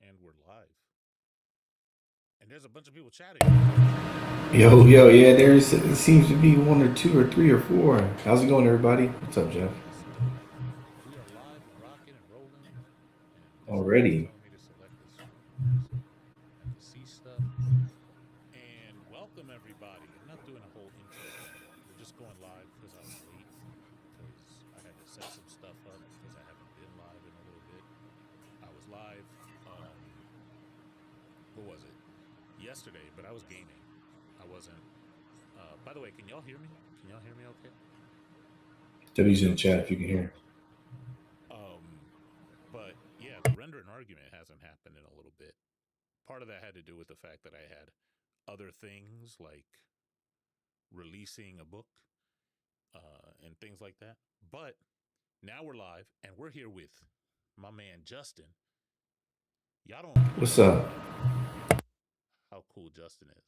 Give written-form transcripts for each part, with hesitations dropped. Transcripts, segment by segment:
And we're live. And there's a bunch of people chatting. Yo, yeah, it seems to be one or two or three or four. How's it going, everybody? What's up, Jeff? We are live and rocking and rolling. And this guy is Already. telling me to select the screen, so I have to see stuff. And welcome, everybody. I'm not doing a whole intro thing. We're just going live because I was late, because I had to set some stuff up, because I haven't been live in a little bit. I was live, what was it? Yesterday, but I was gaming. I wasn't. By the way, can y'all hear me? Can y'all hear me okay? W's in the chat if you can hear. Um, but yeah, the render and argument hasn't happened in a little bit. Part of that had to do with the fact that I had other things like releasing a book and things like that. But now we're live and we're here with my man Justin. Y'all don't What's y'all don't up? know how cool Justin is.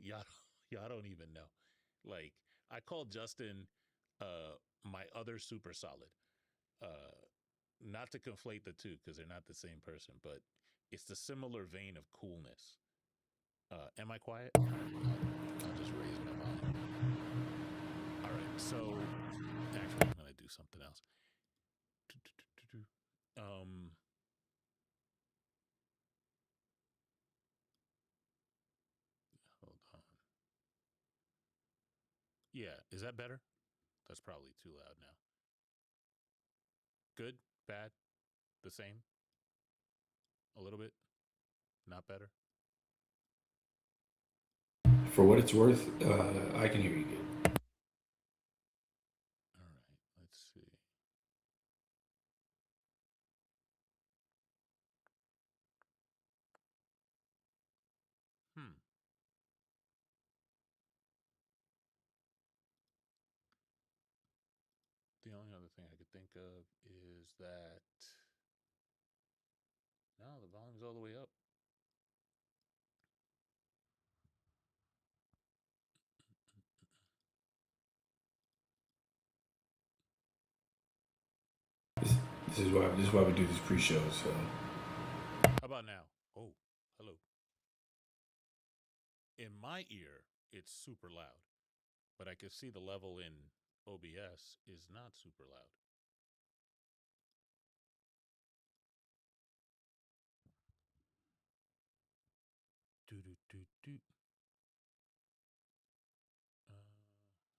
Y'all y'all don't even know. Like I call Justin my other super solid. Uh Not to conflate the two because they're not the same person, but it's the similar vein of coolness. Am I quiet? I'll just raise my volume. All right. So actually, I'm gonna do something else. Um, hold on. Yeah, is that better? That's probably too loud now. Good, bad, the same, a little bit, not better. For what it's worth, I can hear you good. All right. Let's see. Hmm. The only other thing I could think of is that no, the volume's all the way up. This is why we do this pre-show. So How about now? Oh, hello. In my ear, it's super loud, but I can see the level in OBS is not super loud. Do do do do.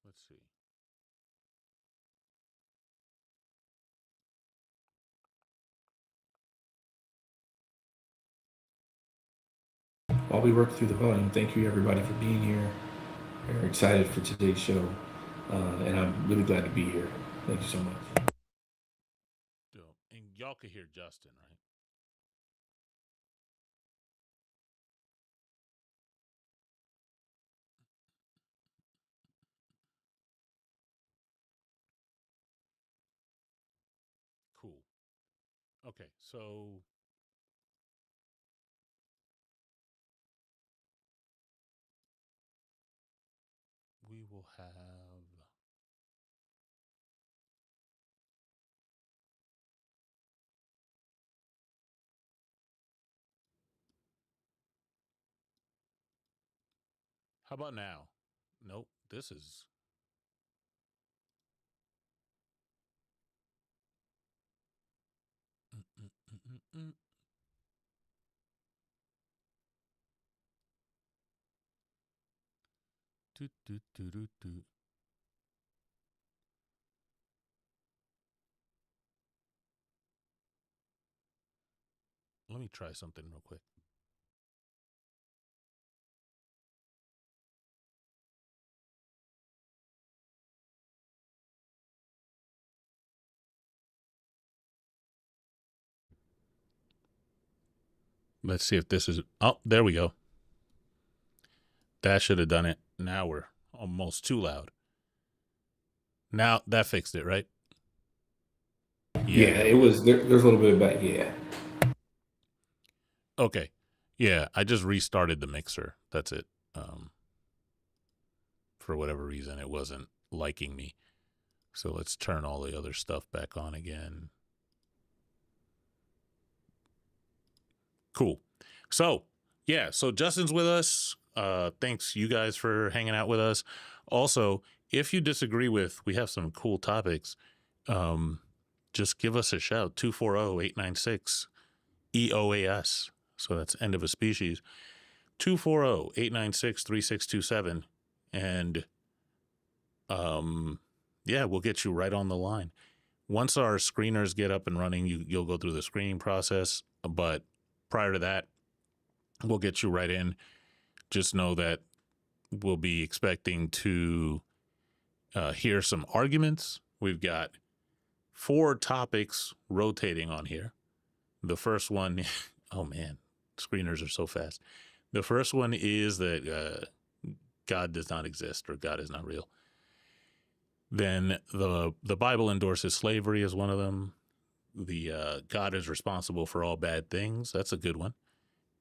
Let's see. while we work through the volume, thank you everybody for being here. We're excited for today's show, and I'm really glad to be here. Thank you so much. And y'all could hear Justin, right? Cool. Okay, so we will have. How about now? Nope. This is. Mm, mm, mm, mm, mm. Do, do, do, do, do. Let me try something real quick. Let's see if this is. Oh, there we go. That should have done it. Now we're almost too loud. Now that fixed it, right? Yeah, Yeah, there it we go. was there's a little bit of back. Yeah, Okay. Yeah, I just restarted the mixer. That's it. For whatever reason, it wasn't liking me. So let's turn all the other stuff back on again. Cool. So yeah, so Justin's with us. Thanks you guys for hanging out with us. Also, if you disagree with, we have some cool topics. Just give us a shout. 240-896-EoaS. So that's end of a species. 240-896-3627. And yeah, we'll get you right on the line. Once our screeners get up and running, you'll go through the screening process. But prior to that, we'll get you right in. Just know that we'll be expecting to hear some arguments. We've got 4 topics rotating on here. The first one, oh man, screeners are so fast. The first one is that God does not exist, or God is not real. Then the Bible endorses slavery as one of them. The God is responsible for all bad things. That's a good one.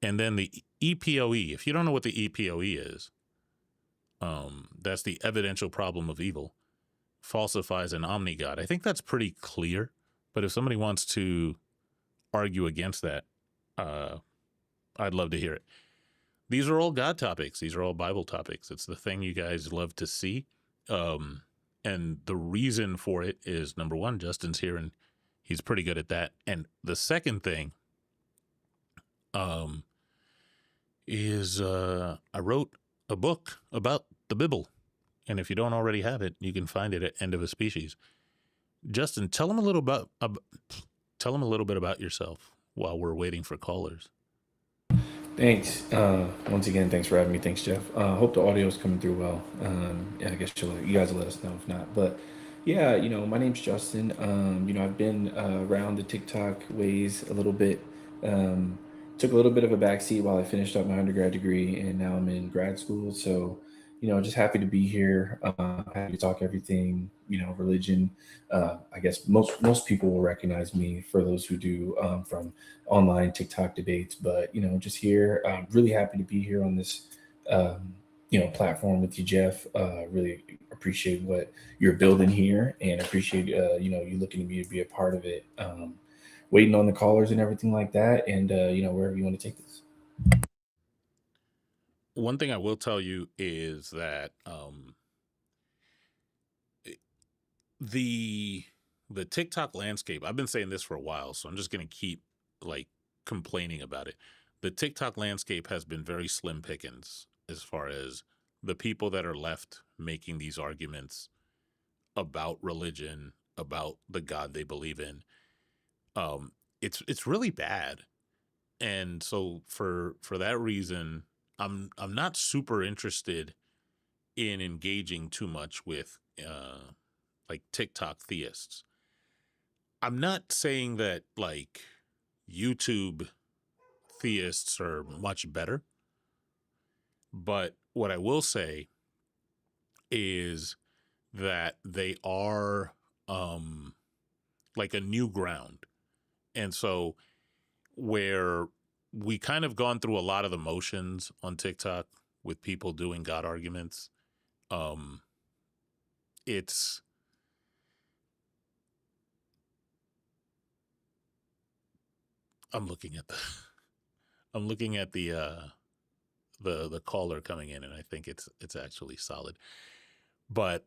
And then the EPOE. If you don't know what the EPOE is, that's the evidential problem of evil. Falsifies an omni-God. I think that's pretty clear. But if somebody wants to argue against that, I'd love to hear it. These are all God topics. These are all Bible topics. It's the thing you guys love to see. And the reason for it is, number one, Justin's here and he's pretty good at that. And the second thing is I wrote a book about the Bible. And if you don't already have it, you can find it at End of a Species. Justin, tell them a little bit about yourself while we're waiting for callers. Thanks. Once again, thanks for having me. Thanks, Jeff. Hope the audio is coming through well. Yeah, I guess you guys will let us know if not. But yeah, my name's Justin. I've been around the TikTok ways a little bit. Took a little bit of a backseat while I finished up my undergrad degree, and now I'm in grad school. So, just happy to be here. Happy to talk everything, religion. I guess most people will recognize me, for those who do, from online TikTok debates. But just here, I'm really happy to be here on this, platform with you, Jeff. Really appreciate what you're building here, and appreciate you looking at me to be a part of it. Waiting on the callers and everything like that, and wherever you want to take this. One thing I will tell you is that the TikTok landscape, I've been saying this for a while, so I'm just going to keep complaining about it. The TikTok landscape has been very slim pickings as far as the people that are left making these arguments about religion, about the God they believe in. It's really bad. And so for that reason, I'm not super interested in engaging too much with TikTok theists. I'm not saying that YouTube theists are much better, but what I will say is that they are a new ground. And so where we kind of gone through a lot of the motions on TikTok with people doing God arguments, it's I'm looking at the caller coming in, and I think it's actually solid. But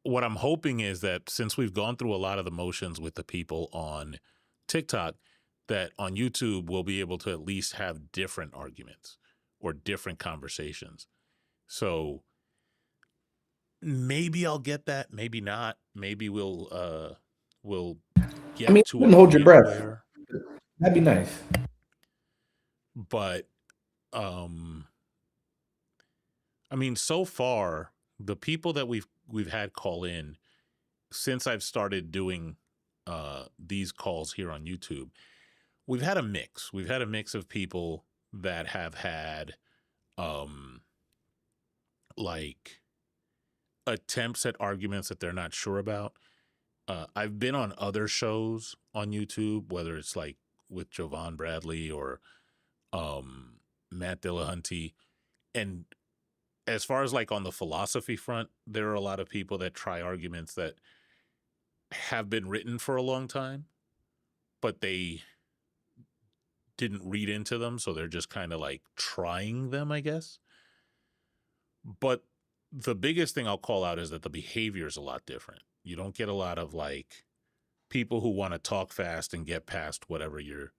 what I'm hoping is that since we've gone through a lot of the motions with the people on TikTok, that on YouTube we'll be able to at least have different arguments or different conversations. So maybe I'll get that, maybe not. Maybe we'll get to a hold your breath. where, that'd be nice. But so far the people that we've had call in since I've started doing these calls here on YouTube, we've had a mix. We've had a mix of people that have had attempts at arguments that they're not sure about. I've been on other shows on YouTube, whether it's with Jovan Bradley or Matt Dillahunty, and as far as on the philosophy front, there are a lot of people that try arguments that have been written for a long time, but they didn't read into them, so they're just kind of like trying them, I guess. But the biggest thing I'll call out is that the behavior is a lot different. You don't get a lot of like people who want to talk fast and get past whatever you're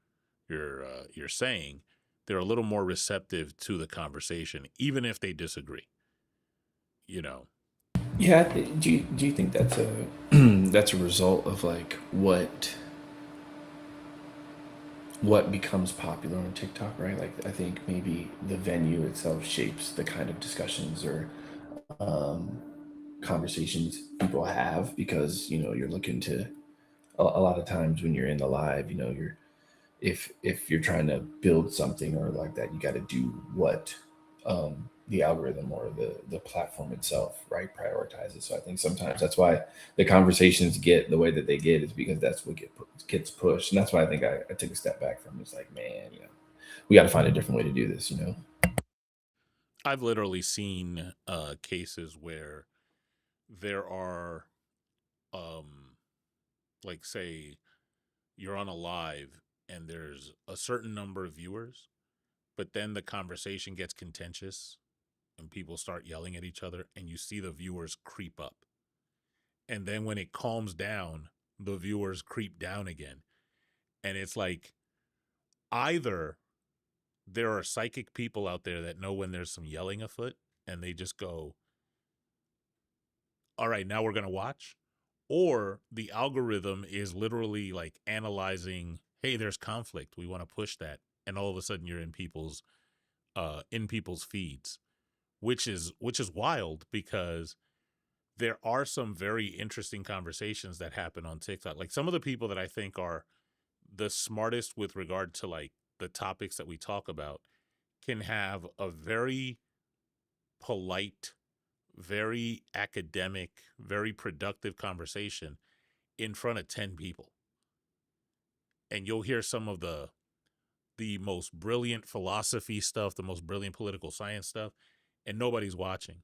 saying. They're a little more receptive to the conversation, even if they disagree. You know, Yeah, do you think that's a that's a result of like what becomes popular on TikTok, right? Like I think maybe the venue itself shapes the kind of discussions or um, conversations people have because you're looking to a lot of times when you're in the live, you're if you're trying to build something or like that, you got to do what the algorithm or the platform itself, right, prioritizes. So I think sometimes that's why the conversations get the way that they get is because that's what gets pushed, and that's why I think I took a step back from it. It's like, man, we got to find a different way to do this. I've literally seen cases where there are, um, like, say, you're on a live and there's a certain number of viewers, but then the conversation gets contentious and people start yelling at each other, and you see the viewers creep up. And then when it calms down, the viewers creep down again. And it's like either there are psychic people out there that know when there's some yelling afoot and they just go, all right, now we're going to watch. Or the algorithm is literally like analyzing, hey, there's conflict. We want to push that. And all of a sudden you're in people's feeds, which is wild because there are some very interesting conversations that happen on TikTok. Like some of the people that I think are the smartest with regard to like the topics that we talk about can have a very polite, very academic, very productive conversation in front of 10 people. And you'll hear some of the most brilliant philosophy stuff, the most brilliant political science stuff, and nobody's watching.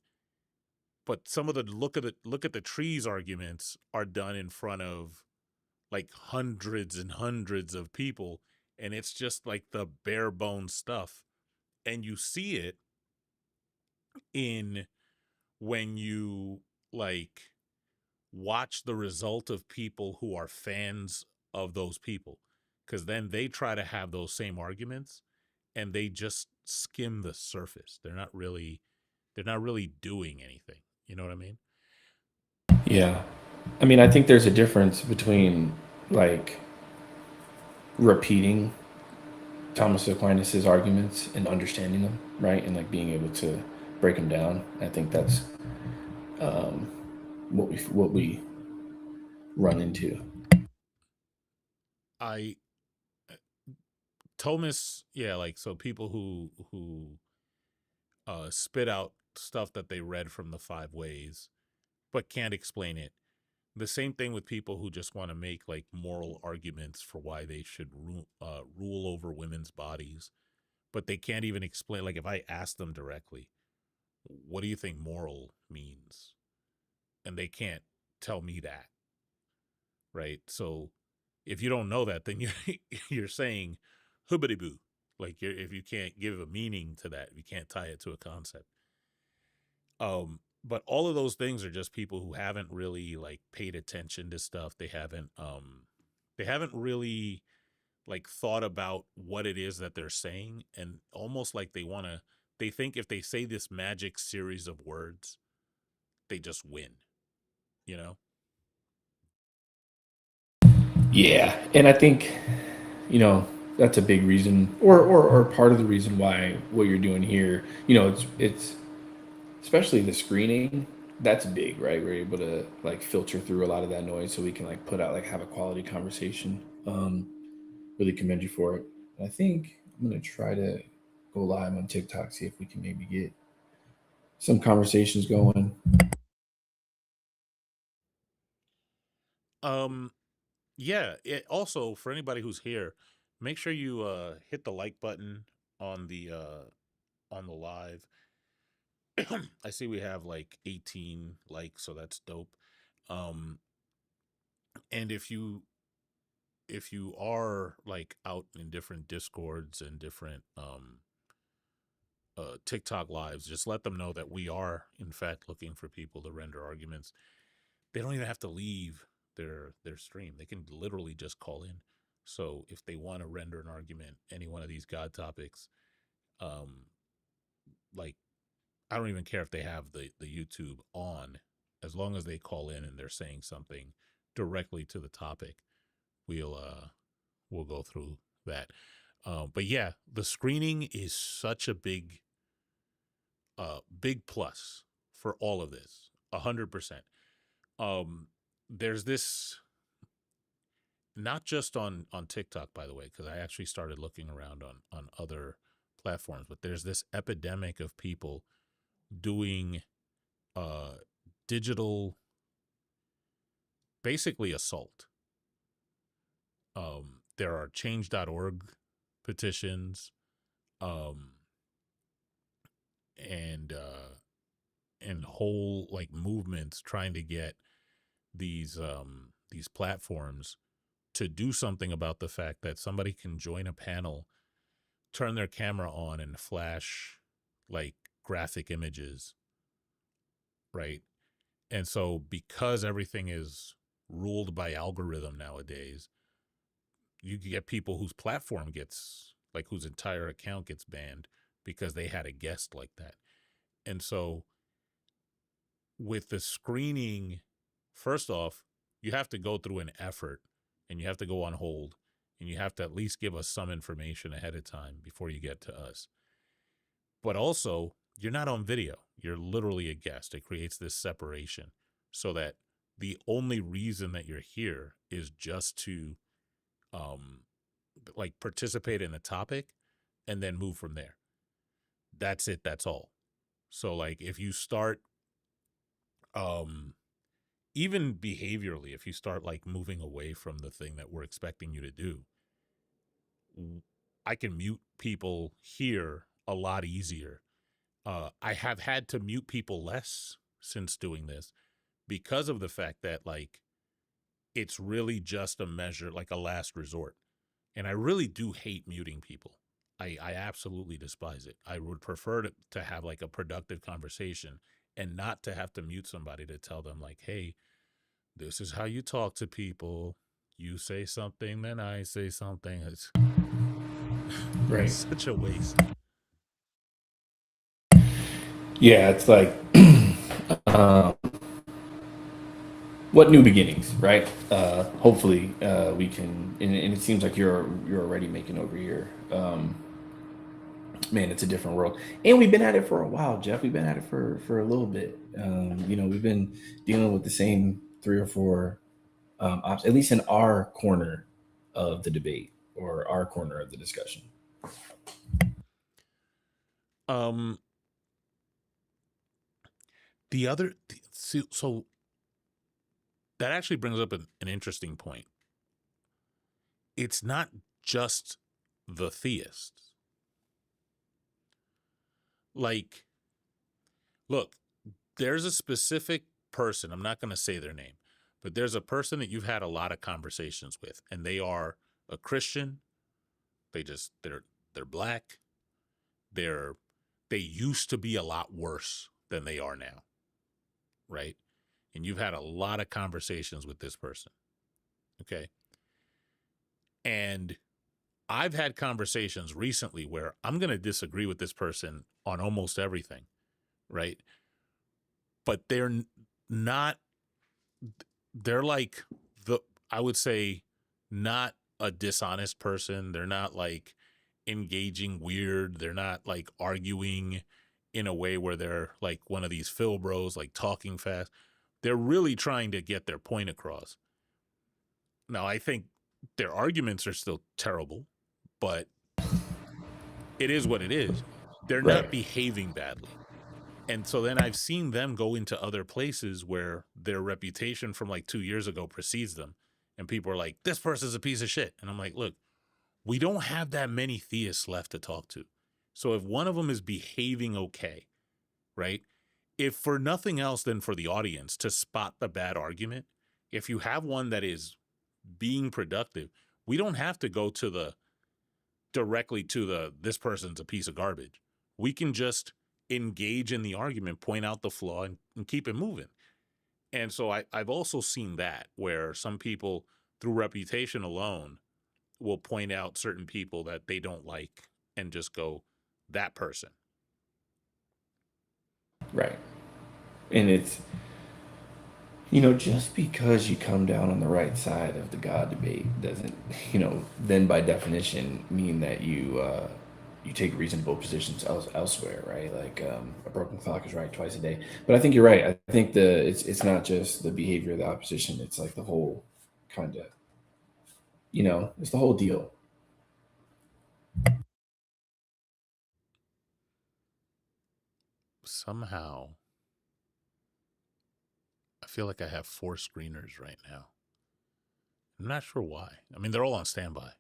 But some of the look at the trees arguments are done in front of like hundreds and hundreds of people, and it's just like the bare bones stuff. And you see it in when you like watch the result of people who are fans of those people, because then they try to have those same arguments and they just skim the surface. They're not really doing anything. You know what I mean? Yeah, I mean, I think there's a difference between like repeating Thomas Aquinas's arguments and understanding them, right, and like being able to break them down. I think that's um, what we run into. I Thomas, yeah, like so people who spit out stuff that they read from the five ways but can't explain it. The same thing with people who just want to make like moral arguments for why they should rule over women's bodies, but they can't even explain. Like if I ask them directly, what do you think moral means? And they can't tell me that, right? So if you don't know that, then you're saying hubbity boo. Like if you can't give a meaning to that, you can't tie it to a concept. But all of those things are just people who haven't really like paid attention to stuff. They haven't really like thought about what it is that they're saying, and almost like they think if they say this magic series of words, they just win, you know? Yeah, and I think you know that's a big reason, or part of the reason why what you're doing here. It's especially the screening. That's big, right? We're able to like filter through a lot of that noise, so we can like put out like have a quality conversation. Really commend you for it. I think I'm gonna try to go live on TikTok, see if we can maybe get some conversations going. Um yeah, it also for anybody who's here, make sure you hit the like button on the live. I see we have like 18 likes, so that's dope. Um and if you if you are like out in different discords and different TikTok lives, just let them know that we are in fact looking for people to render arguments. They don't even have to leave their stream. They can literally just call in. So if they want to render an argument, any one of these God topics, um, like I don't even care if they have the YouTube on, as long as they call in and they're saying something directly to the topic, we'll go through that. But yeah, the screening is such a big plus for all of this. 100%. There's this, not just on TikTok, by the way, because I actually started looking around on other platforms, but there's this epidemic of people doing uh digital, basically assault. There are change.org petitions, um and whole like movements trying to get these platforms to do something about the fact that somebody can join a panel, turn their camera on, and flash like graphic images, right? And so because everything is ruled by algorithm nowadays, you get people whose platform gets, like, whose entire account gets banned because they had a guest like that. And so with the screening, first off, you have to go through an effort, and you have to go on hold, and you have to at least give us some information ahead of time before you get to us. But also, you're not on video. You're literally a guest. It creates this separation so that the only reason that you're here is just to like participate in the topic and then move from there. That's it. That's all. So like if you start even behaviorally, if you start like moving away from the thing that we're expecting you to do, I can mute people here a lot easier. I have had to mute people less since doing this because of the fact that like it's really just a measure, like a last resort. And I really do hate muting people. I absolutely despise it. I would prefer to have like a productive conversation and not to have to mute somebody to tell them like, hey, this is how you talk to people. You say something, then I say something. It's Right. such a waste. Yeah, it's like um, what new beginnings, right? Hopefully, we can, and it seems like you're already making over here. Man, it's a different world, and we've been at it for a while, Jeff. We've been at it for a little bit. We've been dealing with the same three or four, at least in our corner of the debate or our corner of the discussion. Um, the other, so that actually brings up an interesting point. It's not just the theists. Like, look, there's a specific person, I'm not going to say their name, but there's a person that you've had a lot of conversations with, and they are a Christian. They're black. They used to be a lot worse than they are now, right? And you've had a lot of conversations with this person, okay? And I've had conversations recently where I'm going to disagree with this person on almost everything, right? But not, they're like I would say, not a dishonest person. They're not like engaging weird. They're not like arguing in a way where they're like one of these Phil bros, like talking fast. They're really trying to get their point across. Now, I think their arguments are still terrible, but it is what it is. They're Right. not behaving badly. And so then I've seen them go into other places where their reputation from like 2 years ago precedes them. And people are like, this person's a piece of shit. And I'm like, look, we don't have that many theists left to talk to. So if one of them is behaving okay, right? If for nothing else than for the audience to spot the bad argument, if you have one that is being productive, We don't have to go to the directly to the this person's a piece of garbage. We can just engage in the argument, point out the flaw, and keep it moving. And so I've also seen that where some people, through reputation alone, will point out certain people that they don't like and just go, that person. Right. And it's, just because you come down on the right side of the God debate doesn't, then by definition mean that you take reasonable positions elsewhere, right? Like a broken clock is right twice a day. But I think you're right. I think it's not just the behavior of the opposition. It's like the whole kind of, it's the whole deal. Somehow, I feel like I have 4 screeners right now. I'm not sure why. I mean, they're all on standby,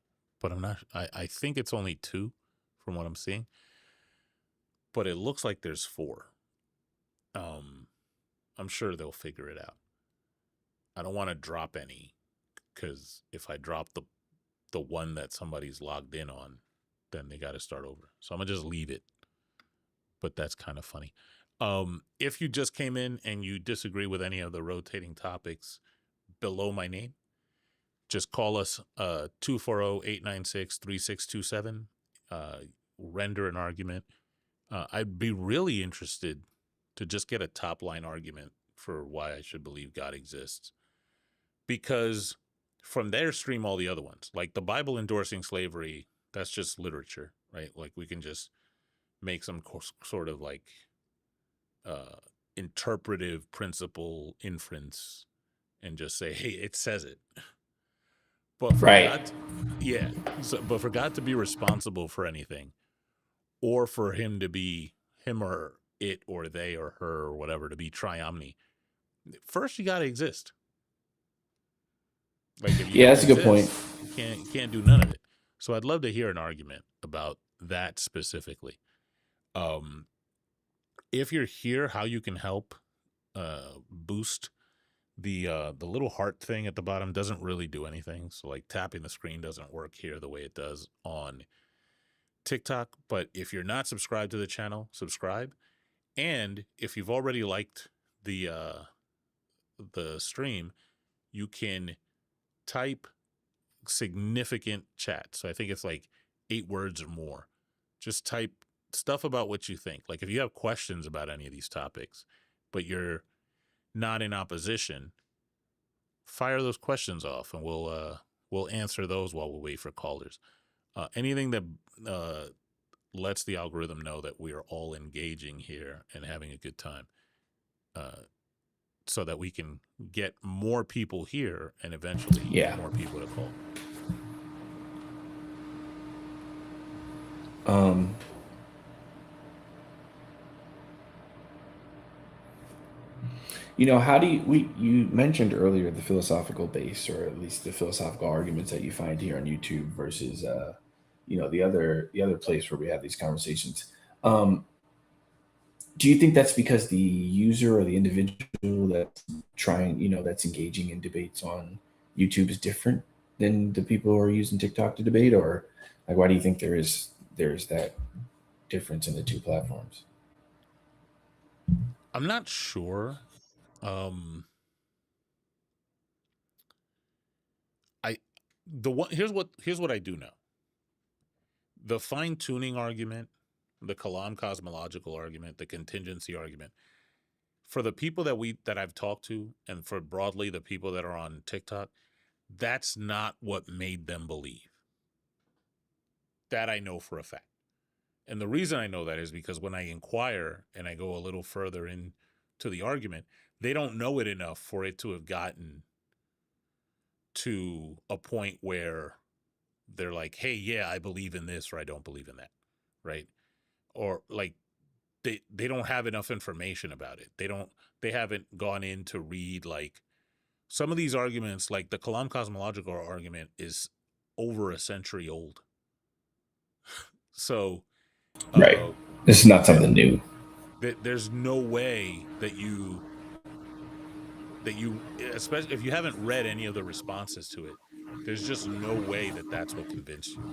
but I'm not. I think it's only 2 from what I'm seeing, but it looks like there's 4. I'm sure they'll figure it out. I don't want to drop any, because if I drop the one that somebody's logged in on, then they got to start over. So I'm gonna just leave it. But that's kind of funny. If you just came in and you disagree with any of the rotating topics below my name, just call us 240-896-3627. Render an argument. I'd be really interested to just get a top line argument for why I should believe God exists. Because from there stream all the other ones. Like the Bible endorsing slavery, that's just literature, right? Like we can just make some sort of like interpretive principle inference and just say, hey, it says it. But for Right. but for God to be responsible for anything, or for him to be him or it or they or her or whatever, to be triomni, first you got to exist. Like if you Yeah, don't that's a good point. exist, you can't do none of it. So I'd love to hear an argument about that specifically. If you're here, how you can help boost the little heart thing at the bottom doesn't really do anything. So like tapping the screen doesn't work here the way it does on TikTok. But if you're not subscribed to the channel, subscribe. And if you've already liked the stream, you can type significant chat. So I think it's like 8 words or more. Just type stuff about what you think. Like if you have questions about any of these topics, but you're not in opposition, fire those questions off, and we'll answer those while we wait for callers. Anything that lets the algorithm know that we are all engaging here and having a good time, so that we can get more people here and eventually more people to call. How do you mentioned earlier the philosophical base, or at least the philosophical arguments that you find here on YouTube versus the other place where we have these conversations. Do you think that's because the user or the individual that's that's engaging in debates on YouTube is different than the people who are using TikTok to debate, or like why do you think there's that difference in the two platforms? I'm not sure. Here's what I do know. The fine-tuning argument, the Kalam cosmological argument, the contingency argument, for the people that I've talked to, and for broadly the people that are on TikTok, that's not what made them believe. That I know for a fact. And the reason I know that is because when I inquire and I go a little further into the argument, they don't know it enough for it to have gotten to a point where they're like, hey, yeah, I believe in this, or I don't believe in that, right? Or like they don't have enough information about it. They haven't gone in to read like some of these arguments. Like the Kalam cosmological argument is over a century old. So right, this is not something new. There's no way that you, especially if you haven't read any of the responses to it, There's just no way that that's what convinced you,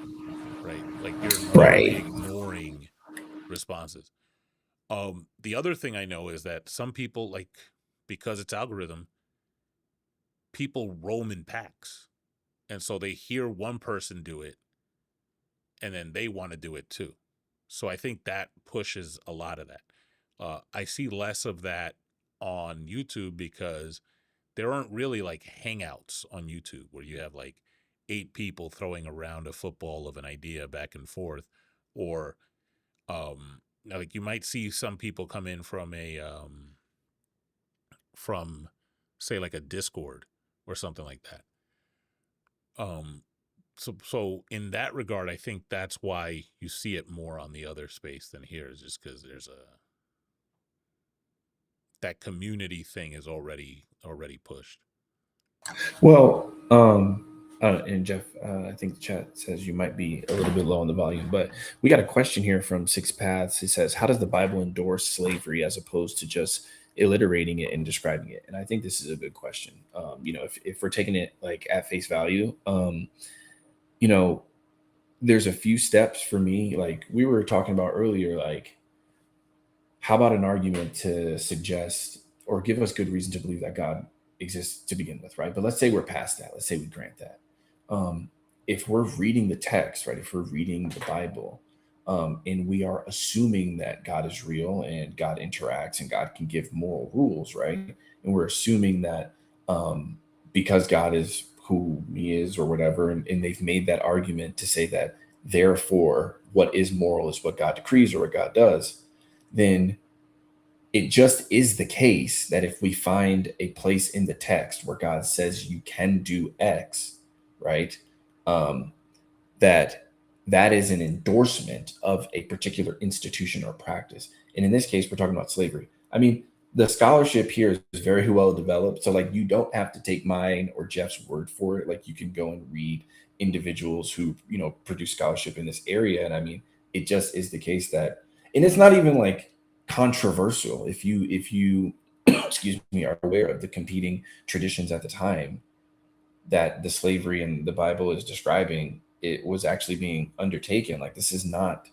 right? Like you're literally Right. ignoring responses. The other thing I know is that some people, like, because it's algorithm, people roam in packs, and so they hear one person do it, and then they want to do it too. So I think that pushes a lot of that. I see less of that on YouTube because there aren't really like hangouts on YouTube where you have like 8 people throwing around a football of an idea back and forth, or like you might see some people come in from say like a Discord or something like that. Um, so in that regard, I think that's why you see it more on the other space than here, is just because there's a that community thing is already pushed. Well, and Jeff, I think the chat says you might be a little bit low on the volume, but we got a question here from Six Paths. He says, "How does the Bible endorse slavery as opposed to just alliterating it and describing it?" And I think this is a good question. If we're taking it like at face value, you know, there's a few steps for me. Like we were talking about earlier, like how about an argument to suggest or give us good reason to believe that God exists to begin with, right? But let's say we're past that. Let's say we grant that. Um, if we're reading the text, right? If we're reading the Bible, and we are assuming that God is real and God interacts and God can give moral rules, right? And we're assuming that because God is who He is or whatever, and they've made that argument to say that therefore what is moral is what God decrees or what God does, then it just is the case that if we find a place in the text where God says you can do X, right? Um, that that is an endorsement of a particular institution or practice. And in this case, we're talking about slavery. I mean, the scholarship here is very well developed. So, like, you don't have to take mine or Jeff's word for it. Like, you can go and read individuals who, produce scholarship in this area. And I mean, it just is the case that, and it's not even like controversial if you excuse me, are aware of the competing traditions at the time that the slavery in the Bible is describing, it was actually being undertaken. Like this is not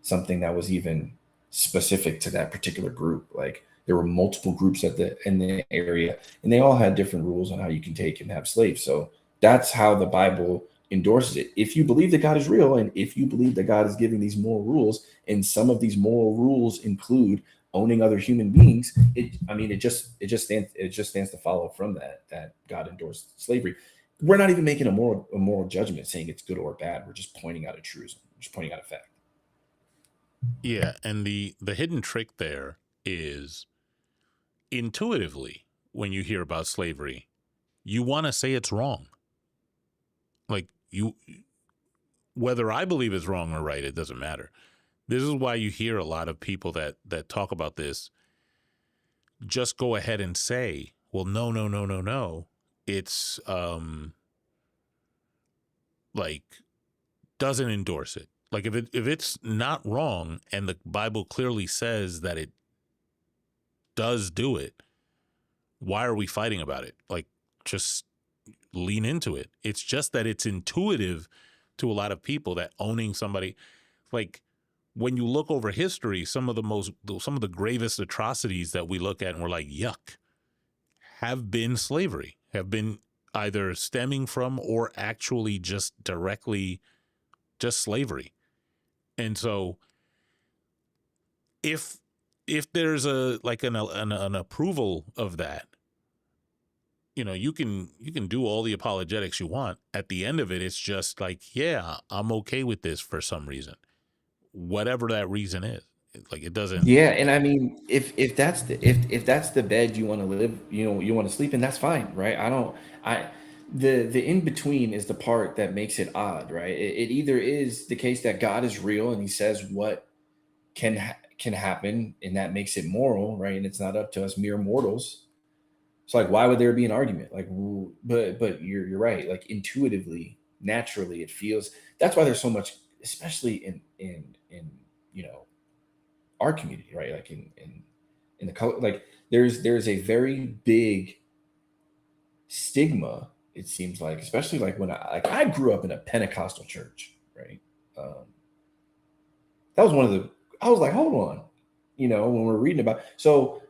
something that was even specific to that particular group. Like there were multiple groups in the area, and they all had different rules on how you can take and have slaves. So that's how the Bible endorses it. If you believe that God is real, and if you believe that God is giving these moral rules, and some of these moral rules include owning other human beings, it just stands to follow from that God endorsed slavery. We're not even making a moral judgment saying it's good or bad. We're just pointing out a truism. We're just pointing out a fact. Yeah, and the hidden trick there is intuitively when you hear about slavery, you want to say it's wrong. Like you whether I believe it's wrong or right, it doesn't matter. This is why you hear a lot of people that talk about this just go ahead and say, "Well, no, no, no, no, no. It's like doesn't endorse it." Like if it's not wrong and the Bible clearly says that it does do it, why are we fighting about it? Like just lean into it. It's just that it's intuitive to a lot of people that owning somebody, like when you look over history, some of the gravest atrocities that we look at and we're like, yuck, have been slavery, have been either stemming from or actually just directly just slavery. And so if there's a like an approval of that, you can do all the apologetics you want. At the end of it, it's just like, yeah, I'm okay with this for some reason, whatever that reason is. Like it doesn't. Yeah, and I mean, if that's the bed you want to live, you want to sleep in, that's fine, right? I don't, I, the in between is the part that makes it odd, right? It either is the case that God is real and He says what can happen, and that makes it moral, right? And it's not up to us mere mortals. So like, why would there be an argument? Like, but you're right. Like intuitively, naturally, it feels. That's why there's so much, especially in you know our community, right? Like in the color, like there's a very big stigma It seems like, especially like when I grew up in a Pentecostal church, right? Um, that was one of the. I was like, hold on, when we're reading about, so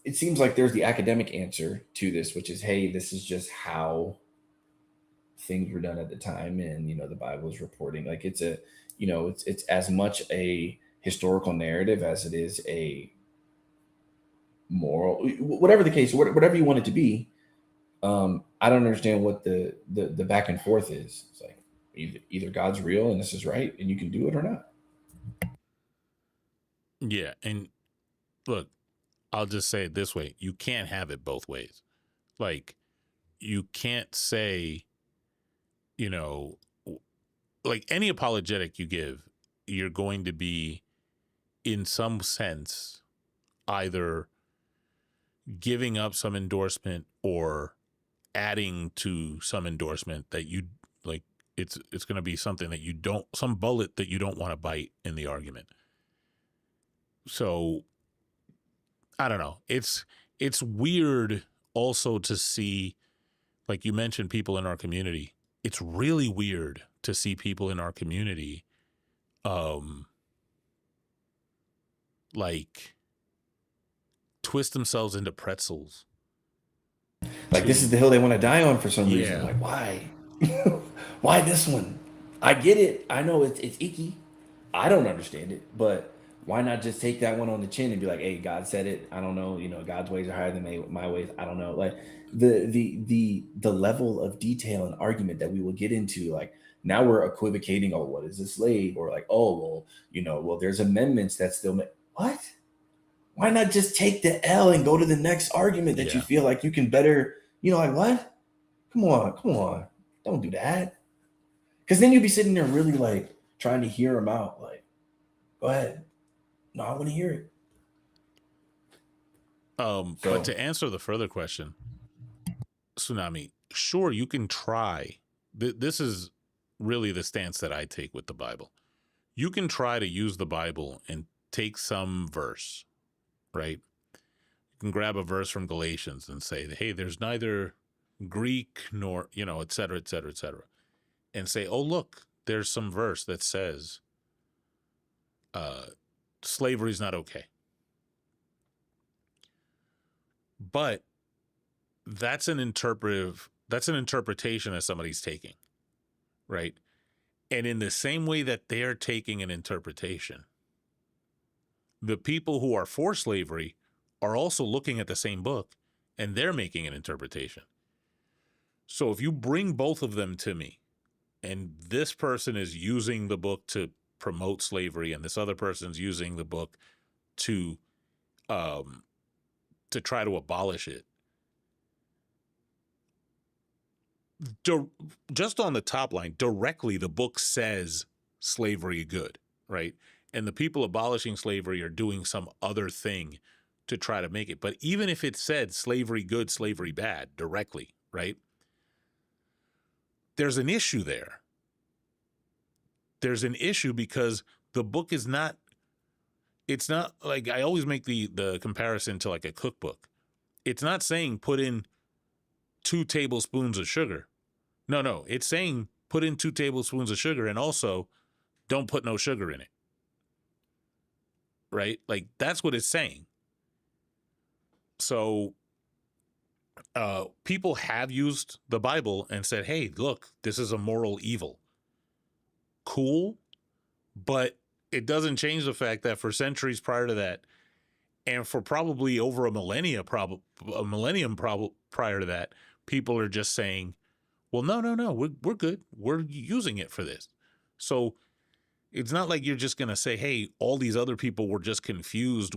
it seems like there's the academic answer to this, which is, hey, this is just how things were done at the time, and the Bible is reporting, like, it's as much a historical narrative as it is a moral, whatever the case, whatever you want it to be. I don't understand what the back and forth is. It's like either God's real and this is right and you can do it, or not. Yeah, and look, I'll just say it this way: you can't have it both ways. Like, you can't say, you know, like any apologetic you give, you're going to be, in some sense, either giving up some endorsement or adding to some endorsement that you like. It's going to be something that you don't, some bullet that you don't want to bite in the argument. So I don't know. It's weird also to see, like you mentioned, people in our community. It's really weird to see people in our community, um, like twist themselves into pretzels Like, this is to, the hill they want to die on for some reason. I'm yeah, like, why? Why this one? I get it. I know it's icky. I don't understand it, but why not just take that one on the chin and be like, "Hey, God said it. I don't know. God's ways are higher than my ways. I don't know." Like, the level of detail and argument that we will get into. Like, now we're equivocating. Oh, what is a slave? Or like, oh, well, well, there's amendments that still what? Why not just take the L and go to the next argument that you yeah. feel like you can better, like, what? Come on. Don't do that. Because then you'd be sitting there really like trying to hear him out. Like, go ahead. No, I want to hear it. But So, to answer the further question, Tsunami, sure, you can try. This is really the stance that I take with the Bible. You can try to use the Bible and take some verse, right? You can grab a verse from Galatians and say, hey, there's neither Greek nor, et cetera, et cetera, et cetera. And say, oh, look, there's some verse that says uh, slavery is not okay. But that's an interpretation that somebody's taking, right? And in the same way that they're taking an interpretation, the people who are for slavery are also looking at the same book and they're making an interpretation. So if you bring both of them to me, and this person is using the book to promote slavery and this other person's using the book to um to try to abolish it, just on the top line, directly the book says slavery good, right? And the people abolishing slavery are doing some other thing to try to make it. But even if it said slavery good, slavery bad directly, right? There's an issue there. There's an issue because the book is not, it's not like, I always make the comparison to like a cookbook. It's not saying put in 2 tablespoons of sugar. No, it's saying put in 2 tablespoons of sugar and also don't put no sugar in it. Right? Like, that's what it's saying. So people have used the Bible and said, hey, look, this is a moral evil. Cool. But it doesn't change the fact that for centuries prior to that, and for probably over a millennium prior to that, people are just saying, well, no, we're good. We're using it for this. So it's not like you're just going to say, hey, all these other people were just confused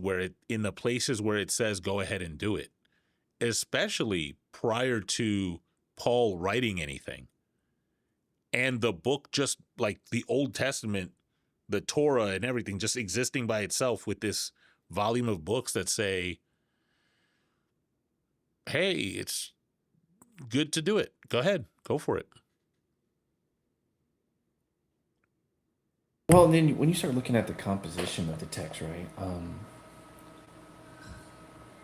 in the places where it says go ahead and do it, especially prior to Paul writing anything. And the book, just like the Old Testament, the Torah and everything, just existing by itself with this volume of books that say, hey, it's good to do it. Go ahead, go for it. well, then when you start looking at the composition of the text, right?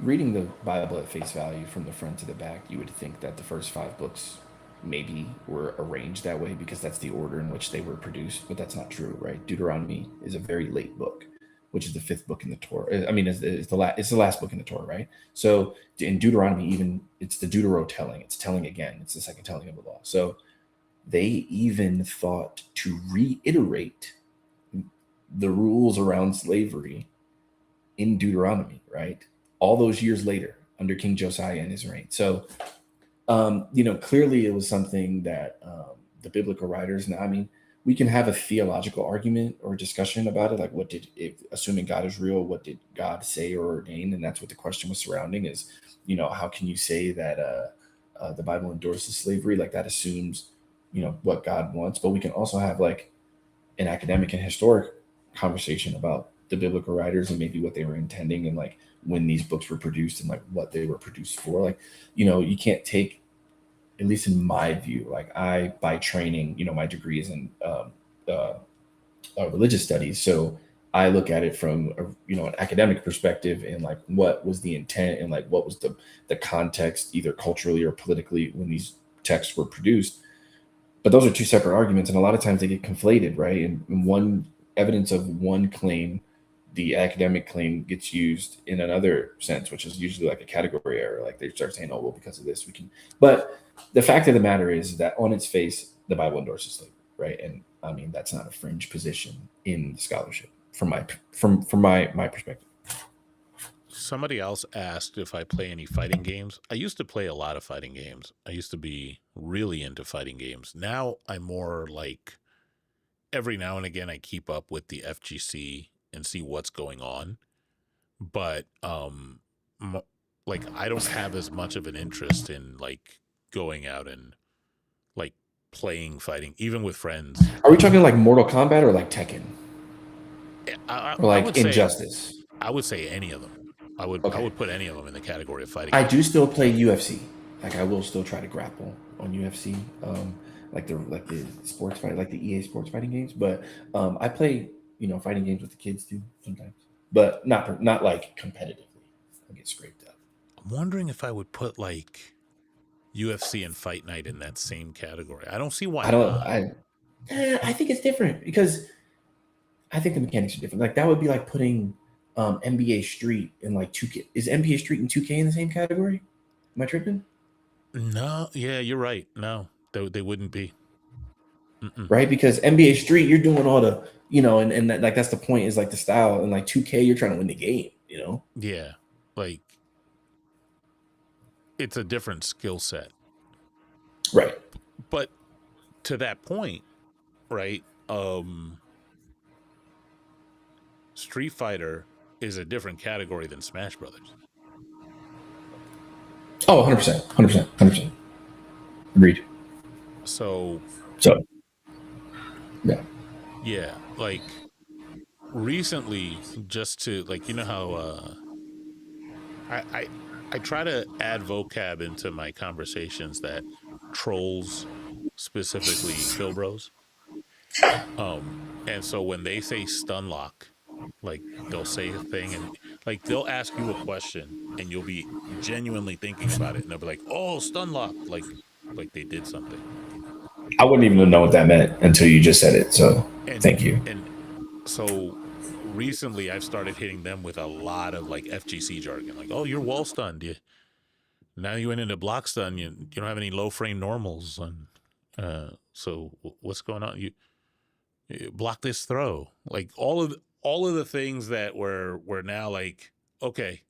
reading the Bible at face value from the front to the back, you would think that the first five books maybe were arranged that way because that's the order in which they were produced, but that's not true, right? Deuteronomy is a very late book, which is the fifth book in the Torah. I mean, it's the last book in the Torah, right? So in Deuteronomy, even it's the Deutero telling. It's telling again. It's the second telling of the law. So they even thought to reiterate the rules around slavery in Deuteronomy, right? All those years later, under King Josiah and his reign. So, clearly it was something that the biblical writers. Now, I mean, we can have a theological argument or discussion about it, like assuming God is real, what did God say or ordain, and that's what the question was surrounding. Is how can you say that the Bible endorses slavery? Like that assumes what God wants, but we can also have like an academic and historic conversation about the biblical writers and maybe what they were intending and like when these books were produced and like what they were produced for. Like, you can't take, at least in my view, like I, by training, my degree is in uh, religious studies. So I look at it from an academic perspective and like what was the intent and like what was the context, either culturally or politically, when these texts were produced. But those are two separate arguments, and a lot of times they get conflated, right? And one evidence of one claim, the academic claim, gets used in another sense, which is usually like a category error. Like they start saying, "Oh, well, because of this, we can." But the fact of the matter is that on its face, the Bible endorses slavery, right? And I mean, that's not a fringe position in scholarship from my perspective. Somebody else asked if I play any fighting games. I used to play a lot of fighting games. I used to be really into fighting games. Now I'm more like every now and again I keep up with the FGC and see what's going on. But m- like I don't have as much of an interest in like going out and like playing fighting even with friends. Are we talking like Mortal Kombat or like Tekken or I like would say Injustice? any of them. I Okay, would put any of them in the category of fighting I do games. still play UFC. Like I will still try to grapple on UFC, like the sports fight, like the EA sports fighting games. But I play fighting games with the kids too sometimes, but not like competitively. I get scraped up. I'm wondering if I would put like UFC and Fight Night in that same category. I don't see why I don't. not. I think it's different because I think the mechanics are different. Like that would be like putting NBA Street in like 2K. Is NBA Street and 2K in the same category? Am I tripping? No, yeah, you're right. No, they wouldn't be. Mm-mm. Right? Because NBA Street, you're doing all the, and that, like that's the point is like the style, and like 2K, you're trying to win the game. Yeah, like it's a different skill set. Right. But to that point, right? Street Fighter is a different category than Smash Brothers. Oh, 100%, 100%, 100%. Agreed. So So, yeah. yeah, like recently, just to like how I I I try to add vocab into my conversations that trolls specifically Phil Bros. And so when they say stun lock, like they'll say a thing and like they'll ask you a question and you'll be genuinely thinking about it and they'll be like, "Oh, stun lock," like they did something. I wouldn't even know what that meant until you just said it. So, And thank you. and so recently I've started hitting them with a lot of like FGC jargon, like, "Oh, you're wall stunned. Now you went into block stun. You don't have any low frame normals, and so what's going on? You block this throw, like all of the things that were now like, okay,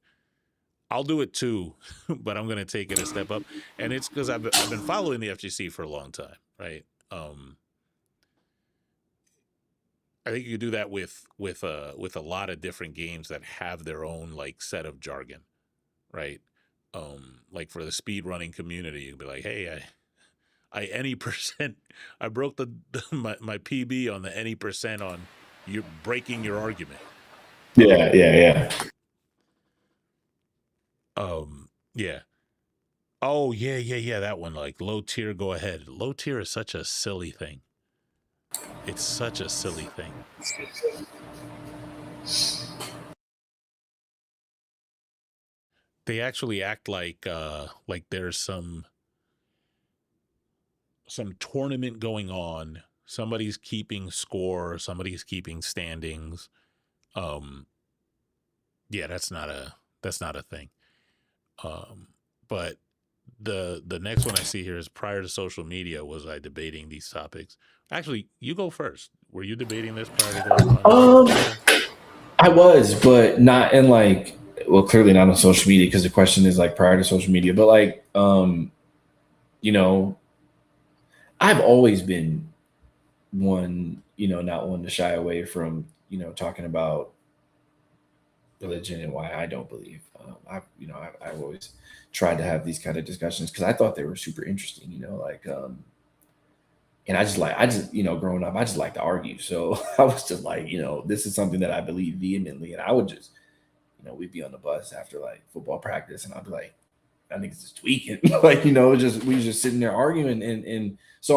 I'll do it too, but I'm going to take it a step up, and it's because I've been following the FGC for a long time, right? I think you could do that with a lot of different games that have their own like set of jargon, right? Like for the speed running community, you'd be like, hey, I any percent, I broke my PB on the any percent on you're breaking your argument. Yeah, yeah, yeah. Yeah. Oh yeah. That one, like low tier, go ahead. Low tier is such a silly thing. It's such a silly thing. they actually act like there's some tournament going on. Somebody's keeping score, somebody's keeping standings. Um yeah, that's not a thing. Um but the next one I see here is prior to social media was I debating these topics. Actually, you go first. Were you debating this prior to going on social Um, media? I was, but not in like, well, clearly not on social media because the question is like prior to social media, but like, you know, I've always been one, not one to shy away from, talking about religion and why I don't believe. I've always tried to have these kind of discussions because I thought they were super interesting, like, and growing up, I just like to argue. So I was just like, this is something that I believe vehemently. And I would just, we'd be on the bus after like football practice and I'd be like, I think it's just tweaking. Like, just we was just sitting there arguing and so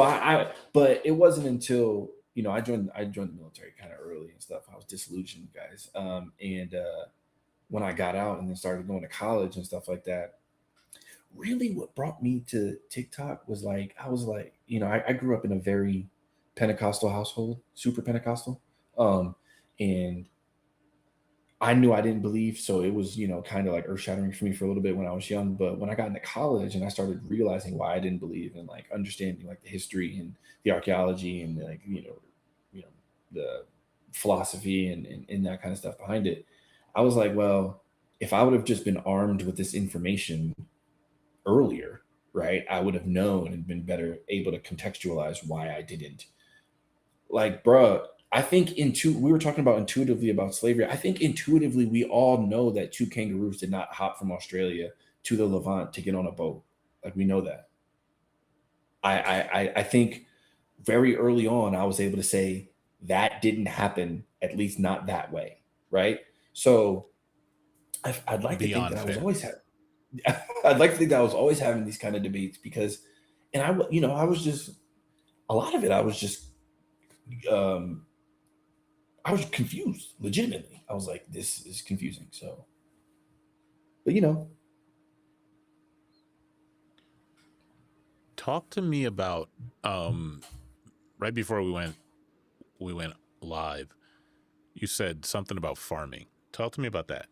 but it wasn't until, I joined the military kind of early and stuff. I was disillusioned, guys. And when I got out and then started going to college and stuff like that, really what brought me to TikTok was like, I was like, I grew up in a very Pentecostal household, super Pentecostal. And I knew I didn't believe, so it was, kind of like earth shattering for me for a little bit when I was young. But when I got into college and I started realizing why I didn't believe and like understanding like the history and the archaeology and like, you know, the philosophy and that kind of stuff behind it, I was like, well, if I would have just been armed with this information earlier, right, I would have known and been better able to contextualize why I didn't. Like, bruh, I think we were talking about intuitively about slavery. I think intuitively we all know that two kangaroos did not hop from Australia to the Levant to get on a boat. Like, we know that. I think very early on I was able to say that didn't happen, at least not that way, right? So I'd like to think that Beyond I was fair. always I'd like to think that I was always having these kind of debates because, and I was just a lot of it. Um, I was confused, legitimately. I was like, this is confusing. So, but Talk to me about um right before we went live. You said something about farming. Talk to me about that.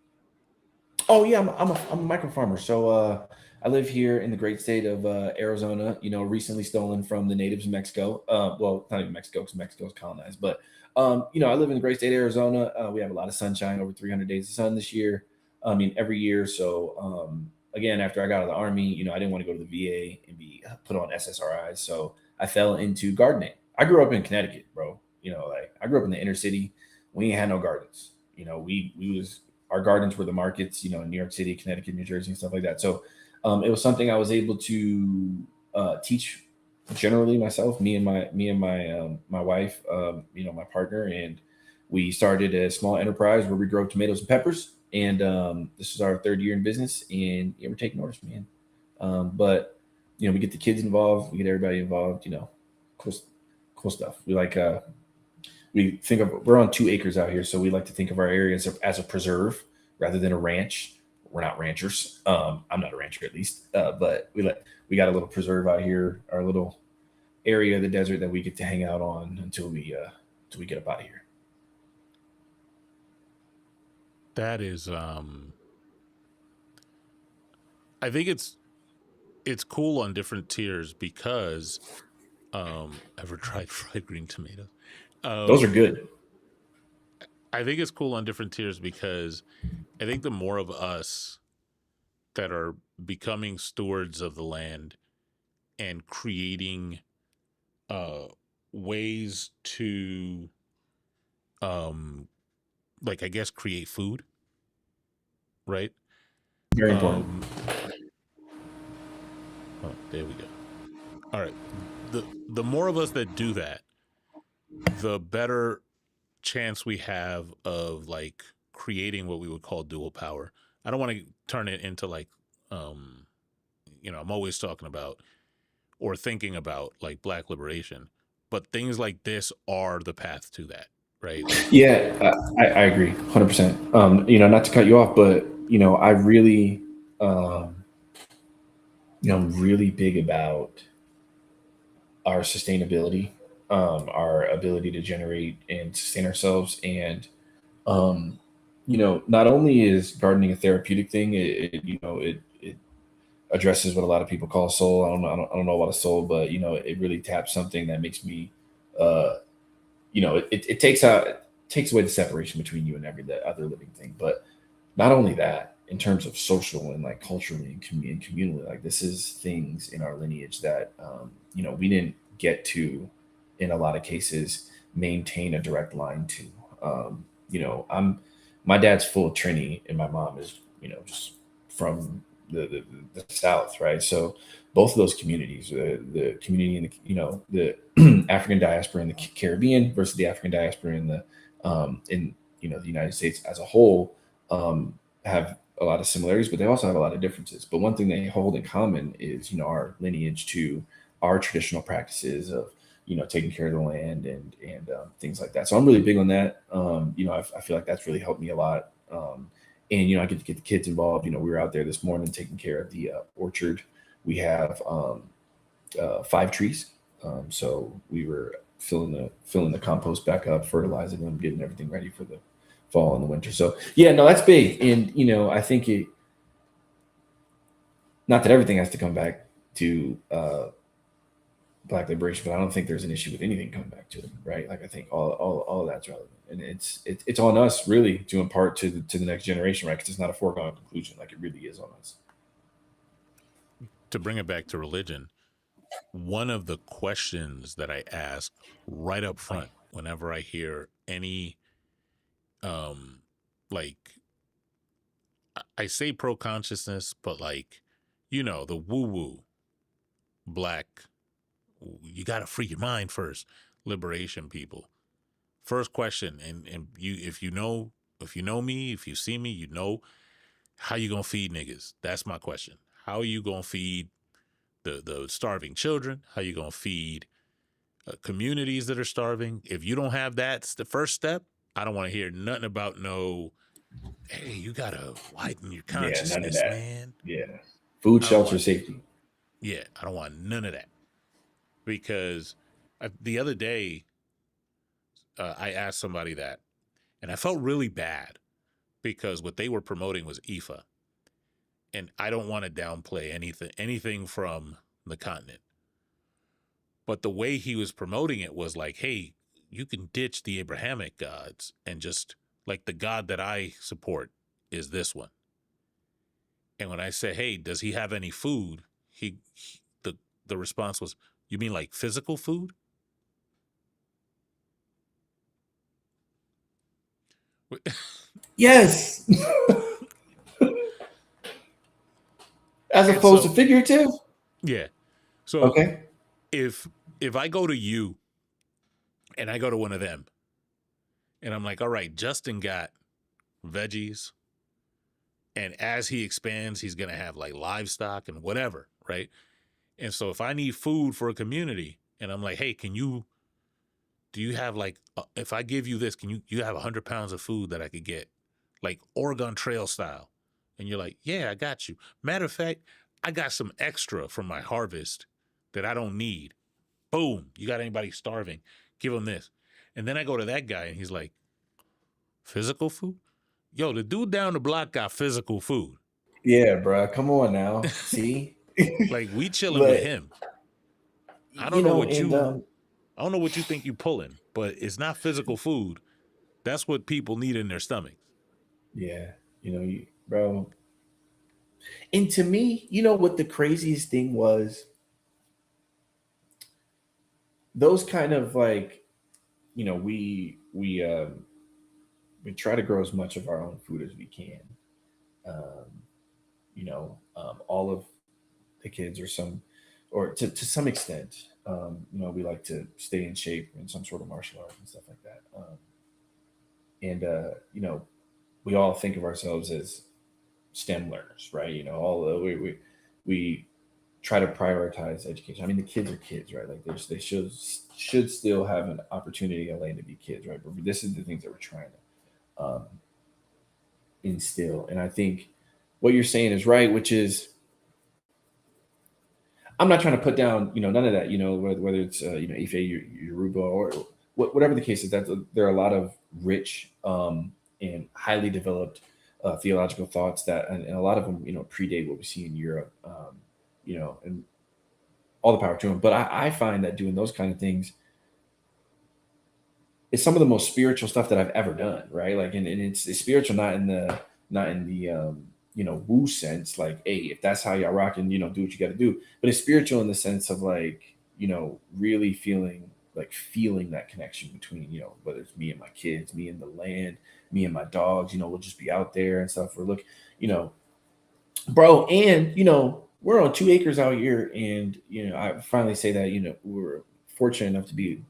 oh yeah, I'm a micro farmer. So I live here in the great state of Arizona. Recently stolen from the natives of Mexico. Well, not even Mexico because Mexico's colonized, but I live in the great state of Arizona. We have a lot of sunshine, over 300 days of sun this year. I mean, every year. So again, after I got out of the army, I didn't want to go to the VA and be put on SSRIs. So I fell into gardening. I grew up in Connecticut, bro. Like I grew up in the inner city. We ain't had no gardens. We was our gardens were the markets, in New York City, Connecticut, New Jersey, and stuff like that. So it was something I was able to teach generally myself, me and my wife, my partner, and we started a small enterprise where we grow tomatoes and peppers. And this is our third year in business, and yeah, we're taking orders, man. But we get the kids involved, we get everybody involved. Cool, cool stuff. We're on 2 acres out here, so we like to think of our area as a preserve rather than a ranch. We're not ranchers. I'm not a rancher, at least, but we got a little preserve out here, our little area of the desert that we get to hang out on until we get up out of here. That is I think it's cool on different tiers because ever tried fried green tomatoes? Those are Um good. I think it's cool on different tiers because I think the more of us that are becoming stewards of the land and creating uh ways to um like I guess create food, right? Very important. Oh, there we go. All right. The more of us that do that, the better chance we have of like creating what we would call dual power. I don't want to turn it into like um I'm always talking about or thinking about like black liberation, but things like this are the path to that, right? Like Yeah, I agree, 100%. Not to cut you off, but I really Um, I'm really big about our sustainability, our ability to generate and sustain ourselves. And, um, not only is gardening a therapeutic thing, it addresses what a lot of people call soul. I don't know about a soul, but it really taps something that makes me, uh, it takes away the separation between you and every other living thing. But not only that, in terms of social and like culturally and, and communally, like this is things in our lineage that we didn't get to, in a lot of cases, maintain a direct line to. I'm my dad's full of Trini, and my mom is just from the South, right? So both of those communities, the community in the African diaspora in the Caribbean versus the African diaspora in the United States as a whole, um, have a lot of similarities, but they also have a lot of differences. But one thing they hold in common is our lineage to our traditional practices of taking care of the land and things like that. So I'm really big on that. I feel like that's really helped me a lot. And I get to get the kids involved. We were out there this morning taking care of the orchard. We have 5 trees, so we were filling the compost back up, fertilizing them, getting everything ready for the fall and the winter. So yeah, no, that's big. And I think it, not that everything has to come back to black liberation, but I don't think there's an issue with anything coming back to it, right? Like I think all of that's relevant, and it's on us really to impart to the next generation, right? Because it's not a foregone conclusion, like it really is on us. To bring it back to religion, one of the questions that I ask right up front whenever I hear any um like I say pro consciousness, but like the woo woo black, you got to free your mind first, liberation people. First question, and you if you know me, if you see me, how you gonna feed niggas? That's my question. How you gonna feed the starving children? How you gonna feed communities that are starving? If you don't have that's the first step. I don't want to hear nothing about no. Hey, you gotta widen your Yeah, none of consciousness, that. man. Yeah, food, I don't shelter, want. safety. Yeah, I don't want none of that because the other day I asked somebody that, and I felt really bad because what they were promoting was IFA, and I don't want to downplay anything from the continent, but the way he was promoting it was like, hey, you can ditch the Abrahamic gods and just like the God that I support is this one. And when I said, hey, does he have any food? The response was, you mean like physical food? Yes, as And opposed to so, figurative. yeah. So Okay. if I go to you and I go to one of them and I'm like, all right, Justin got veggies, and as he expands, he's gonna have like livestock and whatever, right? And so if I need food for a community and I'm like, hey, do you have like, if I give you this, you have 100 pounds of food that I could get, like Oregon Trail style? And you're like, yeah, I got you. Matter of fact, I got some extra from my harvest that I don't need. Boom. You got anybody starving? Give them this. And then I go to that guy and he's like, physical food? Yo, the dude down the block got physical food. Yeah, bro. Come on now. See, Like we chilling with but him. I don't know what and I don't know what you think you pulling, but it's not physical food. That's what people need in their stomachs. yeah, bro. And to me, what the craziest thing was, those kind of like, we try to grow as much of our own food as we can. Um, all of the kids, or to some extent, we like to stay in shape in some sort of martial arts and stuff like that. And we all think of ourselves as STEM learners, right? All we try to prioritize education. I mean, the kids are kids, right? Like they should still have an opportunity and lane to be kids, right? But this is the things that we're trying to instill. And I think what you're saying is right, which is I'm not trying to put down, none of that, whether it's, Ife, Yoruba, or whatever the case is, that there are a lot of rich and highly developed theological thoughts that, and a lot of them, predate what we see in Europe, and all the power to them. But I find that doing those kind of things is some of the most spiritual stuff that I've ever done, right? Like, and it's spiritual, not in the woo sense, like, hey, if that's how y'all rocking, do what you got to do. But it's spiritual in the sense of, like, really feeling that connection between, whether it's me and my kids, me and the land, me and my dogs. We'll just be out there and stuff. We're look, you know, bro, and we're on 2 acres out here, and I finally say that we're fortunate enough to be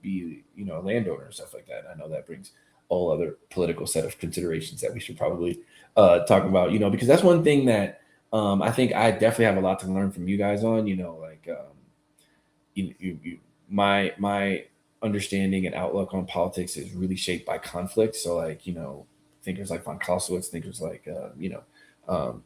a landowner and stuff like that. I know that brings a whole other political set of considerations that we should probably talk about, because that's one thing that I think I definitely have a lot to learn from you guys on, like, my understanding and outlook on politics is really shaped by conflict. So, like, thinkers like von Clausewitz, thinkers like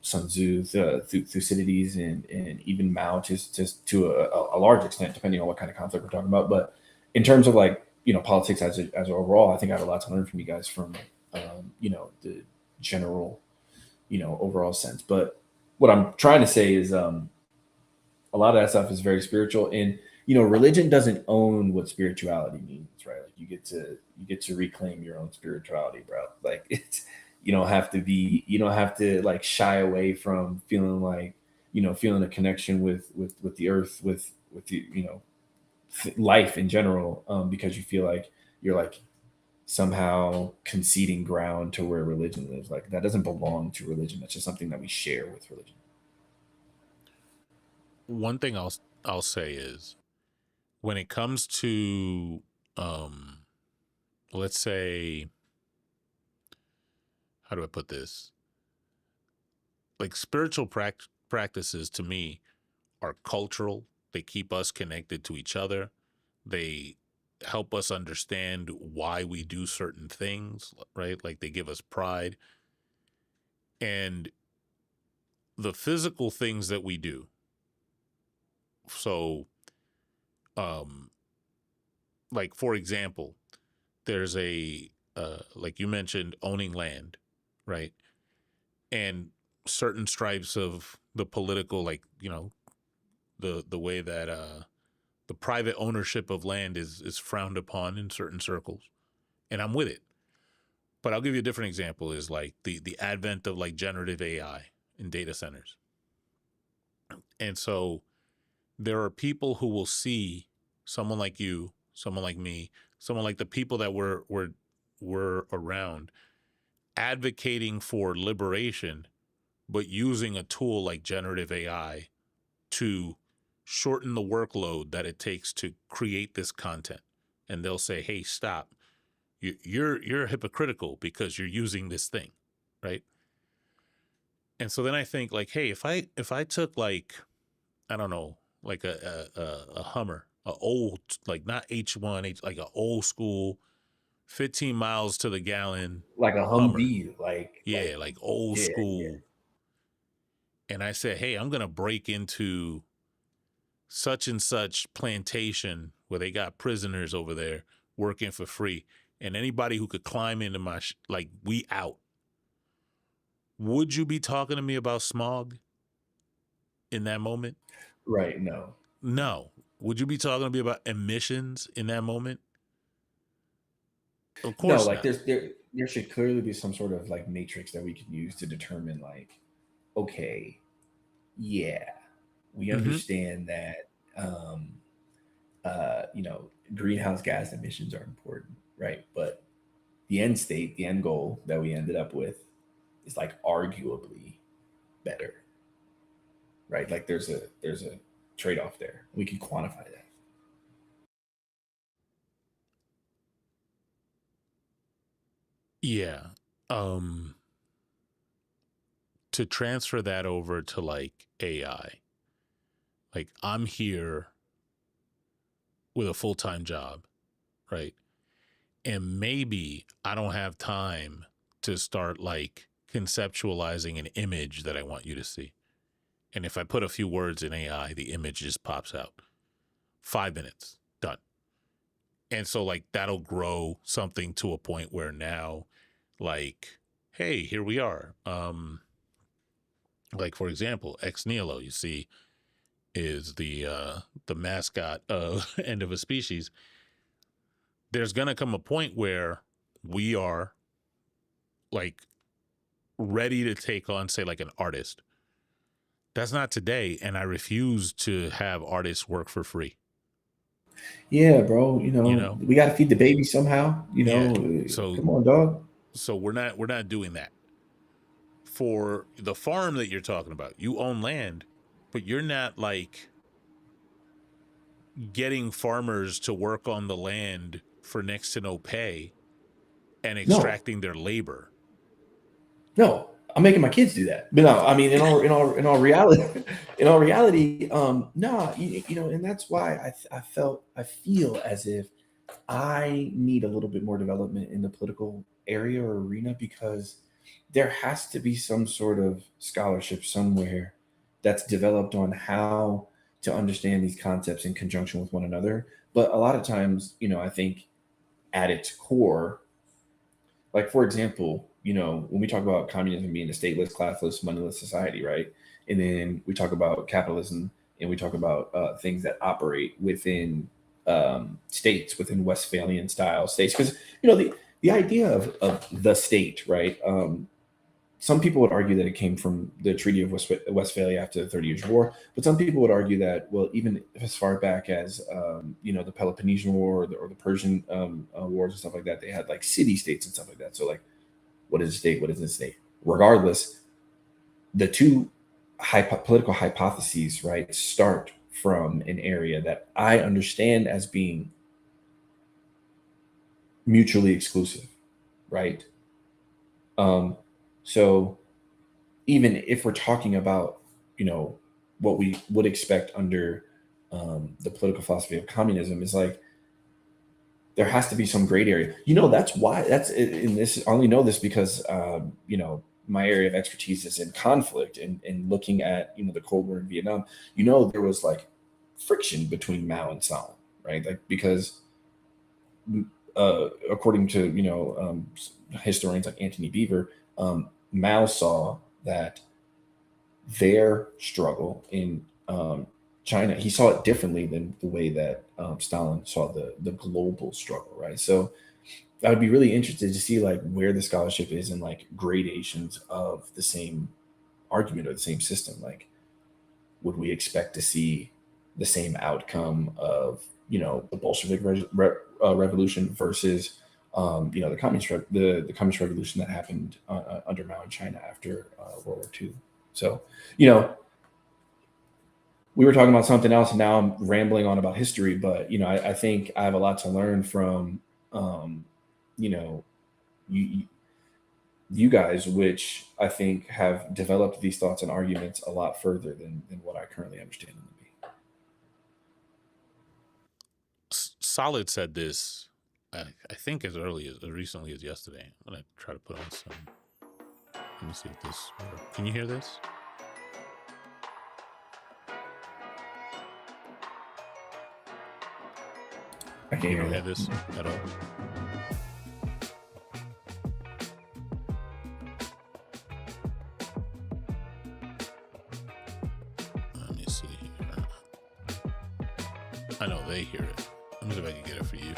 Sun Tzu, Thucydides, and even Mao, to a large extent, depending on what kind of conflict we're talking about. But in terms of, like, politics as overall, I think I have a lot to learn from you guys from the general overall sense. But what I'm trying to say is a lot of that stuff is very spiritual, and religion doesn't own what spirituality means, right? Like, you get to reclaim your own spirituality, bro. Like, it's you don't have to, like, shy away from feeling like, feeling a connection with the earth, with the life in general, because you feel like you're, like, somehow conceding ground to where religion lives. Like, that doesn't belong to religion. That's just something that we share with religion. One thing I'll say is, when it comes to um let's say, how do I put this? Like, spiritual practices to me are cultural. They keep us connected to each other. They help us understand why we do certain things, right? Like, they give us pride. And the physical things that we do. So, um, like, for example, there's like you mentioned, owning land, right? And certain stripes of the political, like, the way that the private ownership of land is frowned upon in certain circles, and I'm with it. But I'll give you a different example, is like the advent of, like, generative AI in data centers. And so there are people who will see someone like you, someone like me, someone like the people that were around, advocating for liberation, but using a tool like generative AI to shorten the workload that it takes to create this content. And they'll say, "Hey, stop! You're hypocritical because you're using this thing, right?" And so then I think, like, hey, if I took, like, I don't know, like a Hummer, a old, like, not H1, like a old school 15 miles to the gallon Like a Hummer, Humvee, yeah, like old yeah, yeah. school. And I said, hey, I'm gonna break into such and such plantation where they got prisoners over there working for free, and anybody who could climb into my like, we out. Would you be talking to me about smog in that moment? Right. No. No. Would you be talking to me about emissions in that moment? Of No, course like, not. there should clearly be some sort of, like, matrix that we can use to determine, like, okay, yeah, we Mm-hmm. understand that um you know, greenhouse gas emissions are important, right? But the end state, the end goal that we ended up with is, like, arguably better, right? Like, there's a trade-off there. We can quantify that. Yeah. Um, to transfer that over to, like, AI, like, I'm here with a full-time job, right? And maybe I don't have time to start, like, conceptualizing an image that I want you to see. And if I put a few words in AI, the image just pops out. 5 minutes, done. And so like that'll grow something to a point where now, like, hey, here we are. Like for example, Ex Nihilo, you see, is the mascot of End of a Species. There's gonna come a point where we are like ready to take on, say, like an artist. That's not today, and I refuse to have artists work for free. Yeah, bro. You know, We got to feed the baby somehow. yeah. So Come on, dog. we're not doing that. For the farm that you're talking about, you own land, but you're not like getting farmers to work on the land for next to no pay and No, extracting their labor. no. I'm making my kids do that. But no, I mean, in all reality, nah. And that's why I feel as if I need a little bit more development in the political area or arena, because there has to be some sort of scholarship somewhere that's developed on how to understand these concepts in conjunction with one another. But a lot of times, I think at its core, like for example, when we talk about communism being a stateless, classless, moneyless society, right? And then we talk about capitalism, and we talk about things that operate within states, within Westphalian style states, because the idea of the state, right? Some people would argue that it came from the Treaty of Westphalia after the 30 Years' War, but some people would argue that, well, even as far back as the Peloponnesian War or the Persian wars and stuff like that, they had like city states and stuff like that. So like, what is a state? What isn't a state? Regardless, the two political hypotheses, right, start from an area that I understand as being mutually exclusive, right? So even if we're talking about, what we would expect under the political philosophy of communism, is like there has to be some great area. That's why that's in this. I only know this because my area of expertise is in conflict and looking at the Cold War in Vietnam. There was like friction between Mao and Stalin, right? Like because according to historians like Anthony Beaver, Mao saw that their struggle in China, he saw it differently than the way that Stalin saw the global struggle, right? So I would be really interested to see like where the scholarship is in like gradations of the same argument or the same system. Like, would we expect to see the same outcome of the Bolshevik revolution versus the the communist revolution that happened under Mao in China after World War II? So we were talking about something else, and now I'm rambling on about history. But I think I have a lot to learn from you you guys, which I think have developed these thoughts and arguments a lot further than what I currently understand them to be. Solid said this, I think as recently as yesterday. I'm gonna try to put on some. Let me see if this works. Can you hear this? I can't You don't hear hear this at all? Let me see here. I know they hear it. Let me see if I can get it for you.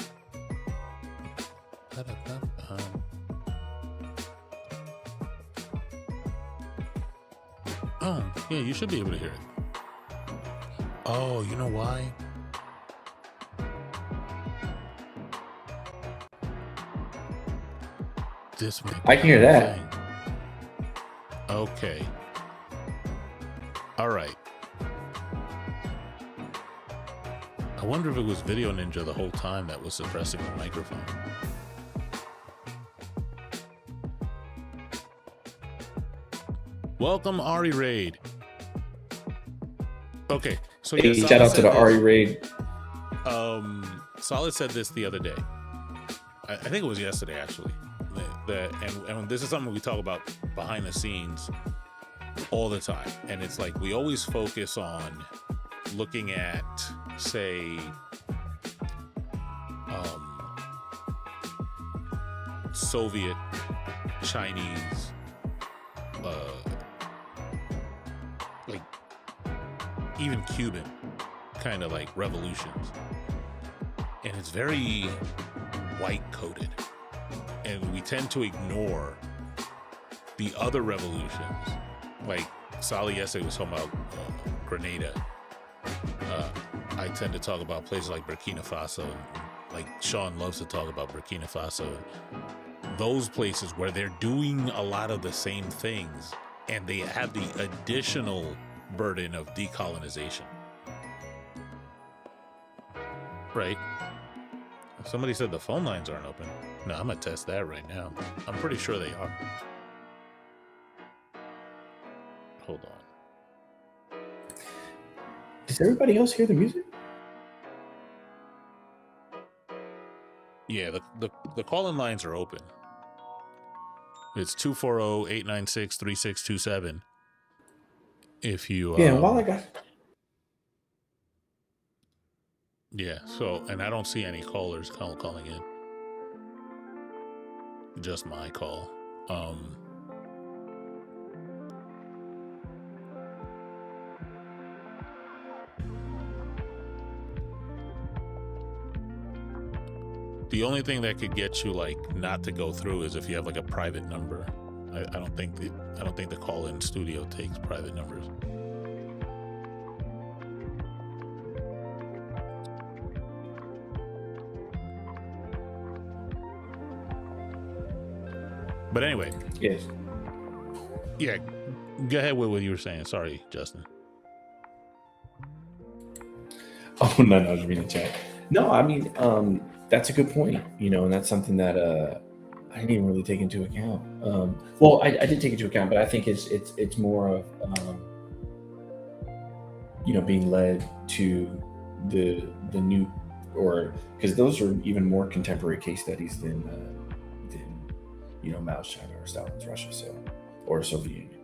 Oh, yeah, you should be able to hear it. Oh, you know why? This might be I can hear the that. thing. Okay. All right. I wonder if it was Video Ninja the whole time that was suppressing the microphone. Welcome, Ari Raid. Okay, so Hey, yeah, shout out to the Ari Raid. Solid said this the other day. I think it was yesterday, actually. that, and this is something we talk about behind the scenes all the time, and it's like we always focus on looking at, say, Soviet, Chinese, like even Cuban kind of like revolutions, and it's very white coded, and we tend to ignore the other revolutions. Like Sally yesterday was talking about Grenada. I tend to talk about places like Burkina Faso, and like Sean loves to talk about Burkina Faso, those places where they're doing a lot of the same things, and they have the additional burden of decolonization. Right? Somebody said the phone lines aren't open. No, I'm gonna test that right now. I'm pretty sure they are. Hold on. Does everybody else hear the music? Yeah, the call-in lines are open. It's 240-896-3627. If you Yeah, while I got yeah, so, and I don't see any callers calling in. Just my call. The only thing that could get you like not to go through is if you have like a private number. I don't think the call-in studio takes private numbers. But anyway. yes. Yeah, go ahead with what you were saying. Sorry, Justin. Oh no, I was reading the chat. No, I mean, that's a good point. And that's something that I didn't even really take into account. Well, I did take into account, but I think it's more of being led to the new, or because those are even more contemporary case studies than Mao's China or Stalin's Russia, or Soviet Union.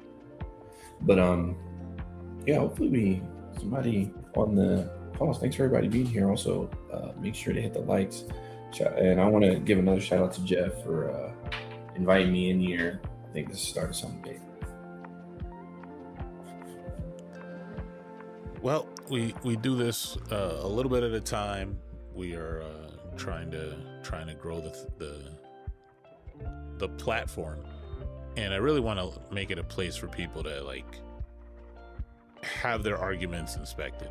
But hopefully somebody on the calls. Thanks for everybody being here. Also, make sure to hit the likes. And I want to give another shout out to Jeff for inviting me in here. I think this started something big. Well, we do this a little bit at a time. We are trying to grow the platform, and I really want to make it a place for people to like have their arguments inspected.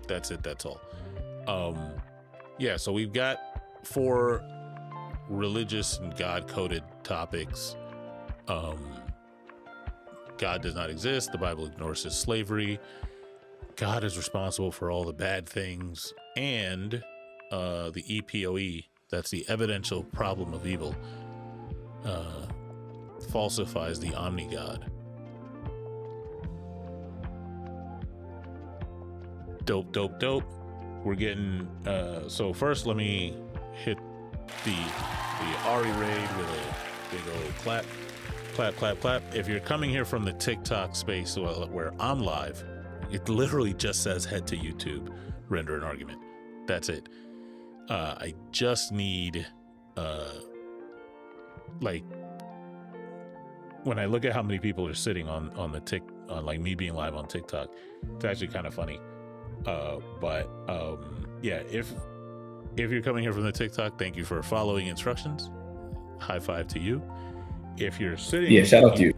That's it. That's all. Yeah. So we've got 4 religious and God-coded topics. God does not exist. The Bible ignores his slavery. God is responsible for all the bad things, and the EPOE, that's the evidential problem of evil, falsifies the omni-God. Dope. We're getting so first let me hit the Ari raid with a big old clap. If you're coming here from the TikTok space where I'm live, it literally just says head to YouTube, render an argument. That's it. I just need like when I look at how many people are sitting on like me being live on TikTok, it's actually kind of funny. Yeah, if you're coming here from the TikTok, thank you for following instructions. High five to you. If you're sitting, yeah, shout out to you.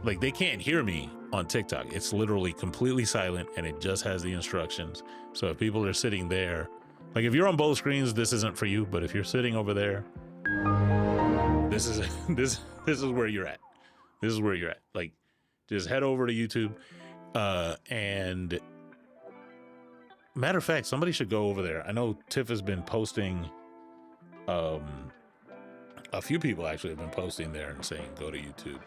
Like they can't hear me on TikTok. It's literally completely silent and it just has the instructions. So if people are sitting there, like if you're on both screens, this isn't for you. But if you're sitting over there, this is where you're at. This is where you're at. Like just head over to YouTube. And matter of fact, somebody should go over there. I know Tiff has been posting, a few people actually have been posting there and saying, go to YouTube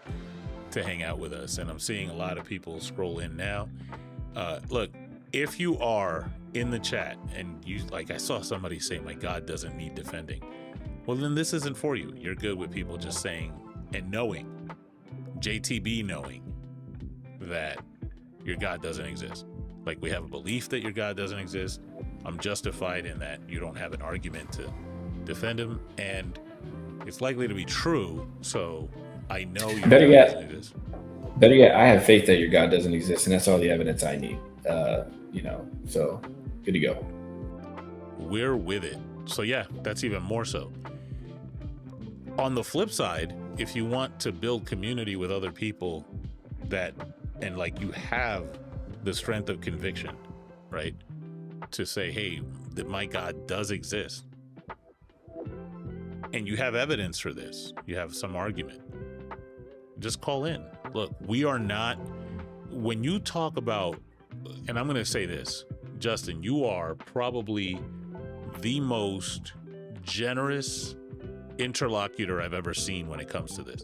to hang out with us. And I'm seeing a lot of people scroll in now. Look, if you are in the chat and you, like I saw somebody say, my God doesn't need defending. well, then this isn't for you. You're good with people just saying and knowing, JTB knowing that your God doesn't exist. Like, we have a belief that your God doesn't exist. I'm justified in that you don't have an argument to defend him, and it's likely to be true. So I know your God doesn't exist. Better yet, I have faith that your God doesn't exist, and that's all the evidence I need. So good to go. We're with it. So yeah, that's even more so. On the flip side, if you want to build community with other people and like you have the strength of conviction, right? To say, hey, that my God does exist. And you have evidence for this. You have some argument. Just call in. Look, we are not, when you talk about, and I'm going to say this, Justin, you are probably the most generous interlocutor I've ever seen when it comes to this.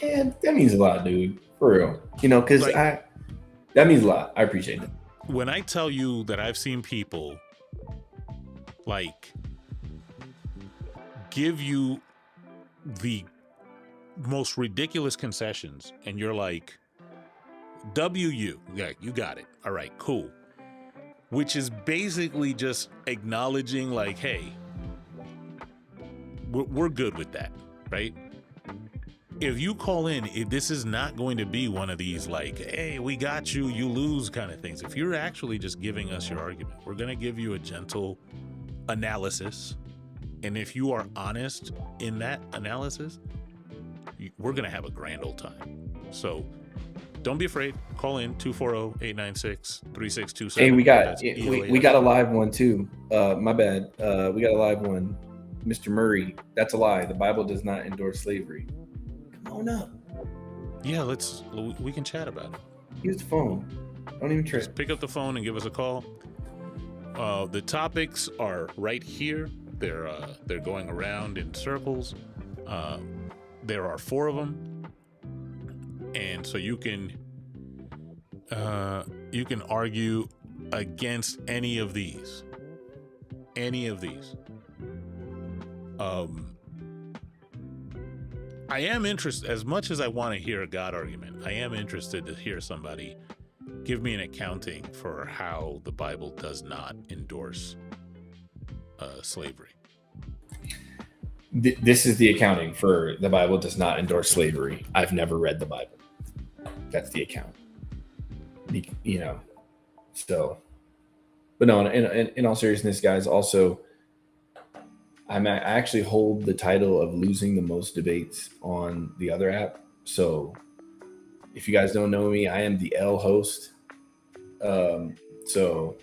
And that means a lot, dude. For real. Because that means a lot. I appreciate it. When I tell you that I've seen people like give you the most ridiculous concessions and you're like, yeah, you got it. All right, cool. Which is basically just acknowledging like, hey, we're good with that, right? If you call in, this is not going to be one of these like, hey, we got you, you lose kind of things. If you're actually just giving us your argument, we're going to give you a gentle analysis. And if you are honest in that analysis, we're going to have a grand old time. So don't be afraid. Call in 240-896-3627. Hey, we got a live one too. My bad. We got a live one. Mr. Murray, that's a lie. The Bible does not endorse slavery. Come on up. Yeah, we can chat about it. Use the phone. Don't even trip. Just pick up the phone and give us a call. The topics are right here. They're going around in circles. There are 4 of them, and so you can argue against any of these. I am interested, as much as I want to hear a God argument, I am interested to hear somebody give me an accounting for how the Bible does not endorse slavery. This is the accounting for the Bible does not endorse slavery. I've never read the Bible. That's the account. So, but no, in all seriousness, guys, also, I actually hold the title of losing the most debates on the other app. So if you guys don't know me, I am the L host. So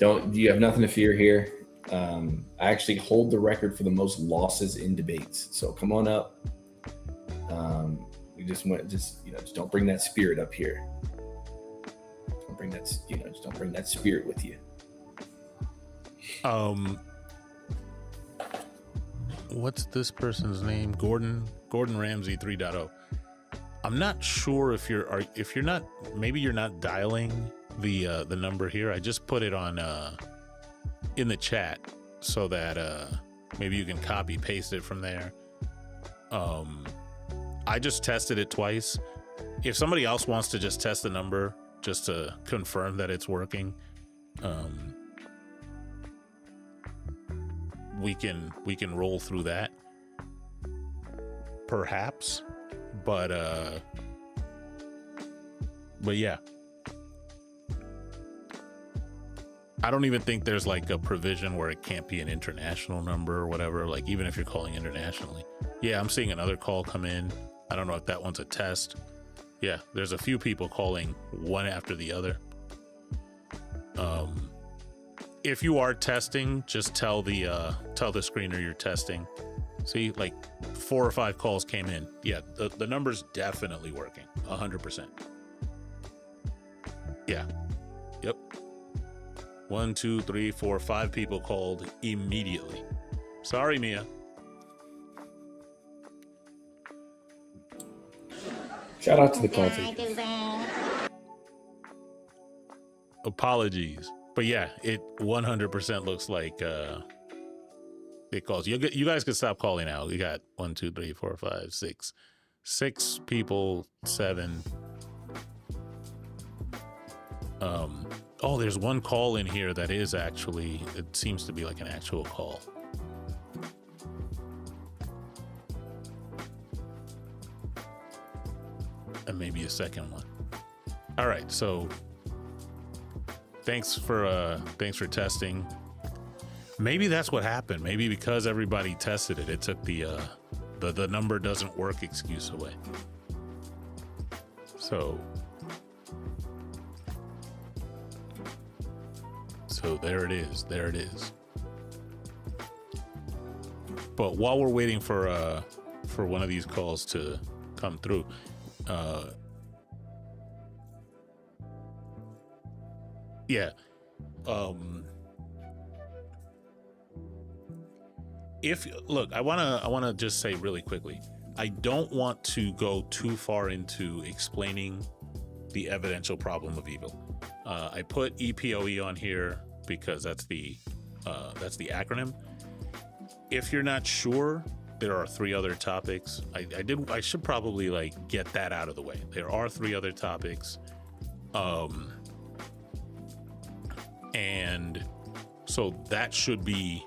you have nothing to fear here. I actually hold the record for the most losses in debates. So come on up. We just don't bring that spirit up here. Don't bring that, just don't bring that spirit with you. What's this person's name? Gordon Ramsay 3.0. I'm not sure if you're not, maybe you're not dialing the number here. I just put it on in the chat so that maybe you can copy paste it from there. I just tested it twice. If somebody else wants to just test the number just to confirm that it's working, we can roll through that perhaps, but yeah, I don't even think there's like a provision where it can't be an international number or whatever, like even if you're calling internationally. Yeah, I'm seeing another call come in. I don't know if that one's a test. Yeah, there's a few people calling one after the other. If you are testing, just tell the screener you're testing. See, like 4 or 5 calls came in. Yeah, the number's definitely working, 100%. Yeah. Yep. 1, 2, 3, 4, 5 people called immediately. Sorry, Mia. Shout out to the coffee. Apologies. But yeah, it 100% looks like it calls. You guys can stop calling now. We got 1, 2, 3, 4, 5, 6 people, 7. Oh, there's one call in here that is actually, it seems to be like an actual call. And maybe a second one. All right, so thanks for testing. Maybe that's what happened. Maybe because everybody tested it, it took the number doesn't work excuse away. So there it is. There it is. But while we're waiting for one of these calls to come through, yeah. If look, I wanna just say really quickly, I don't want to go too far into explaining the evidential problem of evil. I put EPOE on here because that's the acronym. If you're not sure, there are 3 other topics. I should probably like get that out of the way. There are 3 other topics. And so that should be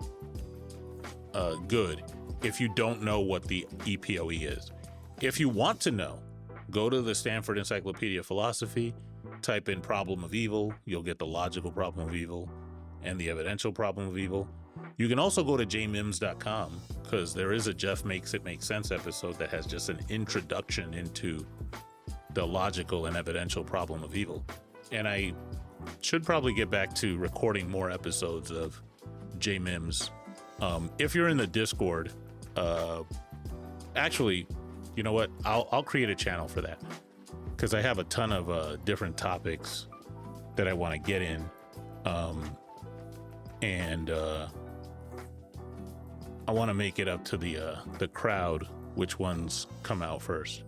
good if you don't know what the EPOE is. If you want to know, go to the Stanford Encyclopedia of Philosophy, type in problem of evil, you'll get the logical problem of evil and the evidential problem of evil. You can also go to jmims.com because there is a Jeff Makes It Make Sense episode that has just an introduction into the logical and evidential problem of evil. And I should probably get back to recording more episodes of JMIMS. If you're in the Discord, actually, you know what? I'll create a channel for that because I have a ton of different topics that I want to get in, and I want to make it up to the crowd which ones come out first.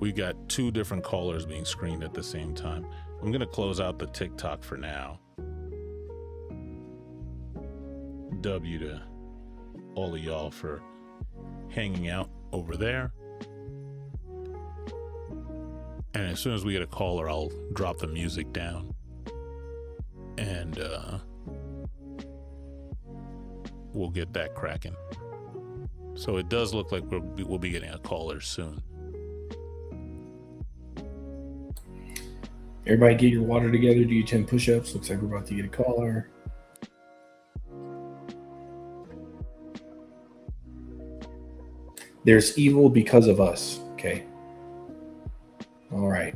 We got 2 different callers being screened at the same time. I'm gonna close out the TikTok for now. W to all of y'all for hanging out over there. And as soon as we get a caller, I'll drop the music down. And we'll get that cracking. So it does look like we'll be getting a caller soon. Everybody get your water together, do your 10 push-ups. Looks like we're about to get a caller. There's evil because of us, okay? All right.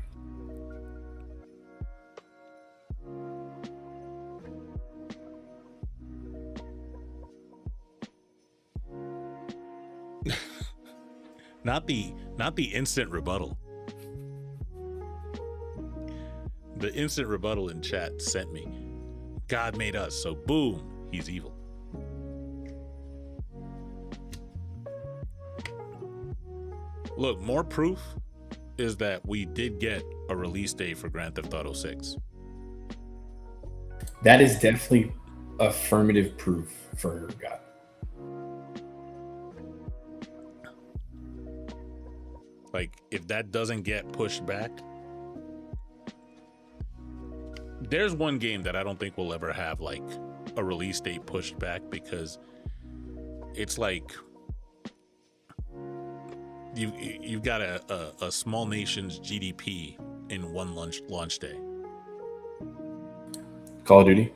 Not the instant rebuttal. The instant rebuttal in chat sent me. God made us, so boom, he's evil. Look, more proof is that we did get a release date for Grand Theft Auto 6. That is definitely affirmative proof for God. Like, if that doesn't get pushed back, there's one game that I don't think we'll ever have like a release date pushed back because it's like you've got a small nation's GDP in one launch day. Call of Duty?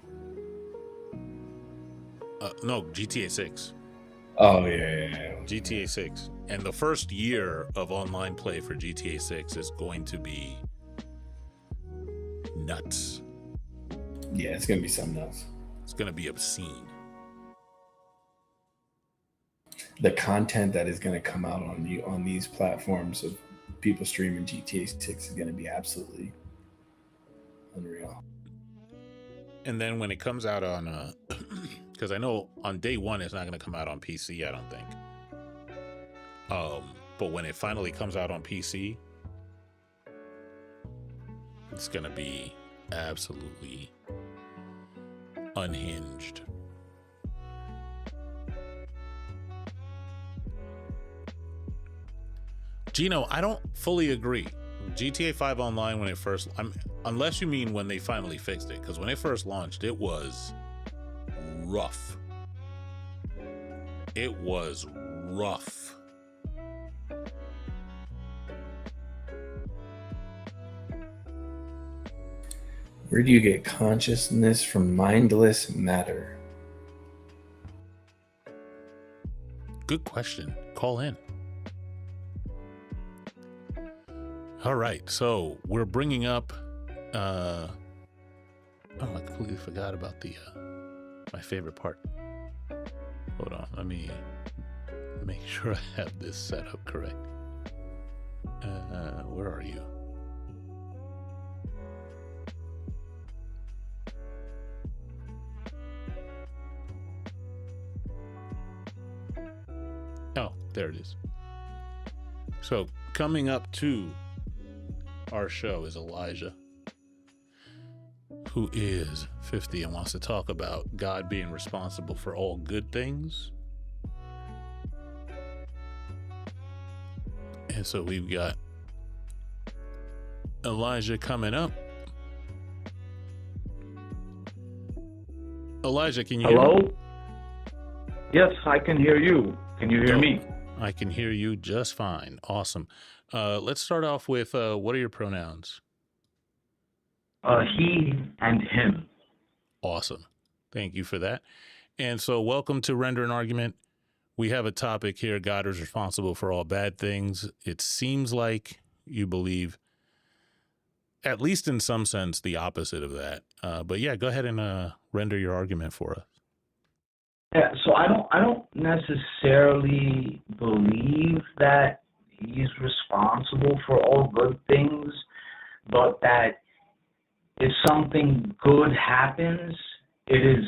No, GTA 6. Oh, yeah. GTA 6. And the first year of online play for GTA 6 is going to be nuts. Yeah, it's going to be something else. It's going to be obscene. The content that is going to come out on these platforms of people streaming GTA 6 is going to be absolutely unreal. And then when it comes out on, because I know on day one it's not going to come out on PC, I don't think. But when it finally comes out on PC, it's going to be absolutely unhinged. Gino, I don't fully agree. GTA 5 Online, when it first, unless you mean when they finally fixed it, because when it first launched, it was rough. It was rough. Where do you get consciousness from mindless matter? Good question. Call in. All right, so we're bringing up. Oh, I completely forgot about the my favorite part. Hold on, let me make sure I have this set up correct. Where are you? Oh, there it is. So coming up to our show is Elijah, who is 50 and wants to talk about God being responsible for all good things. And so we've got Elijah coming up. Elijah, can you hear me? Hello? Yes, I can hear you. Can you hear me? I can hear you just fine. Awesome. Let's start off with what are your pronouns? He and him. Awesome. Thank you for that. And so welcome to Render an Argument. We have a topic here. God is responsible for all bad things. It seems like you believe, at least in some sense, the opposite of that. But yeah, go ahead and render your argument for us. Yeah, so I don't necessarily believe that he's responsible for all good things, but that if something good happens, it is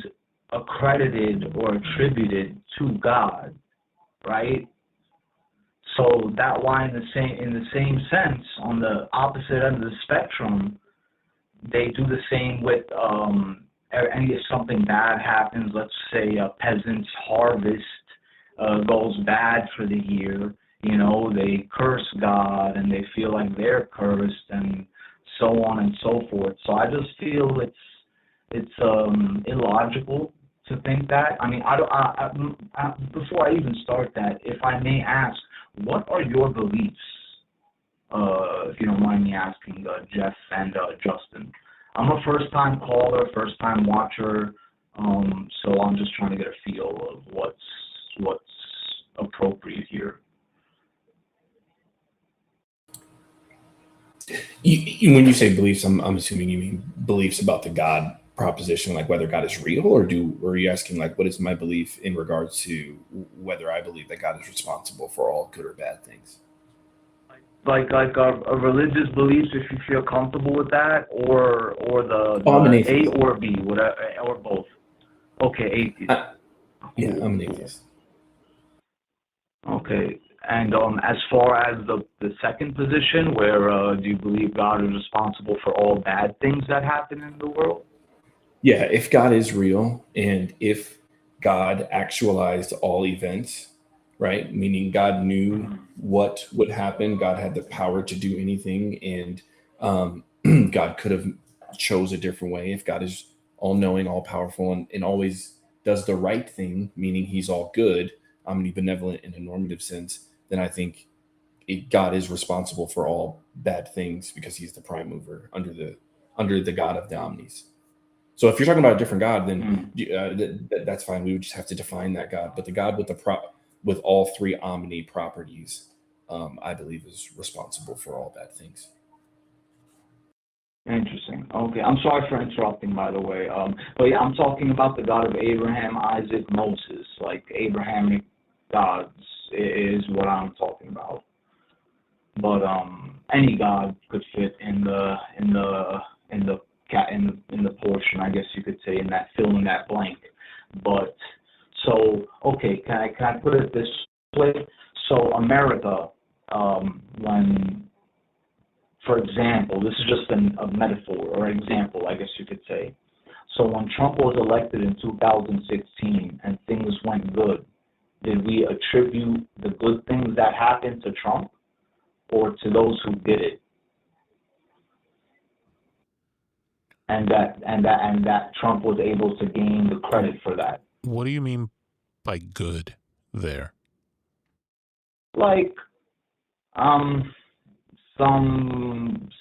accredited or attributed to God, right? So that why in the same sense, on the opposite end of the spectrum, they do the same with if something bad happens. Let's say a peasant's harvest goes bad for the year. You know, they curse God and they feel like they're cursed and so on and so forth. So I just feel it's illogical to think that. I mean, before I even start that, if I may ask, what are your beliefs? If you don't mind me asking, Jeff and Justin. I'm a first-time caller, first-time watcher, so I'm just trying to get a feel of what's appropriate here. When you say beliefs, I'm assuming you mean beliefs about the God proposition, like whether God is real, or are you asking like what is my belief in regards to whether I believe that God is responsible for all good or bad things? Like a religious beliefs, if you feel comfortable with that, or the I'm an A atheist. or B, whatever, or both. Okay, atheist. Yeah, I'm an atheist. Okay, and as far as the second position, where do you believe God is responsible for all bad things that happen in the world? Yeah, if God is real and if God actualized all events, right? Meaning God knew what would happen. God had the power to do anything, and God could have chose a different way. If God is all knowing, all powerful, and always does the right thing, meaning he's all good, omnibenevolent in a normative sense, then I think God is responsible for all bad things because he's the prime mover under the God of the omnis. So if you're talking about a different God, then that's fine. We would just have to define that God. But the God with all three omni properties, I believe, is responsible for all bad things. Interesting. Okay, I'm sorry for interrupting, by the way. But yeah, I'm talking about the God of Abraham, Isaac, Moses, like Abrahamic gods is what I'm talking about. But any God could fit in the portion portion, I guess you could say, in that fill in that blank. But so okay, can I put it this way? So America, when, for example, this is just a metaphor or example, I guess you could say. So when Trump was elected in 2016 and things went good, did we attribute the good things that happened to Trump or to those who did it? And that Trump was able to gain the credit for that. What do you mean by good there? Like,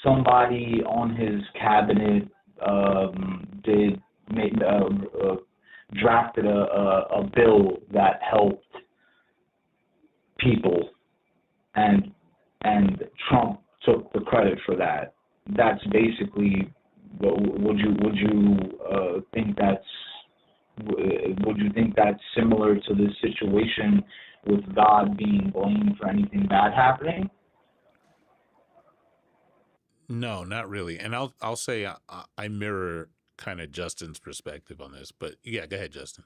somebody on his cabinet drafted a bill that helped people, and Trump took the credit for that. That's basically. Would you think that's similar to this situation with God being blamed for anything bad happening? No, not really. And I'll say I mirror kind of Justin's perspective on this, but yeah, go ahead, Justin.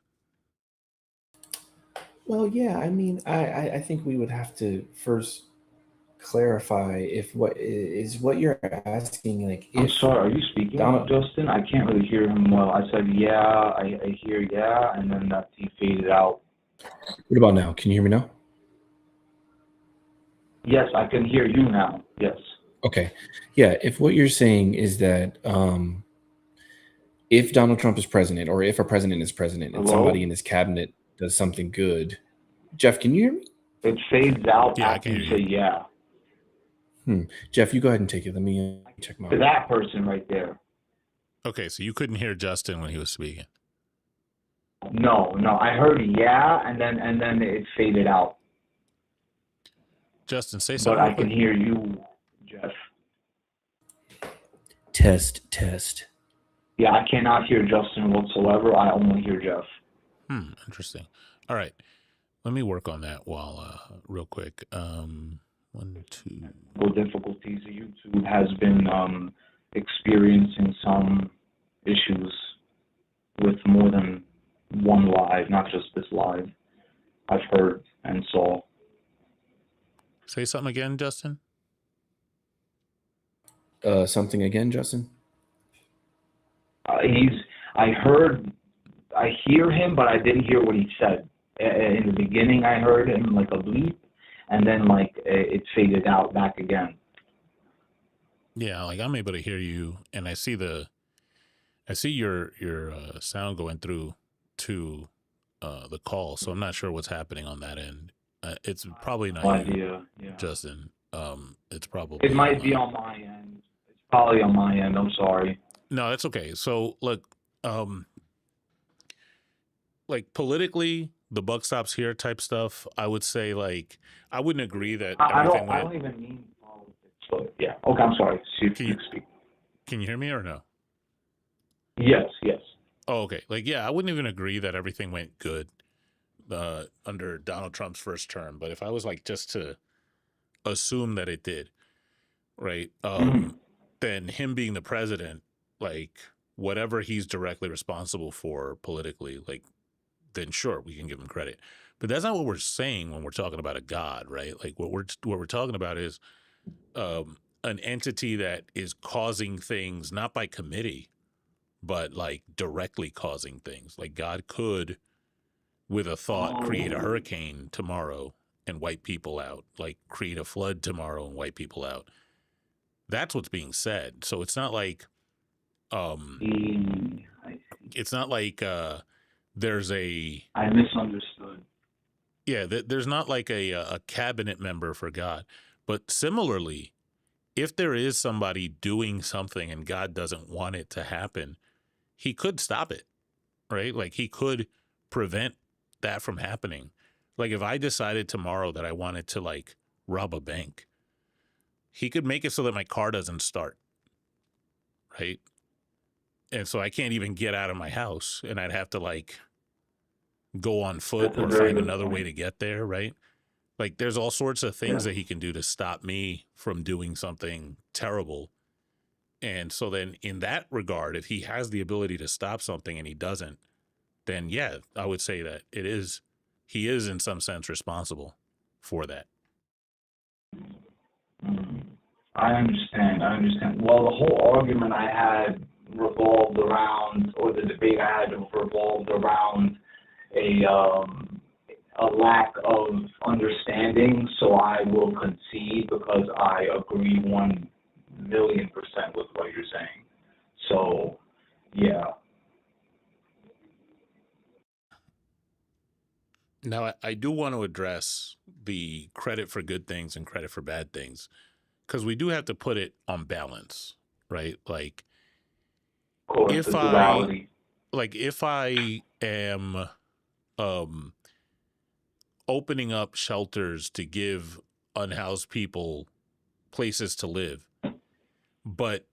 Well, yeah, I mean, I think we would have to first clarify if what you're asking, like I'm if sorry, are you speaking, Donald. Justin? I can't really hear him well. I said, yeah, I hear yeah, and then he faded out. What about now? Can you hear me now? Yes, I can hear you now. Yes. Okay. Yeah, if what you're saying is that if Donald Trump is president, or if a president is president and somebody Hello? in his cabinet does something good. Jeff, can you hear me? It fades out Yeah, I after can you hear say you. yeah. Jeff, you go ahead and take it. Let me check my. To that person right there. Okay, so you couldn't hear Justin when he was speaking. No, I heard yeah, and then it faded out. Justin, say But something I real can quick. hear you, Jeff. Test. Yeah, I cannot hear Justin whatsoever. I only hear Jeff. Interesting. All right. Let me work on that while real quick. 1, 2. With difficulties, YouTube has been experiencing some issues with more than one live, not just this live. I've heard and saw. Say something again, Justin. Something again, Justin? I hear him, but I didn't hear what he said. In the beginning, I heard him like a bleep, and then like it faded out back again. Yeah, like I'm able to hear you, and I see your sound going through to the call, so I'm not sure what's happening on that end. It's probably not No you, idea. Yeah. Justin. It's probably It might be on my end. It's probably on my end. I'm sorry. No, that's okay. So look, like politically, the buck stops here type stuff. I would say like I wouldn't agree that everything I went. don't even mean politics. But yeah. Okay, I'm sorry. Can Speak. Can you hear me or no? Yes. Oh, okay. Like, yeah, I wouldn't even agree that everything went good under Donald Trump's first term. But if I was like just to assume that it did, right? Then him being the president, like whatever he's directly responsible for politically, like then sure we can give him credit. But that's not what we're saying when we're talking about a god, right? Like what we're talking about is an entity that is causing things not by committee, but like directly causing things. Like God could, with a thought, create a hurricane tomorrow and wipe people out, like create a flood tomorrow and wipe people out. That's what's being said. So it's not like it's not like there's a I misunderstood. Yeah, there's not like a cabinet member for God. But similarly, if there is somebody doing something and God doesn't want it to happen, he could stop it, right? Like he could prevent that from happening. Like if I decided tomorrow that I wanted to like rob a bank, he could make it so that my car doesn't start, right? And so I can't even get out of my house and I'd have to like go on foot or find another way to get there, right? Like there's all sorts of things that he can do to stop me from doing something terrible. And so then in that regard, if he has the ability to stop something and he doesn't, then yeah, I would say that he is in some sense responsible for that. I understand. Well, the whole argument I had revolved around, or the debate I had revolved around a lack of understanding. So I will concede because I agree 1,000,000% with what you're saying. So, yeah. Now, I do want to address the credit for good things and credit for bad things, because we do have to put it on balance, right? Like, Of course, the duality. if I am opening up shelters to give unhoused people places to live, but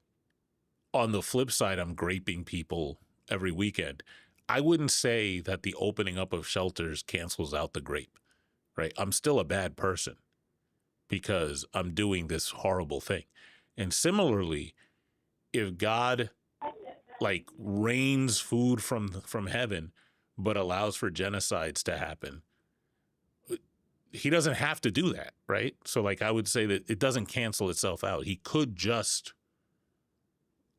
on the flip side, I'm graping people every weekend, I wouldn't say that the opening up of shelters cancels out the grape, right? I'm still a bad person because I'm doing this horrible thing. And similarly, if God like rains food from heaven but allows for genocides to happen, he doesn't have to do that, right? So like I would say that it doesn't cancel itself out. He could just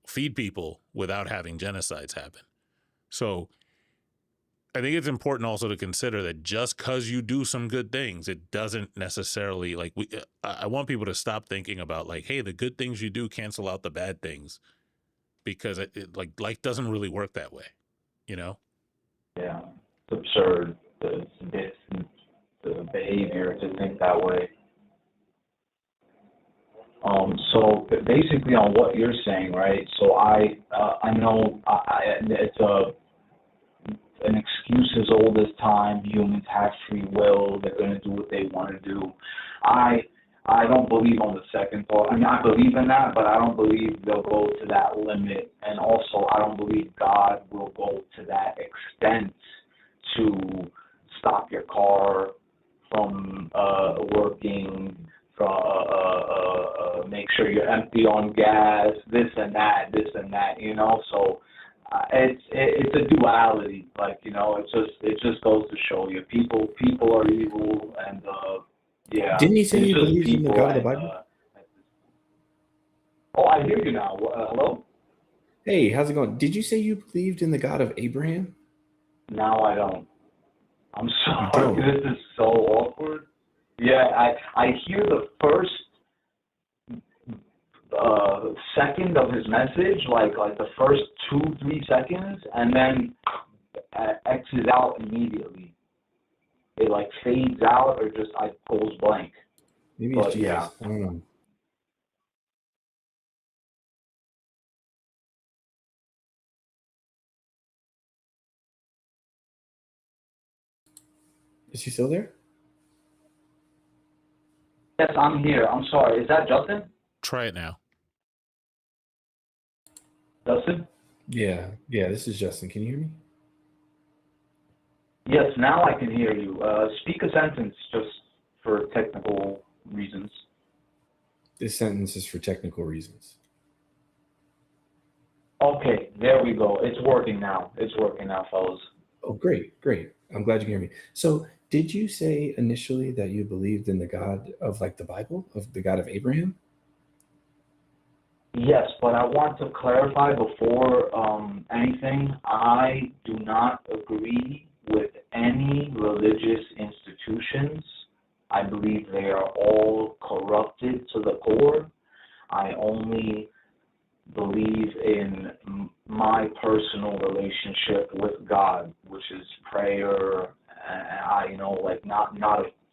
feed people without having genocides happen. So I think it's important also to consider that just because you do some good things, it doesn't necessarily like I want people to stop thinking about like, hey, the good things you do cancel out the bad things, because like life doesn't really work that way, you know? Yeah, it's absurd. It's the behavior to think that way. So basically, on what you're saying, right? So I know it's an excuse as old as time. Humans have free will. They're going to do what they want to do. I don't believe on the second thought. I mean, I believe in that, but I don't believe they'll go to that limit. And also, I don't believe God will go to that extent to stop your car from working, from make sure you're empty on gas, this and that, you know. So it's a duality, like, you know. It just goes to show you people are evil, and yeah. Didn't he say It's he just believes in the people, God of the and Bible? oh, I hear you now. Hello? Hey, how's it going? Did you say you believed in the God of Abraham? Now I don't. I'm You sorry. don't. This is so awkward. Yeah, I hear the first second of his message, like the first 2-3 seconds, and then X's out immediately. It like fades out, or just goes blank. Maybe it's But Jesus. yeah. I don't know. Is he still there? Yes, I'm here. I'm sorry. Is that Justin? Try it now. Justin? Yeah. This is Justin. Can you hear me? Yes, now I can hear you. Speak a sentence just for technical reasons. This sentence is for technical reasons. Okay, there we go. It's working now. Fellas. Oh, great. I'm glad you can hear me. So, did you say initially that you believed in the God of like the Bible, of the God of Abraham? Yes, but I want to clarify before anything. I do not agree with any religious institutions. I believe they are all corrupted to the core. I only believe in my personal relationship with God, which is prayer. And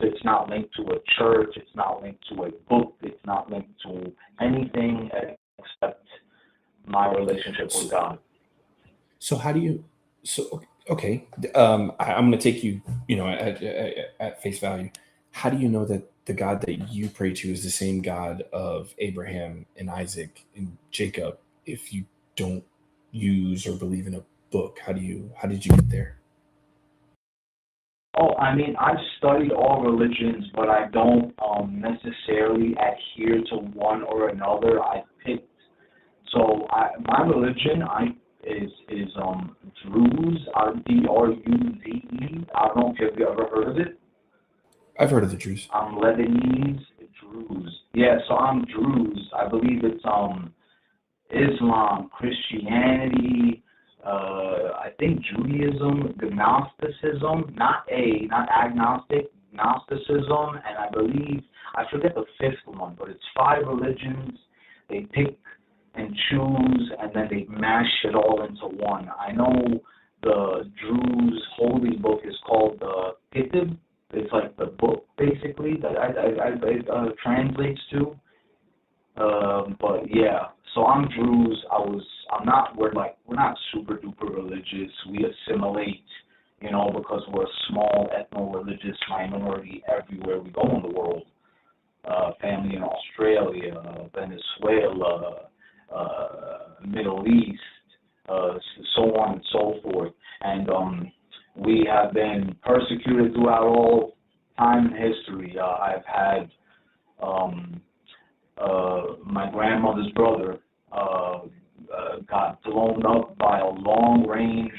it's not linked to a church. It's not linked to a book. It's not linked to anything except my relationship with God. So how do you? So okay, I'm going to take you, at face value. How do you know that the God that you pray to is the same God of Abraham and Isaac and Jacob if you don't use or believe in a book? How did you get there? Oh, I mean, I've studied all religions, but I don't necessarily adhere to one or another. I picked My religion is Druze, Druze. I don't know if you've ever heard of it. I've heard of the Jews. I'm Lebanese, Druze. Yeah, so I'm Druze. I believe it's Islam, Christianity, I think Judaism, Gnosticism, not agnostic, Gnosticism, and I believe, I forget the fifth one, but it's 5 religions. They pick and choose, and then they mash it all into one. I know the Druze holy book is called the Kitab. It's like the book, basically, that it translates to. But yeah, so I'm Druze. We're not super duper religious. We assimilate, because we're a small ethno-religious minority everywhere we go in the world. Family in Australia, Venezuela, Middle East, so on and so forth. And we have been persecuted throughout all time in history. I've had my grandmother's brother got blown up by a long-range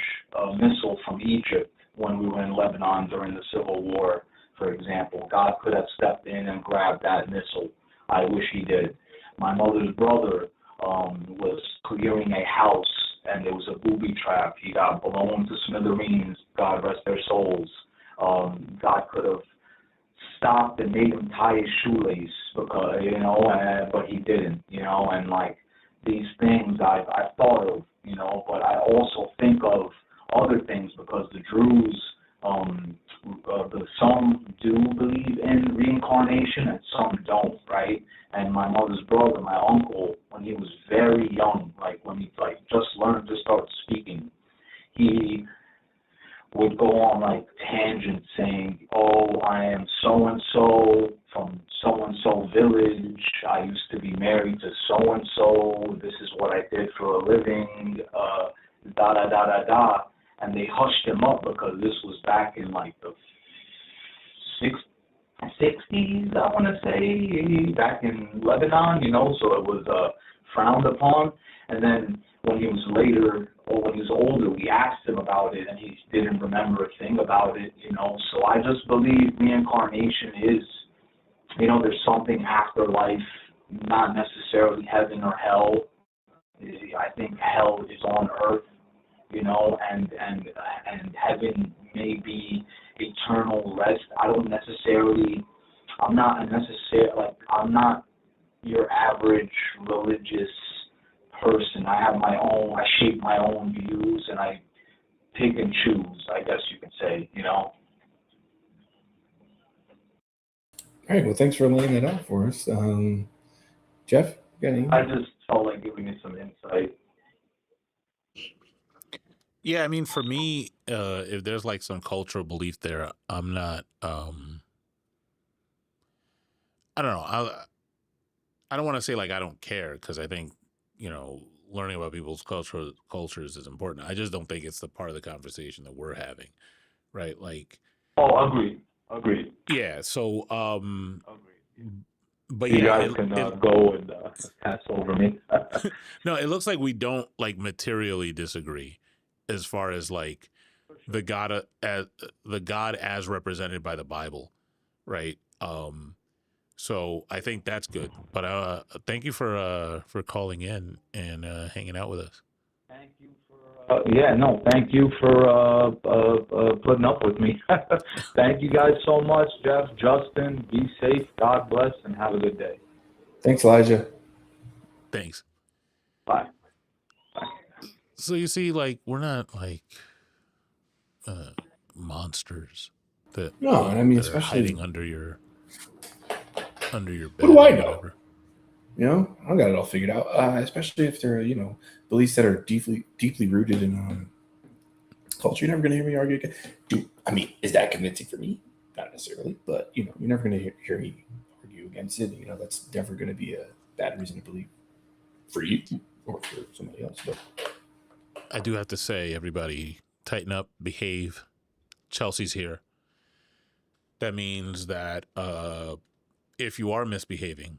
missile from Egypt when we were in Lebanon during the Civil War, for example. God could have stepped in and grabbed that missile. I wish he did. My mother's brother was clearing a house, and there was a booby trap. He got blown to smithereens. God rest their souls. God could have stopped and made him tie his shoelace, because but he didn't. And like these things I've thought of, but I also think of other things, because the Druze, some do believe in reincarnation and some don't, right? And my mother's brother, my uncle, when he was very young, when he just learned to start speaking, he would go on tangents saying, "Oh, I am so and so from so and so village. I used to be married to so and so. This is what I did for a living." Da da da da da. And they hushed him up because this was back in the 60s, I want to say, back in Lebanon, so it was frowned upon. And then when he was older, we asked him about it, and he didn't remember a thing about it, So I just believe reincarnation is, there's something after life, not necessarily heaven or hell. I think hell is on earth, and heaven may be eternal rest. I'm not your average religious person. I shape my own views, and I pick and choose, I guess you could say, All right. Well, thanks for laying that out for us. Jeff, you got anything? I just felt like giving you some insight. Yeah, I mean, for me, if there's some cultural belief there, I'm not. I don't know. I don't want to say I don't care, because I think learning about people's cultures is important. I just don't think it's the part of the conversation that we're having, right? Oh, agreed. Yeah. So, Agreed. but You yeah, guys can go and pass over me. no, it looks like we don't materially disagree as far as the God as represented by the Bible, right? So I think that's good. But thank you for calling in and hanging out with us. Thank you for thank you for putting up with me. Thank you guys so much, Jeff, Justin. Be safe. God bless, and have a good day. Thanks, Elijah. Thanks. Bye. So you see, we're not monsters that that are hiding under your bed. What do I know? Whatever. I don't got it all figured out. Especially if they're beliefs that are deeply rooted in culture. You're never going to hear me argue again. Is that convincing for me? Not necessarily, but you're never going to hear me argue against it. That's never going to be a bad reason to believe for you or for somebody else. But I do have to say, everybody, tighten up, behave. Chelsea's here. That means that if you are misbehaving,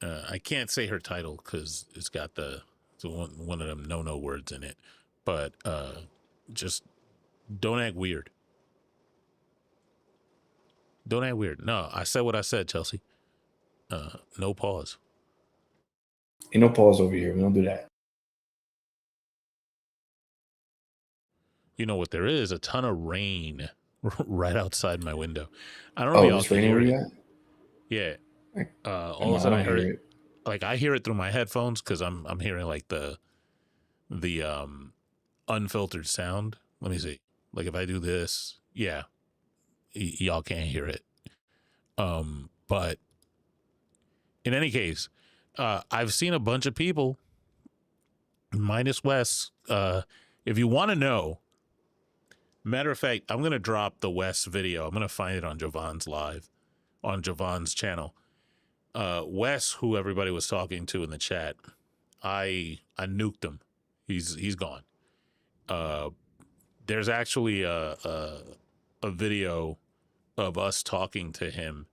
I can't say her title because it's got the one of them no words in it. But just don't act weird. Don't act weird. No, I said what I said, Chelsea. No pause. Ain't no pause over here. We don't do that. You know what? There is a ton of rain right outside my window. I don't know if y'all It's can raining hear where it. you at? Yeah. All No, of a I sudden don't I heard hear it. it. Like I hear it through my headphones because I'm hearing like the unfiltered sound. Let me see. Like if I do this, yeah, y'all can't hear it. But in any case, I've seen a bunch of people, minus Wes. If you want to know, matter of fact, I'm gonna drop the Wes video. I'm gonna find it on Javon's live, on Javon's channel. Wes, who everybody was talking to in the chat, I nuked him. He's gone. There's actually a video of us talking to him,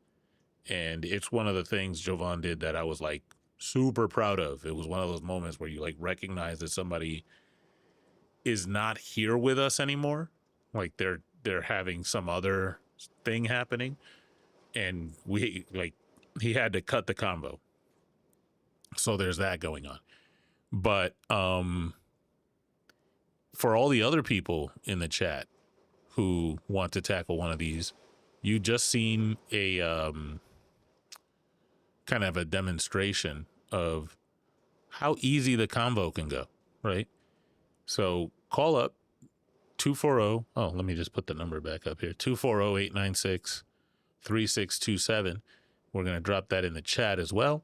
and it's one of the things Jovan did that I was like super proud of. It was one of those moments where you like recognize that somebody is not here with us anymore, like they're having some other thing happening, and we like he had to cut the convo. So there's that going on. But for all the other people in the chat who want to tackle one of these, you just seen a kind of a demonstration of how easy the convo can go, right? So call up 240. Oh, let me just put the number back up here. 240-896-3627. We're going to drop that in the chat as well.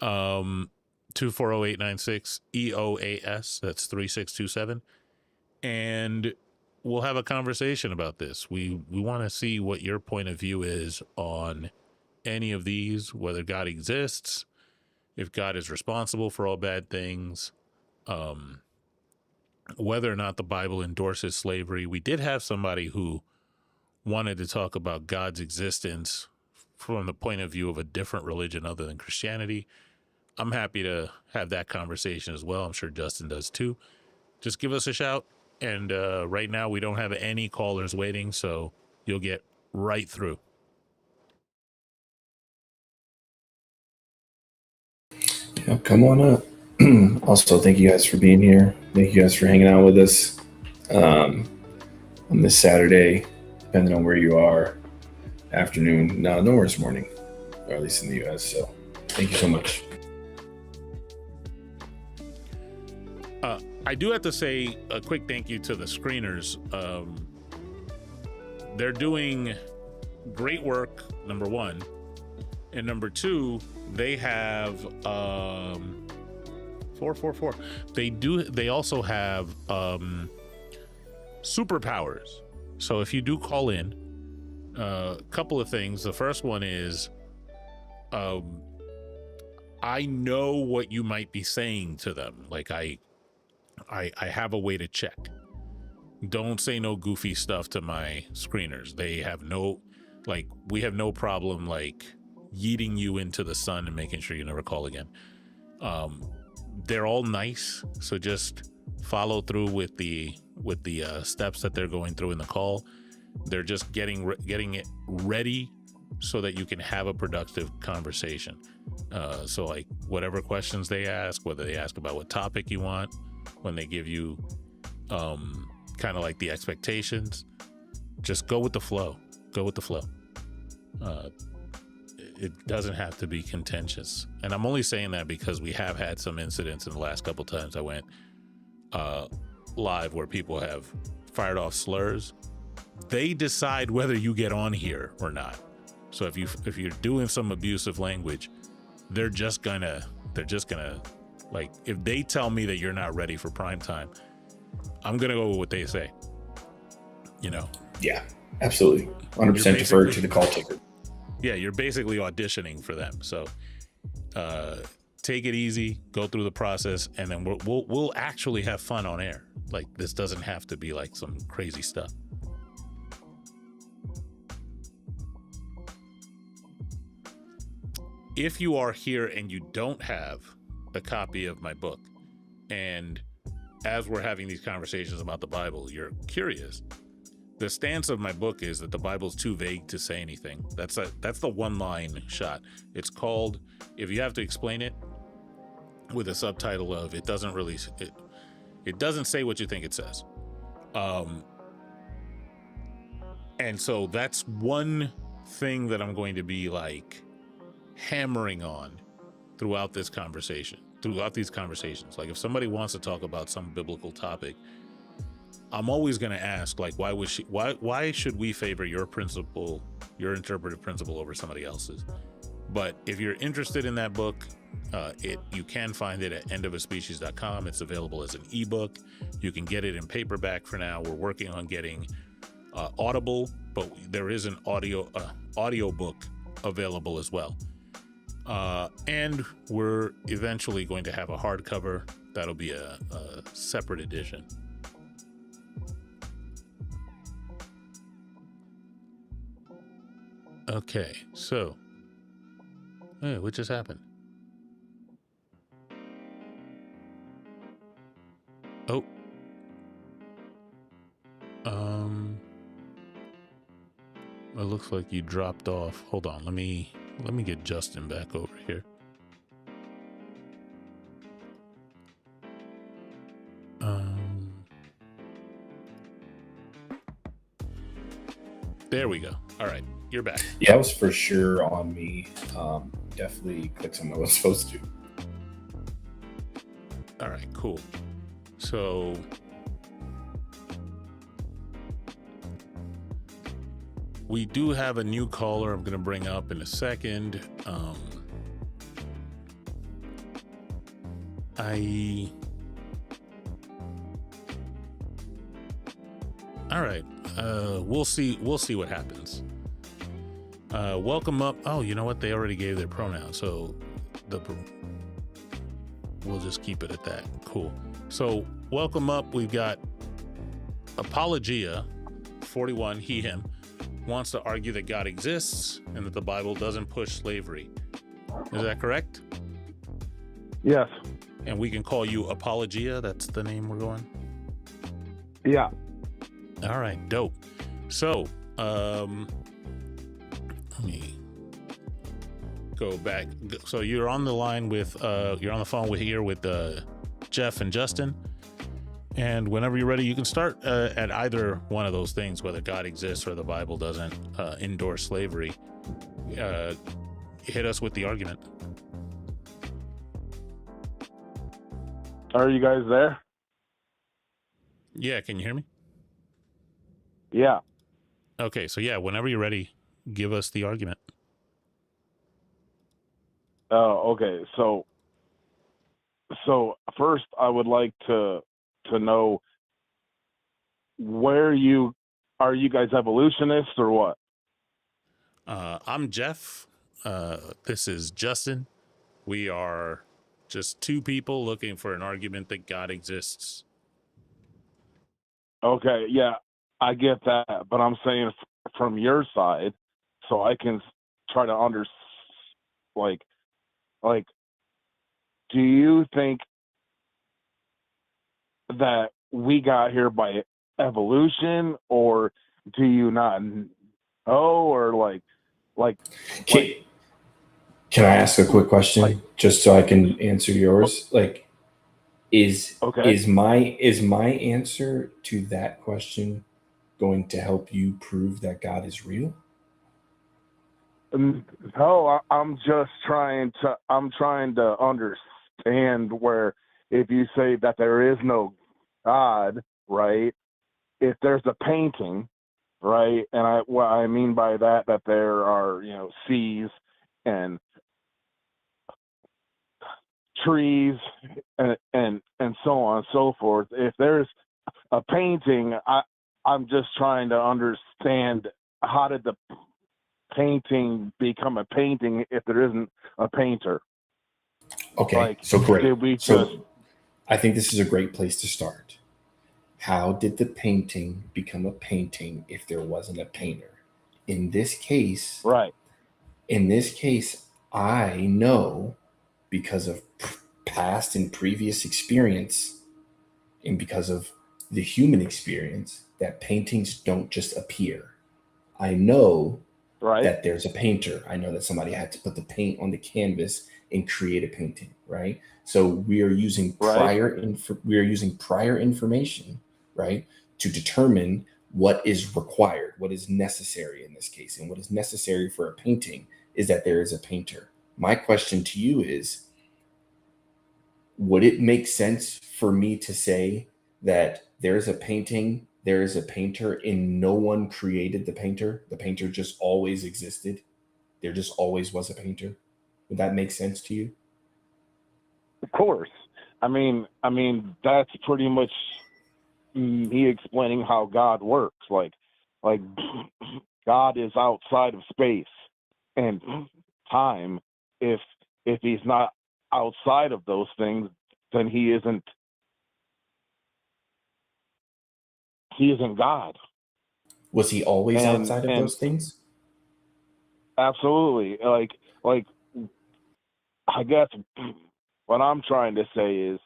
240-896 EoaS. That's 3627. And we'll have a conversation about this. We want to see what your point of view is on any of these, whether God exists, if God is responsible for all bad things, whether or not the Bible endorses slavery. We did have somebody who wanted to talk about God's existence from the point of view of a different religion other than Christianity. I'm happy to have that conversation as well. I'm sure Justin does too. Just give us a shout. And right now we don't have any callers waiting, so you'll get right through. Yeah, come on up. Also, thank you guys for being here. Thank you guys for hanging out with us on this Saturday, depending on where you are. Afternoon, no, nowhere this morning, or at least in the US. So thank you so much. I do have to say a quick thank you to the screeners. They're doing great work, number one. And number two, they have 444. They also have superpowers. So if you do call in, a couple of things. The first one is I know what you might be saying to them. Like I have a way to check. Don't say no goofy stuff to my screeners. They have no, like, we have no problem like yeeting you into the sun and making sure you never call again. They're all nice, so just follow through with the steps that they're going through in the call. They're just getting it ready so that you can have a productive conversation. So like whatever questions they ask, whether they ask about what topic you want, when they give you kind of like the expectations, just go with the flow. It doesn't have to be contentious. And I'm only saying that because we have had some incidents in the last couple times I went live where people have fired off slurs. They decide whether you get on here or not. So if you're doing some abusive language, they're just gonna like, if they tell me that you're not ready for prime time, I'm gonna go with what they say. You know? Yeah, absolutely. 100% defer to the call taker. Yeah, you're basically auditioning for them. So take it easy, go through the process, and then we'll actually have fun on air. Like, this doesn't have to be like some crazy stuff. If you are here and you don't have a copy of my book, and as we're having these conversations about the Bible, you're curious. The stance of my book is that the Bible's too vague to say anything. That's the one line shot. It's called, if you have to explain it, with a subtitle of it doesn't really, it doesn't say what you think it says. And so that's one thing that I'm going to be like hammering on throughout these conversations. Like if somebody wants to talk about some biblical topic, I'm always going to ask, like, why should we favor your principle, your interpretive principle over somebody else's? But if you're interested in that book, you can find it at endofaspecies.com. It's available as an ebook. You can get it in paperback for now. We're working on getting Audible, but there is an audio book available as well. And we're eventually going to have a hardcover. That'll be a separate edition. Okay, so, hey, what just happened? Oh, it looks like you dropped off. Hold on, let me get Justin back over here. There we go. All right, you're back. Yeah, it was for sure on me. Definitely clicked something I was supposed to. All right, cool. So we do have a new caller I'm going to bring up in a second. All right. We'll see what happens. Welcome up. Oh, you know what? They already gave their pronoun, so we'll just keep it at that. Cool. So welcome up. We've got Apologia 41, he, him, wants to argue that God exists and that the Bible doesn't push slavery. Is that correct? Yes. And we can call you Apologia. That's the name we're going? Yeah. All right, dope. So, let me go back. So you're on the line with, you're on the phone with Jeff and Justin. And whenever you're ready, you can start at either one of those things, whether God exists or the Bible doesn't endorse slavery. Hit us with the argument. Are you guys there? Yeah, can you hear me? Yeah. Okay, so yeah, whenever you're ready, give us the argument. Okay. So first, I would like to know where are you guys evolutionists or what? I'm Jeff. This is Justin. We are just two people looking for an argument that God exists. Okay. Yeah, I get that, but I'm saying from your side, so I can try to like, do you think that we got here by evolution, or do you not know, or Can I ask a quick question just so I can answer yours? Like, is my answer to that question going to help you prove that God is real? No, I'm trying to understand where, if you say that there is no God, right? If there's a painting, right? And what I mean by that there are, seas and trees and so on and so forth. If there's a painting, I'm just trying to understand, how did the painting become a painting if there isn't a painter? Okay, so great. Did we I think this is a great place to start. How did the painting become a painting if there wasn't a painter? In this case, right. I know, because of past and previous experience and because of the human experience that paintings don't just appear. I know Right. that there's a painter. I know that somebody had to put the paint on the canvas and create a painting, right? So Right. we are using prior information, right, to determine what is required, what is necessary in this case. And what is necessary for a painting is that there is a painter. My question to you is, would it make sense for me to say that there's a painting, there is a painter, and no one created the painter? The painter just always existed. There just always was a painter. Would that make sense to you? Of course. That's pretty much me explaining how God works. Like God is outside of space and time. If he's not outside of those things, then he isn't God. Was he always And outside of and those things? absolutely, like I guess what I'm trying to say is,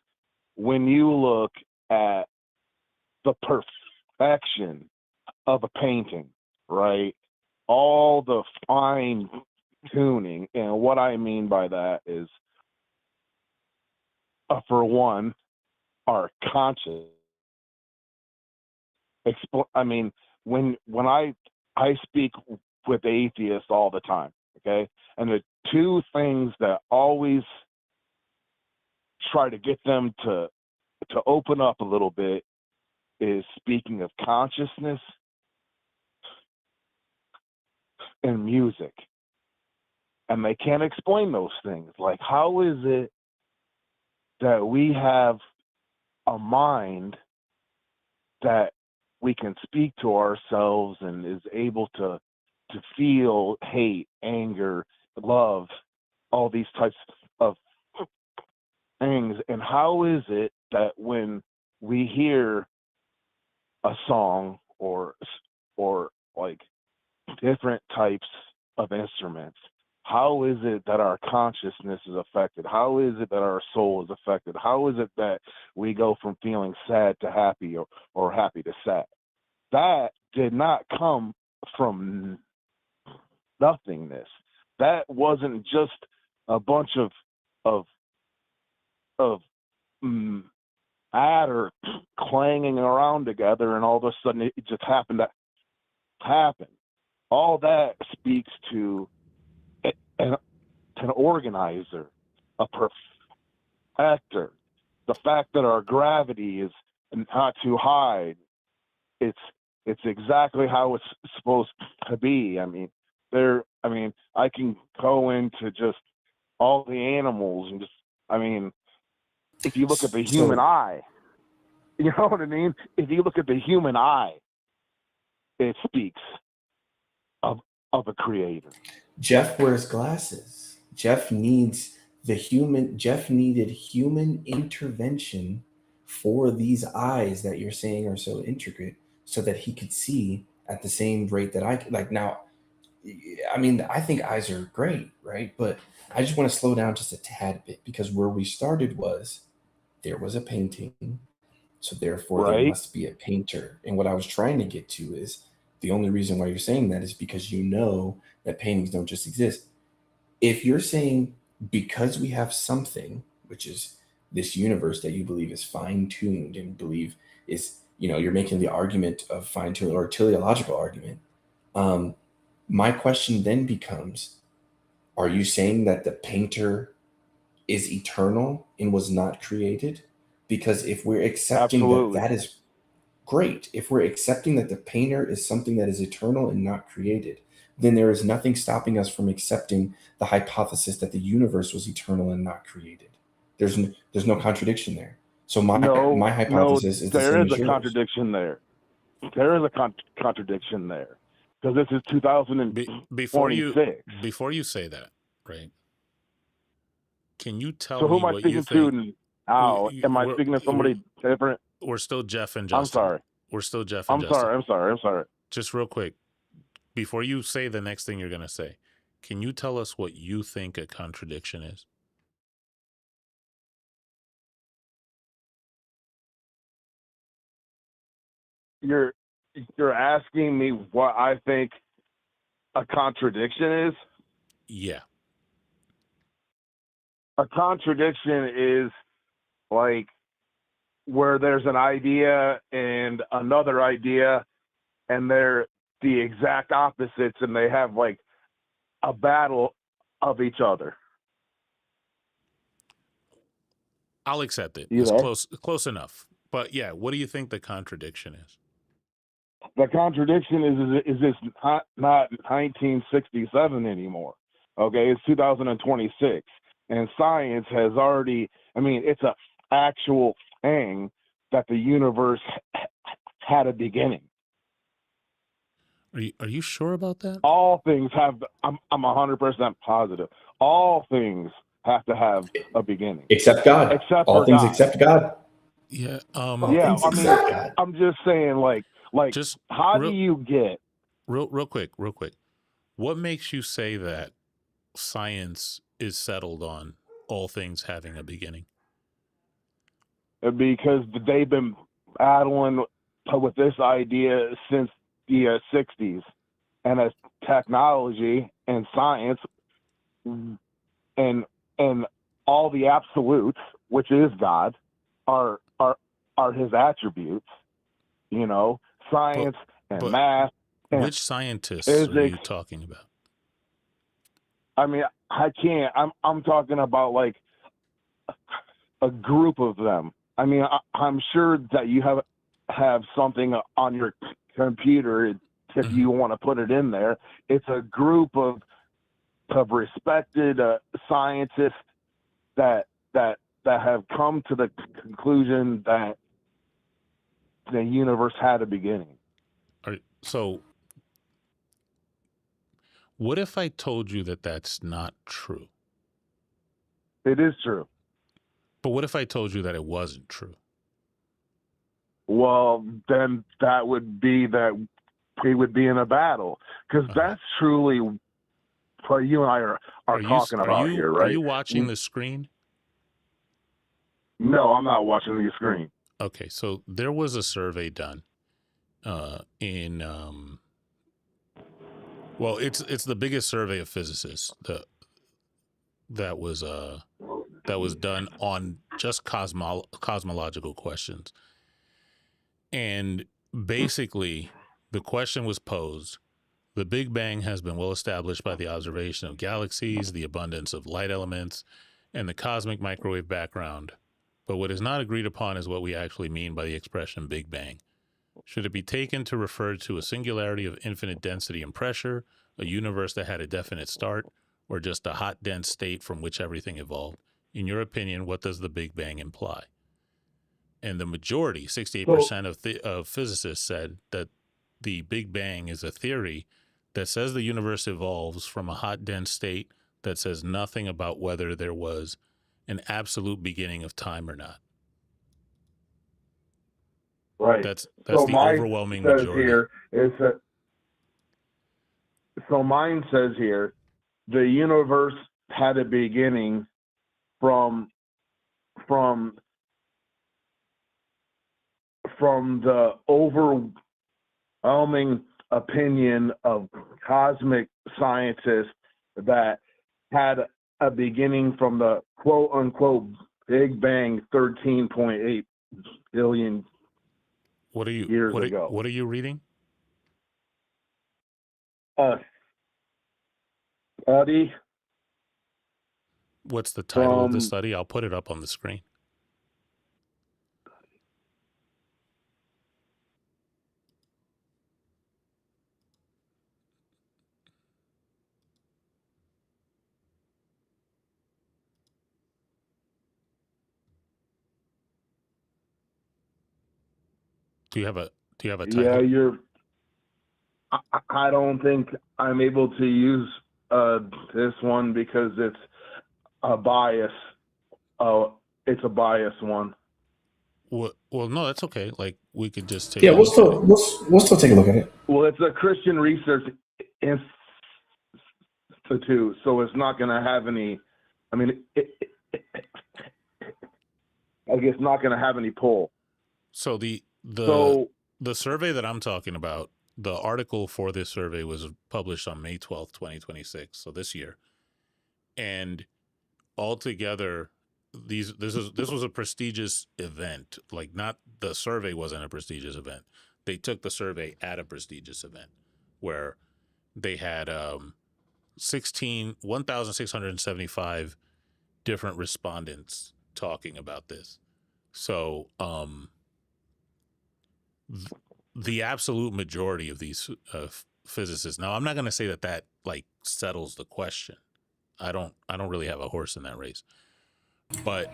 when you look at the perfection of a painting, right? All the fine tuning, and what I mean by that is, for one, our conscious. I mean, when I speak with atheists all the time, okay, and the two things that always try to get them to open up a little bit is speaking of consciousness and music, and they can't explain those things. Like, how is it that we have a mind that we can speak to ourselves and is able to feel hate, anger, love, all these types of things? And how is it that when we hear a song or like different types of instruments, how is it that our consciousness is affected? How is it that our soul is affected? How is it that we go from feeling sad to happy, or happy to sad? That did not come from nothingness. That wasn't just a bunch of of matter clanging around together, and all of a sudden it just happened to happen. All that speaks to an, an organizer, a perfecter. The fact that our gravity is not too high, it's it's exactly how it's supposed to be. I can go into just all the animals and just, I mean, if you look at the human So, eye, you know what I mean? If you look at the human eye, it speaks of of a creator. Jeff wears glasses. Jeff needed human intervention for these eyes that you're saying are so intricate so that he could see at the same rate that I could. Like now, I mean, I think eyes are great, right? But I just want to slow down just a tad bit because where we started was there was a painting, so therefore there Right? must be a painter. And what I was trying to get to is the only reason why you're saying that is because you know that paintings don't just exist. If you're saying because we have something, which is this universe that you believe is fine tuned and believe is, you're making the argument of fine tuned or teleological argument. Um, my question then becomes, are you saying that the painter is eternal and was not created? Because if we're accepting that Absolutely. that is great, if we're accepting that the painter is something that is eternal and not created, then there is nothing stopping us from accepting the hypothesis that the universe was eternal and not created. There's no contradiction there. So my No, hypothesis is the there same is as a yours. contradiction there. There is a contradiction there, because this is Be, before you 2026. before you say that, right? Can you tell So who me am I what you speaking to think? now? we- Am I We're speaking to we're, somebody different? we're still Jeff and I'm Justin. sorry. We're still Jeff and I'm Justin. sorry. I'm sorry. I'm sorry. Just real quick, before you say the next thing you're gonna say, can you tell us what you think a contradiction is? you're asking me what I think a contradiction is? Yeah. A contradiction is like where there's an idea and another idea, and they're the exact opposites, and they have like a battle of each other. I'll accept it. You It's there? close enough. But yeah, what do you think the contradiction is? The contradiction is this not 1967 anymore? Okay, it's 2026, and science has already. I mean, it's a actual thing that the universe had a beginning. Are you sure about that? All things have. I'm 100% positive. All things have to have a beginning, Except God. except All for things God. except God. Yeah. All Yeah, things I mean, except God. I'm just saying, like, Just how do you get? real quick. What makes you say that science is settled on all things having a beginning? Because they've been battling with this idea since the 60s, and as technology and science and all the absolutes, which is God, are his attributes. You know, science and but math and which scientists are you physics. talking about? I mean, I can't. I'm talking about like a group of them. I mean, I'm sure that you have something on your computer if you want to put it in there. It's a group of respected scientists that have come to the conclusion that the universe had a beginning. So, what if I told you that that's not true? It is true. But what if I told you that it wasn't true? Well, then that would be that we would be in a battle, because that's truly what you and I are talking about here, right? Are you watching the screen? No, I'm not watching the screen. Okay, so there was a survey done well, it's the biggest survey of physicists that was done on just cosmological questions. And basically the question was posed: the Big Bang has been well established by the observation of galaxies, the abundance of light elements, and the cosmic microwave background. But what is not agreed upon is what we actually mean by the expression Big Bang. Should it be taken to refer to a singularity of infinite density and pressure, a universe that had a definite start, or just a hot, dense state from which everything evolved? In your opinion, what does the Big Bang imply? And the majority, 68% of physicists, said that the Big Bang is a theory that says the universe evolves from a hot, dense state that says nothing about whether there was an absolute beginning of time or not. Right. That's so the overwhelming majority. Here is that. So mine says here, the universe had a beginning from the overwhelming opinion of cosmic scientists that had a beginning from the quote unquote Big Bang 13.8 billion years ago. What are you reading? Study. What's the title of the study? I'll put it up on the screen. Do you have a title? Yeah, I don't think I'm able to use this one because it's a bias. It's a biased one. Well, no, that's okay. Like, we could just take. Yeah, we'll still take a look at it. Well, it's a Christian Research Institute, so it's not going to have any. I mean, I guess not going to have any pull. So the the survey that I'm talking about, the article for this survey was published on May 12th, 2026, so this year. And altogether, this was a prestigious event. Like, not the survey wasn't a prestigious event. They took the survey at a prestigious event where they had 1,675 different respondents talking about this. So the absolute majority of these physicists. Now, I'm not going to say that like settles the question. I don't really have a horse in that race, but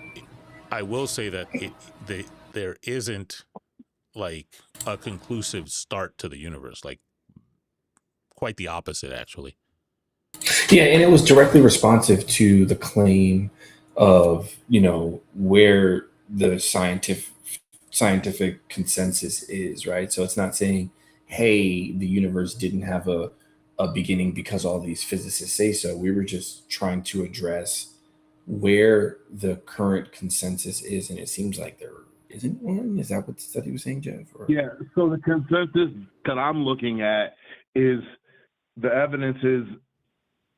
I will say that there isn't like a conclusive start to the universe. Like, quite the opposite, actually. Yeah, and it was directly responsive to the claim of, where the scientific consensus is, right? So it's not saying, hey, the universe didn't have a beginning because all these physicists say so. We were just trying to address where the current consensus is, and it seems like there isn't one. Is that what the study was saying, Jeff? Or? Yeah. So the consensus that I'm looking at is the evidence is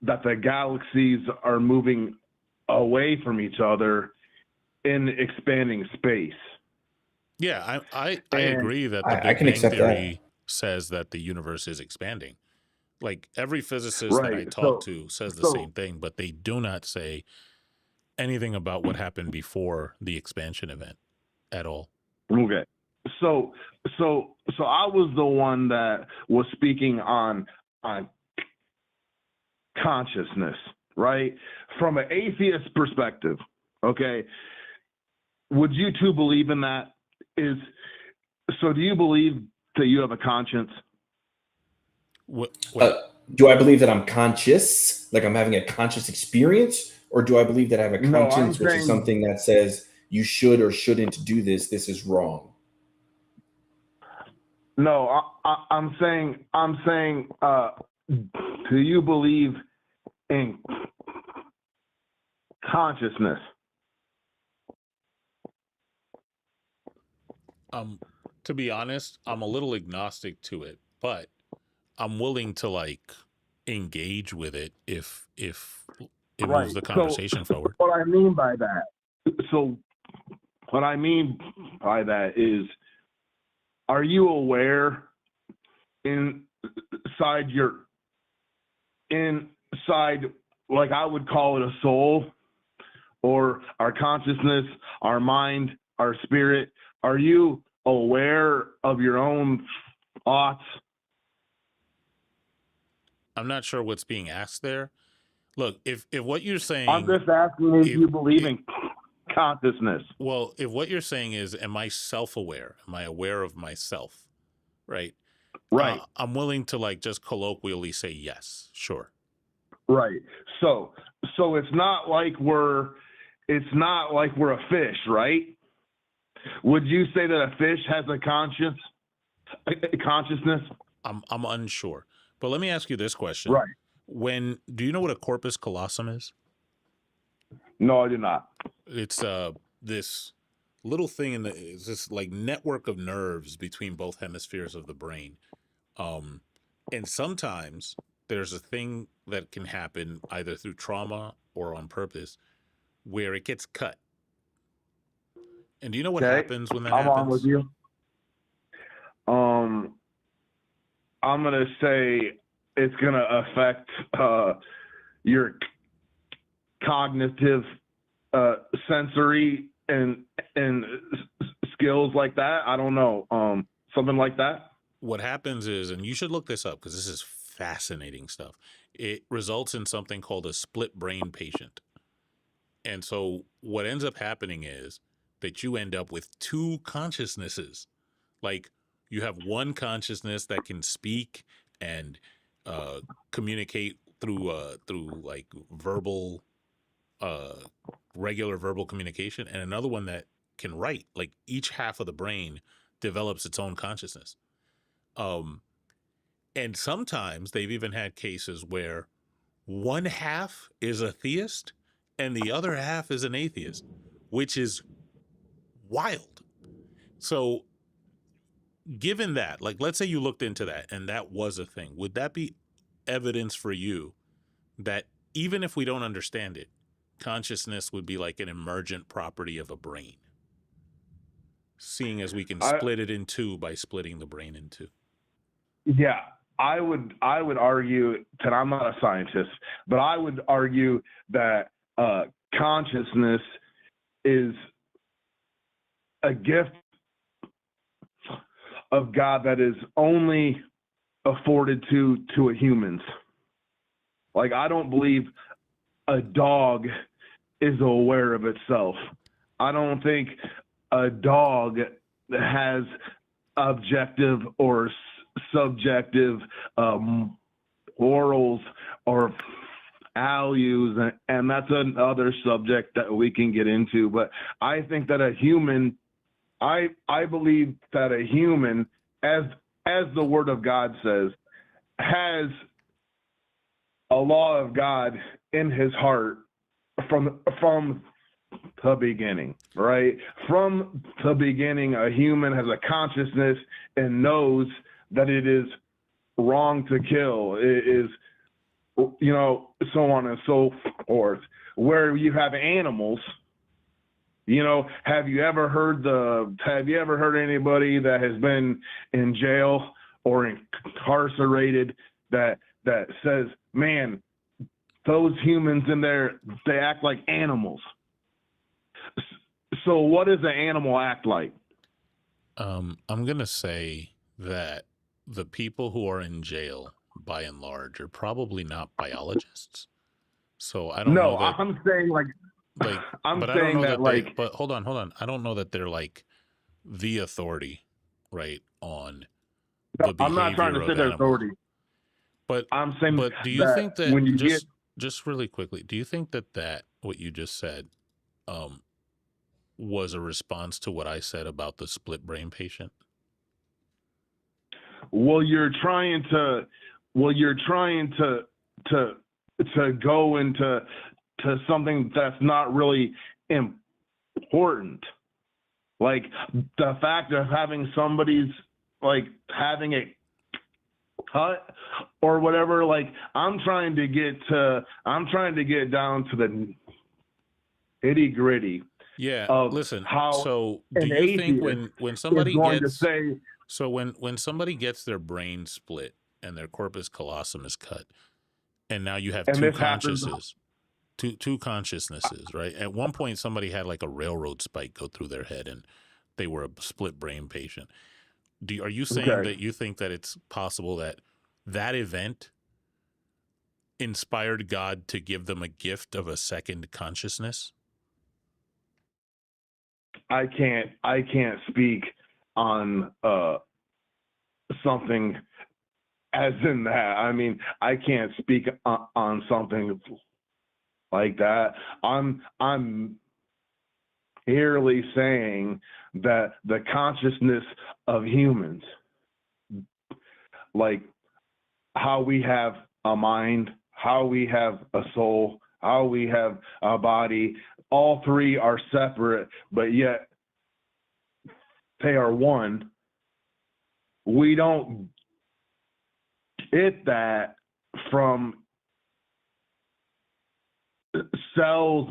that the galaxies are moving away from each other in expanding space. Yeah, I agree that the I Big can Bang accept Theory says that the universe is expanding. Like, every physicist that I Right. talk to says the So same thing, but they do not say anything about what happened before the expansion event at all. okay. So I was the one that was speaking on consciousness, right? From an atheist perspective, okay? Would you two believe in that? So do you believe that you have a conscience? What Do I believe that I'm conscious, like I'm having a conscious experience, or do I believe that I have a No, I'm conscience, which is saying something that says you should or shouldn't do this? This is wrong. no. I'm saying. Do you believe in consciousness? To be honest, I'm a little agnostic to it, but I'm willing to like engage with it if it moves Right. the conversation forward. What I mean by that. So what I mean by that is, are you aware inside like I would call it a soul or our consciousness, our mind, our spirit? Are you aware of your own thoughts? I'm not sure what's being asked there. Look, if what you're saying, I'm just asking if you believe in consciousness. well, if what you're saying is, am I self-aware? Am I aware of myself? Right. Right. I'm willing to like just colloquially say yes, sure. Right. So it's not like we're a fish, right? Would you say that a fish has a consciousness? I'm unsure. But let me ask you this question. Right. Do you know what a corpus callosum is? No, I do not. It's this little thing it's this like network of nerves between both hemispheres of the brain. And sometimes there's a thing that can happen either through trauma or on purpose where it gets cut. And do you know what happens when that I'm happens? on with you. I'm gonna say it's gonna affect your cognitive, sensory, and skills like that. I don't know, something like that. What happens is, and you should look this up because this is fascinating stuff. It results in something called a split brain patient. And so what ends up happening is that you end up with two consciousnesses. Like, you have one consciousness that can speak and communicate through like verbal, regular verbal communication, and another one that can write. Like, each half of the brain develops its own consciousness. And sometimes they've even had cases where one half is a theist and the other half is an atheist, which is wild. So given that, like, let's say you looked into that and that was a thing, would that be evidence for you that even if we don't understand it, consciousness would be like an emergent property of a brain, seeing as we can I split it in two by splitting the brain in two? Yeah, I would argue that I'm not a scientist, but I would argue that consciousness is a gift of God that is only afforded to humans. Like, I don't believe a dog is aware of itself. I don't think a dog has objective or subjective morals or values, and that's another subject that we can get into. But I think that a human, I believe that a human, as the Word of God says, has a law of God in his heart from the beginning, right? From the beginning, a human has a consciousness and knows that it is wrong to kill. It is, so on and so forth. Where you have animals, have you ever heard anybody that has been in jail or incarcerated that says, man, those humans in there, they act like animals? So what does an animal act like? I'm gonna say that the people who are in jail, by and large, are probably not biologists. So I don't know No, that, I'm saying like I'm but I don't saying know that that they. like But hold on. I don't know that they're like the authority, right, on the I'm not trying behavior to say of their animals. authority. But I'm saying do you that think that when you get just really quickly, do you think that what you just said um was a response to what I said about the split brain patient? you're trying to go into something that's not really important. Like the fact of having somebody's like having it cut or whatever. Like I'm trying to get down to the nitty gritty Yeah, of listen. how So, do an you think atheist when is somebody going to gets say, so when somebody gets their brain split and their corpus callosum is cut, and now you have and two this happens. consciousnesses, two consciousnesses, right? At one point, somebody had like a railroad spike go through their head, and they were a split brain patient. Are you saying Okay. that you think that it's possible that that event inspired God to give them a gift of a second consciousness? I can't speak on something as in that. I mean, I can't speak on something like that. I'm merely saying that the consciousness of humans, like how we have a mind, how we have a soul, how we have a body, all three are separate, but yet they are one. We don't get that from cells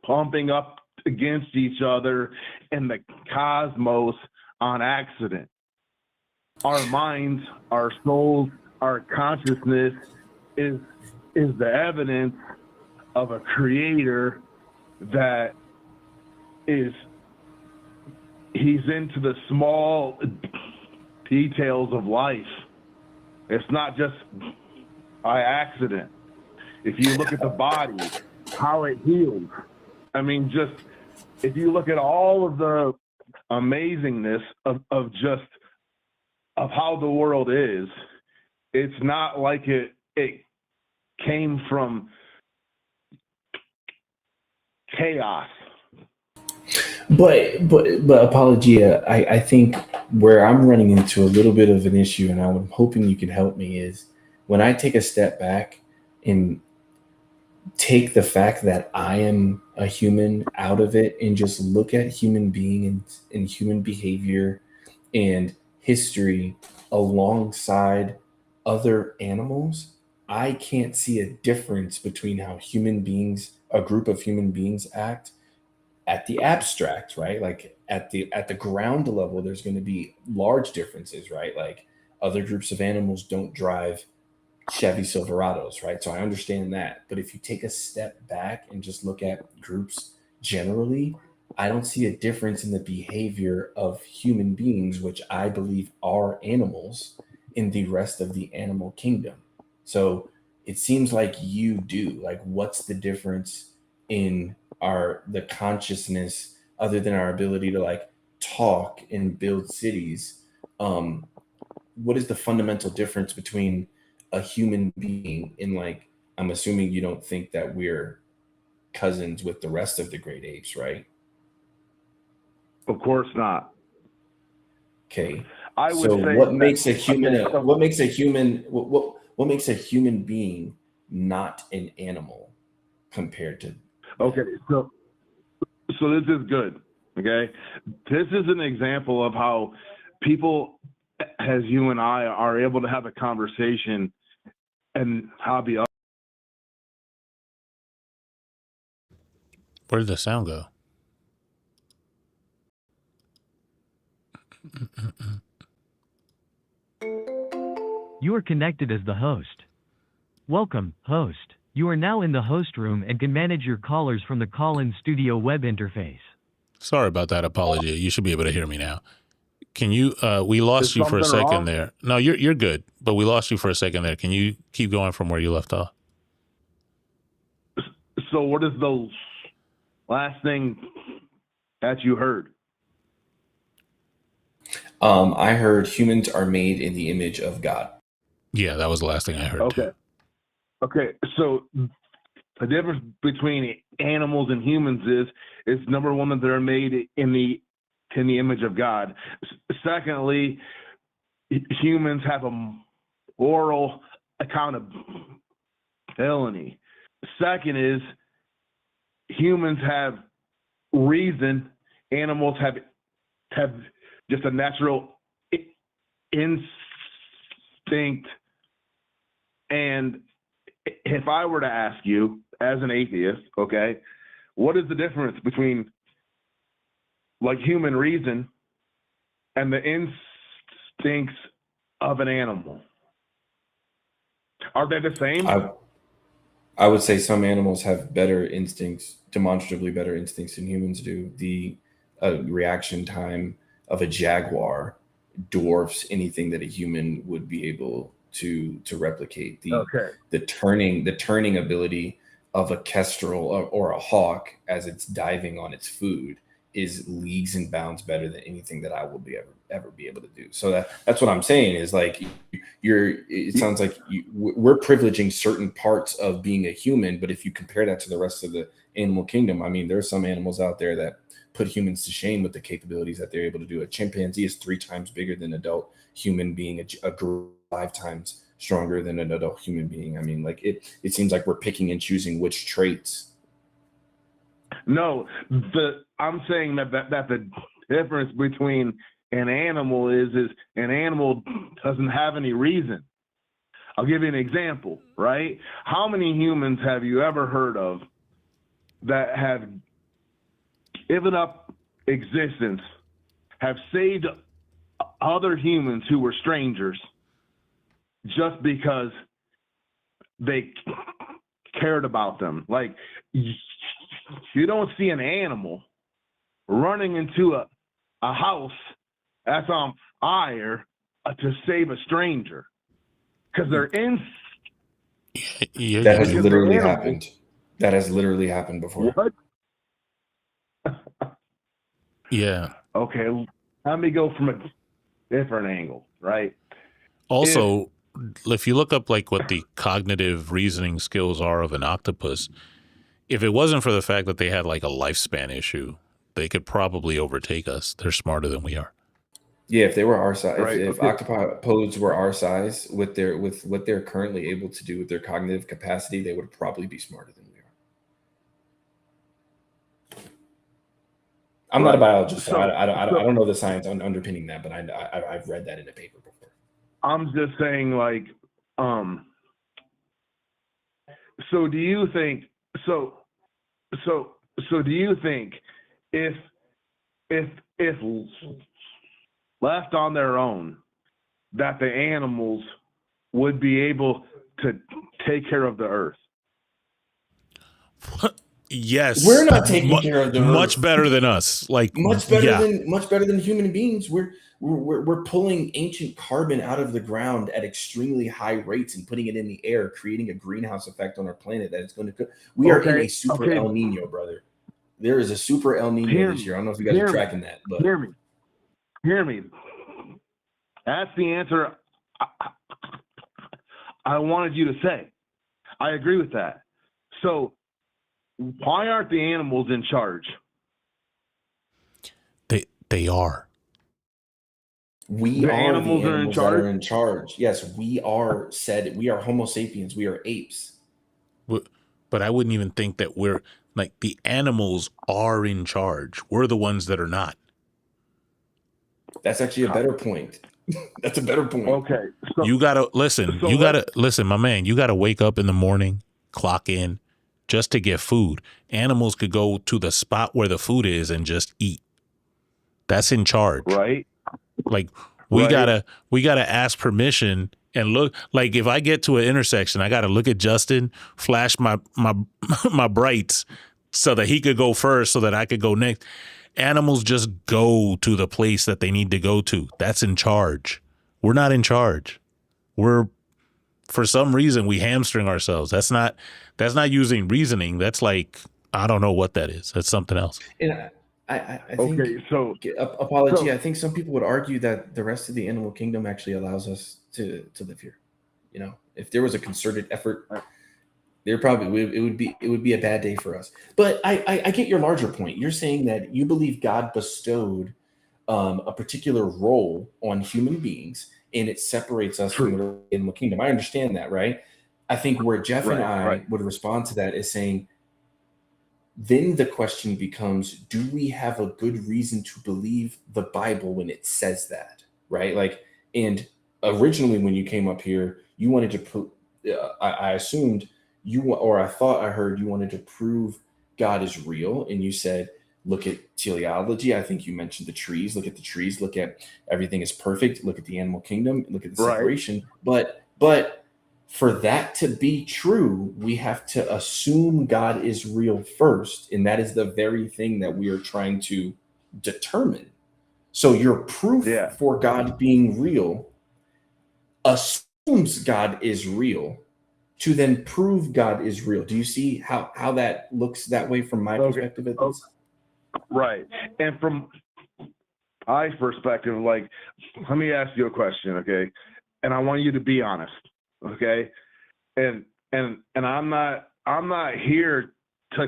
pumping up against each other in the cosmos on accident. Our minds, our souls, our consciousness is the evidence of a creator that is he's into the small details of life. It's not just by accident. If you look at the body, how it heals. I mean, just if you look at all of the amazingness of how the world is, it's not like it came from chaos. But Apologia, I think where I'm running into a little bit of an issue, and I'm hoping you can help me, is when I take a step back and take the fact that I am a human out of it and just look at human being and human behavior and history alongside other animals, I can't see a difference between how a group of human beings act at the abstract, right? Like at the ground level, there's going to be large differences, right? Like other groups of animals don't drive Chevy Silverados, right? So I understand that. But if you take a step back and just look at groups generally, I don't see a difference in the behavior of human beings, which I believe are animals, in the rest of the animal kingdom. So it seems like you do. Like, what's the difference in the consciousness other than our ability to like talk and build cities? Um, what is the fundamental difference between a human being and like, I'm assuming you don't think that we're cousins with the rest of the great apes, right? Of course not. Okay. I would So say what that. makes a human Okay, so what makes a human what makes a human being not an animal compared to okay, them? so this is good. Okay, this is an example of how people, as you and I, are able to have a conversation and how the Where did the sound go? You are connected as the host. Welcome, host. You are now in the host room and can manage your callers from the call-in studio web interface. Sorry about that. Apology. You should be able to hear me now. Can you? We is lost you for a something second wrong? there. No, you're good, but we lost you for a second there. Can you keep going from where you left off? So what is the last thing that you heard? I heard humans are made in the image of God. Yeah, that was the last thing I heard too. Okay. Okay. So the difference between animals and humans is number one, that they're made in the image of God. Secondly, humans have a moral accountability. Second is humans have reason. Animals have just a natural instinct. And if I were to ask you, as an atheist, okay, what is the difference between like human reason and the instincts of an animal? Are they the same? I would say some animals have better instincts, demonstrably better instincts than humans do. The reaction time of a jaguar dwarfs anything that a human would be able to replicate. Okay. The turning ability of a kestrel or a hawk as it's diving on its food is leagues and bounds better than anything that I will ever be able to do. So that's what I'm saying is like it sounds like we're privileging certain parts of being a human, but if you compare that to the rest of the animal kingdom, I mean, there are some animals out there that put humans to shame with the capabilities that they're able to do. A chimpanzee is 3 times bigger than an adult human being. A gorilla 5 times stronger than an adult human being. I mean, like it seems like we're picking and choosing which traits. No, I'm saying that the difference between an animal is an animal doesn't have any reason. I'll give you an example, right? How many humans have you ever heard of that have given up existence, have saved other humans who were strangers just because they cared about them? Like, you don't see an animal running into a house that's on fire to save a stranger because they're in. Yeah, That you has do. Because the literally animal. happened. That has literally happened before. What? Yeah. Okay, let me go from a different angle, right? Also, if you look up like what the cognitive reasoning skills are of an octopus, if it wasn't for the fact that they had like a lifespan issue, they could probably overtake us. They're smarter than we are. Yeah, if they were our size, Right. if Okay. octopods were our size with what they're currently able to do with their cognitive capacity, they would probably be smarter than we are. I'm not a right? biologist, so So, I so don't know the science underpinning that, but I've read that in a paper before. I'm just saying, like, um, so do you think? So, so do you think if if if left on their own, that the animals would be able to take care of the earth? We're Yes, not taking care of the much earth. better than us. Like, yeah. Much better than human beings. We're pulling ancient carbon out of the ground at extremely high rates and putting it in the air, creating a greenhouse effect on our planet that is going to. We are in Okay, a super okay. El Nino, brother. There is a super El Nino Hear this me, year. I don't know if you guys are hear me, tracking that, but hear me, hear me. That's the answer I wanted you to say. I agree with that. So why aren't the animals in charge? They are. we The are the animals are in animals that charge? are in charge. Yes, we are Homo sapiens. We are apes. But I wouldn't even think that we're like the animals are in charge. We're the ones that are not. That's actually a better point. That's a better point. Okay. So You gotta listen. so You let's gotta listen, my man. You gotta wake up in the morning, clock in, just to get food. Animals could go to the spot where the food is and just eat. That's in charge. right, Like right, we gotta ask permission and look. Like if I get to an intersection, I gotta look at Justin, flash my my brights so that he could go first, so that I could go next. Animals just go to the place that they need to go to. That's in charge. We're not in charge. We're for some reason we hamstring ourselves. That's not using reasoning. That's like I don't know what that is. That's something else. And I think okay. So apology. so I think some people would argue that the rest of the animal kingdom actually allows us to live here. You know, if there was a concerted effort, there probably it would be a bad day for us. But I get your larger point. You're saying that you believe God bestowed a particular role on human beings, and it separates us from true. the animal kingdom. I understand that, right? I think where Jeff and Right, right. I would respond to that is saying, then the question becomes, do we have a good reason to believe the Bible when it says that, right? Like, and originally when you came up here, you wanted to I assumed or I thought I heard you wanted to prove God is real, and you said, look at teleology. I think you mentioned the trees. Look at the trees. Look at everything is perfect. Look at the animal kingdom. Look at the Right. separation. But for that to be true, we have to assume God is real first. And that is the very thing that we are trying to determine. So your proof Yeah. for God being real assumes God is real to then prove God is real. Do you see how that looks that way from my Okay. perspective at Oh, least? right. And from my perspective, like, let me ask you a question, okay? And I want you to be honest, okay? And I'm not here to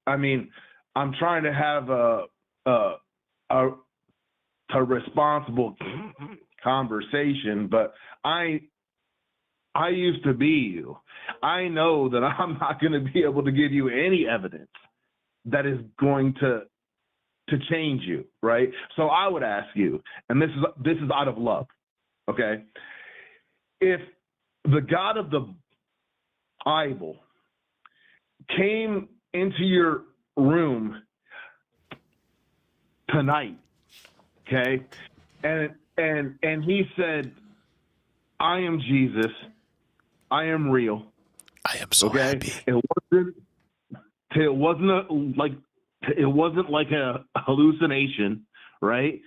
I mean, I'm trying to have a responsible conversation, but I used to be you. I know that I'm not going to be able to give you any evidence that is going to change you, right? So I would ask you, and this is out of love, okay? If the God of the Bible came into your room tonight, okay, and he said, I am Jesus, I am real, I am so okay? happy. It wasn't like a hallucination, right?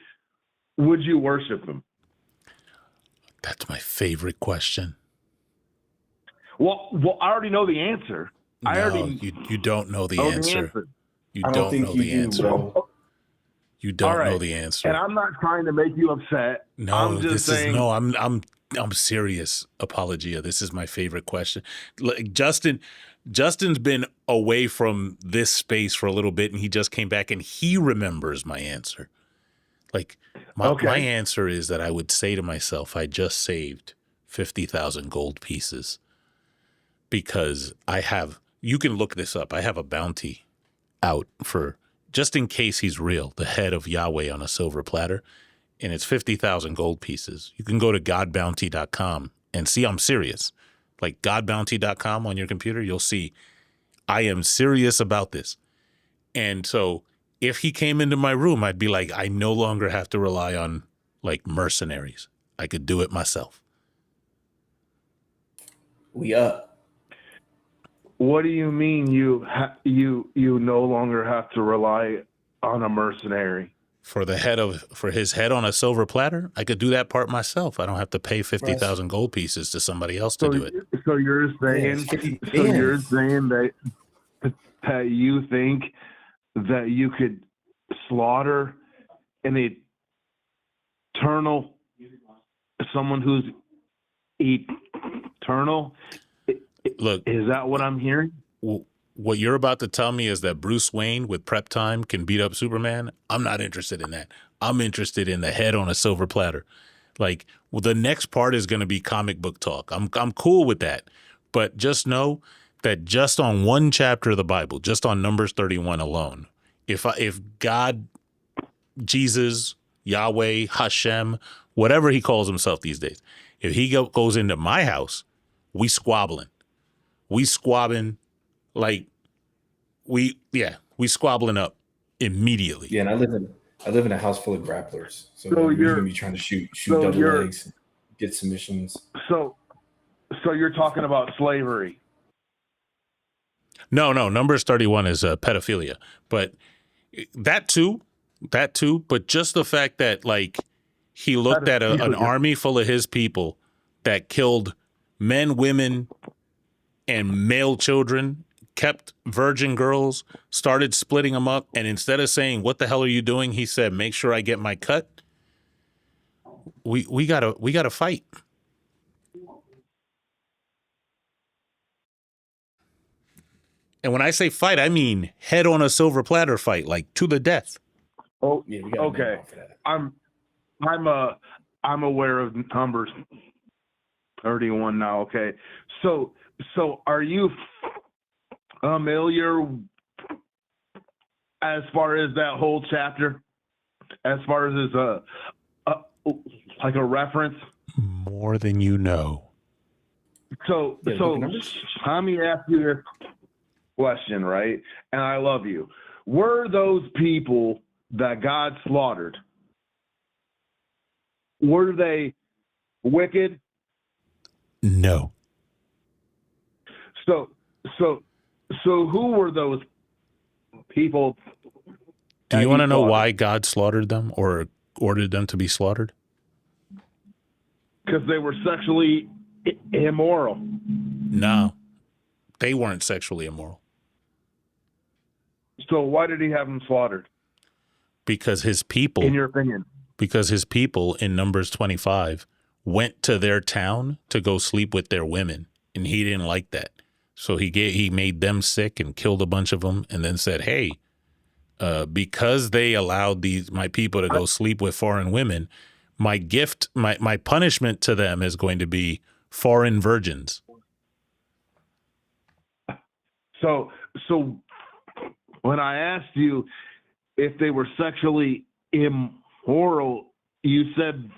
Would you worship him? That's my favorite question. Well, I already know the answer. I No, already you don't know the know the answer. answer. You I don't don't think know you the do, answer. bro. You All don't know right. the And answer. I'm not trying to make you upset. I'm No, just this is saying. no. I'm serious, Apologia. This is my favorite question. Like Justin's been away from this space for a little bit, and he just came back, and he remembers my answer. Like my Okay. answer is that I would say to myself, I just saved 50,000 gold pieces because I have. You can look this up. I have a bounty out for just in case he's real, the head of Yahweh on a silver platter, and it's 50,000 gold pieces. You can go to godbounty.com and see I'm serious. Like godbounty.com on your computer, you'll see I am serious about this. And so if he came into my room, I'd be like, I no longer have to rely on like mercenaries. I could do it myself. We up. What do you mean you no longer have to rely on a mercenary? For his head on a silver platter, I could do that part myself. I don't have to pay 50,000 gold pieces to somebody else to do it. So you're saying, that you think that you could slaughter an eternal, someone who's eternal? Look, is that what I'm hearing? What you're about to tell me is that Bruce Wayne with prep time can beat up Superman. I'm not interested in that. I'm interested in the head on a silver platter. Like, well, the next part is going to be comic book talk. I'm cool with that. But just know that just on one chapter of the Bible, just on Numbers 31 alone, if God, Jesus, Yahweh, Hashem, whatever he calls himself these days, if he goes into my house, we squabbling. We squabbing like we squabbling up immediately. Yeah, and I live in a house full of grapplers, so you're gonna be trying to shoot double legs, get submissions. So you're talking about slavery? No, Numbers 31 is pedophilia, but that too. But just the fact that like he looked at an army full of his people that killed men, women, and male children, kept virgin girls, started splitting them up, and instead of saying, "What the hell are you doing?" he said, "Make sure I get my cut." We gotta fight. And when I say fight, I mean head on a silver platter fight, like to the death. Oh, yeah, okay. I'm aware of Numbers 31 now. Okay, so are you familiar as far as that whole chapter, as far as like a reference? More than you know. So let me ask you this question, right? And I love you. Were those people that God slaughtered, were they wicked? No. So who were those people? Do you want to know why God slaughtered them or ordered them to be slaughtered? Because they were sexually immoral. No, they weren't sexually immoral. So why did he have them slaughtered? Because his people, in your opinion, because his people in Numbers 25 went to their town to go sleep with their women, and he didn't like that. So he made them sick and killed a bunch of them, and then said, "Hey, because they allowed my people to go sleep with foreign women, my gift, my punishment to them is going to be foreign virgins." So when I asked you if they were sexually immoral, you said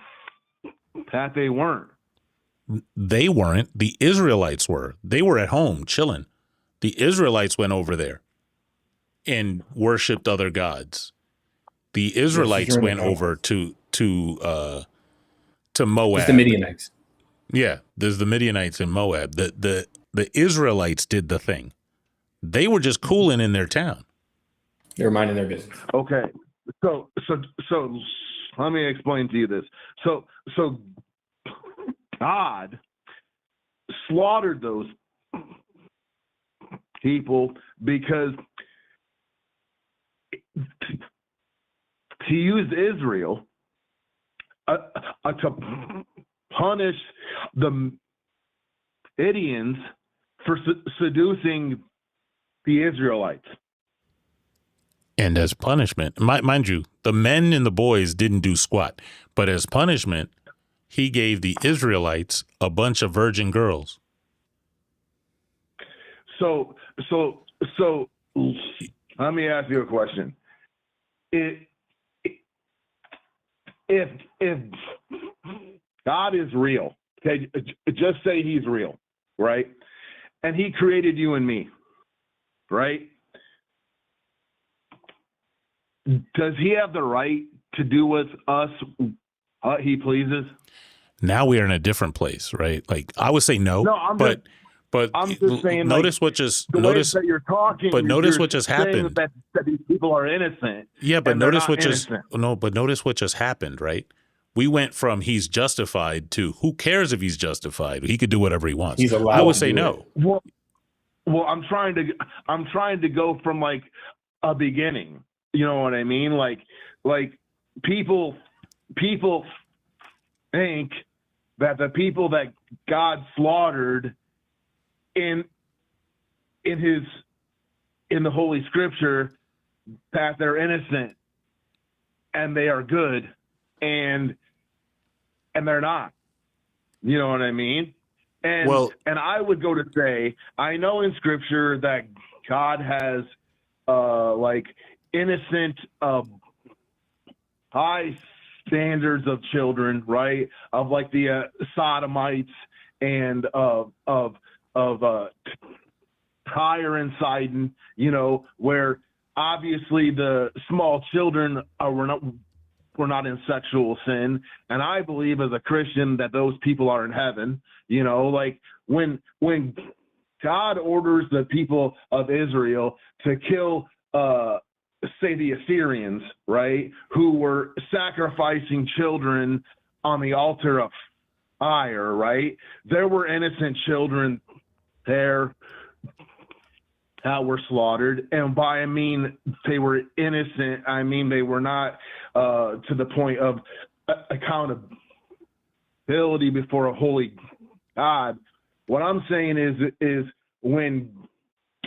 that they weren't. They weren't. The Israelites were. They were at home chilling. The Israelites went over there and worshipped other gods. The Israelites went over to Moab. It's the Midianites. Yeah, there's the Midianites in Moab. The Israelites did the thing. They were just cooling in their town. They were minding their business. Okay, so let me explain to you this. So God slaughtered those people because to use Israel to punish the Midians for seducing the Israelites. And as punishment, mind you, the men and the boys didn't do squat, but as punishment, he gave the Israelites a bunch of virgin girls. So let me ask you a question. it, if God is real, okay, just say he's real, right? And he created you and me, right? Does he have the right to do with us what he pleases? Now we are in a different place, right? Like I would say no, No, I'm just saying, notice like, what just the way that you're talking, but notice you're what just saying happened. that these people are innocent. Yeah, but and they're notice not what just innocent. no, but notice what just happened, right? We went from he's justified to who cares if he's justified? He could do whatever he wants. He's allowed I would to say do no. it. Well, I'm trying to go from like a beginning. You know what I mean? Like people think that the people that God slaughtered in the Holy Scripture, that they're innocent and they are good, and they're not. You know what I mean? And I would go to say, I know in Scripture that God has like innocent high standards of children, right? Of like the sodomites and of Tyre and Sidon, you know, where obviously the small children were not in sexual sin. And I believe as a Christian that those people are in heaven. You know, like when God orders the people of Israel to kill say the Assyrians, right, who were sacrificing children on the altar of fire, right? There were innocent children there that were slaughtered, and by I mean they were innocent, I mean they were not to the point of accountability before a holy God. What I'm saying is when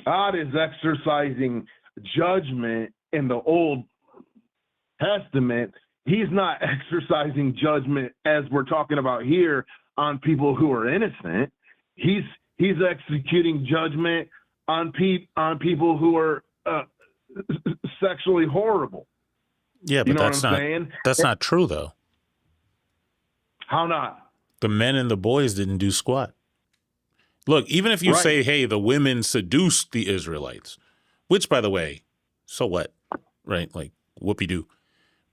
God is exercising judgment in the Old Testament, he's not exercising judgment as we're talking about here on people who are innocent. He's executing judgment on people who are sexually horrible. Yeah, but you know that's what I'm not saying? that's not true though. How not? The men and the boys didn't do squat. Look, even if you Right. say, hey, the women seduced the Israelites, which by the way, so what? Right? Like whoopee-doo.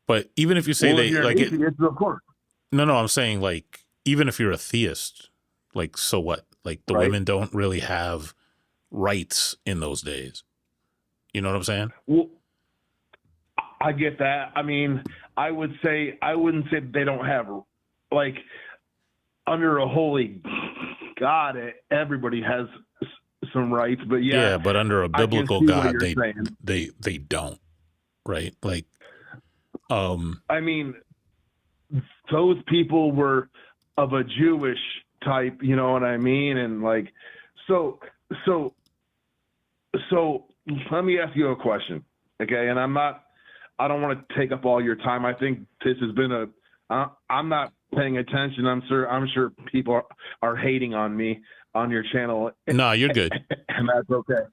But even if you say they like it, of course. no, I'm saying like even if you're a theist, like so what? Like the Right. women don't really have rights in those days. You know what I'm saying? Well, I get that. I mean, I wouldn't say they don't have, like, under a holy God, everybody has some rights, but Yeah, but under a biblical I can see what God, you're saying. they don't, right? Like, I mean, those people were of a Jewish type, you know what I mean? And like, so let me ask you a question, okay? And I don't want to take up all your time. I think this has been I'm not paying attention. I'm sure people are hating on me on your channel. no, you're good. And that's okay.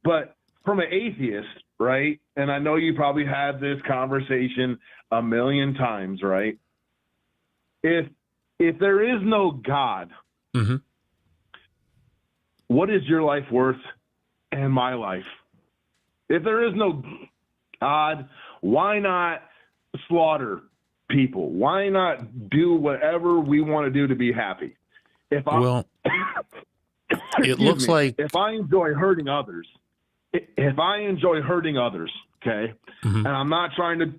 But from an atheist, right? And I know you probably had this conversation a million times, right? If there is no God, Mm-hmm. what is your life worth and my life? If there is no God, why not slaughter people? Why not do whatever we want to do to be happy? It looks like if I enjoy hurting others, okay, mm-hmm. and I'm not trying to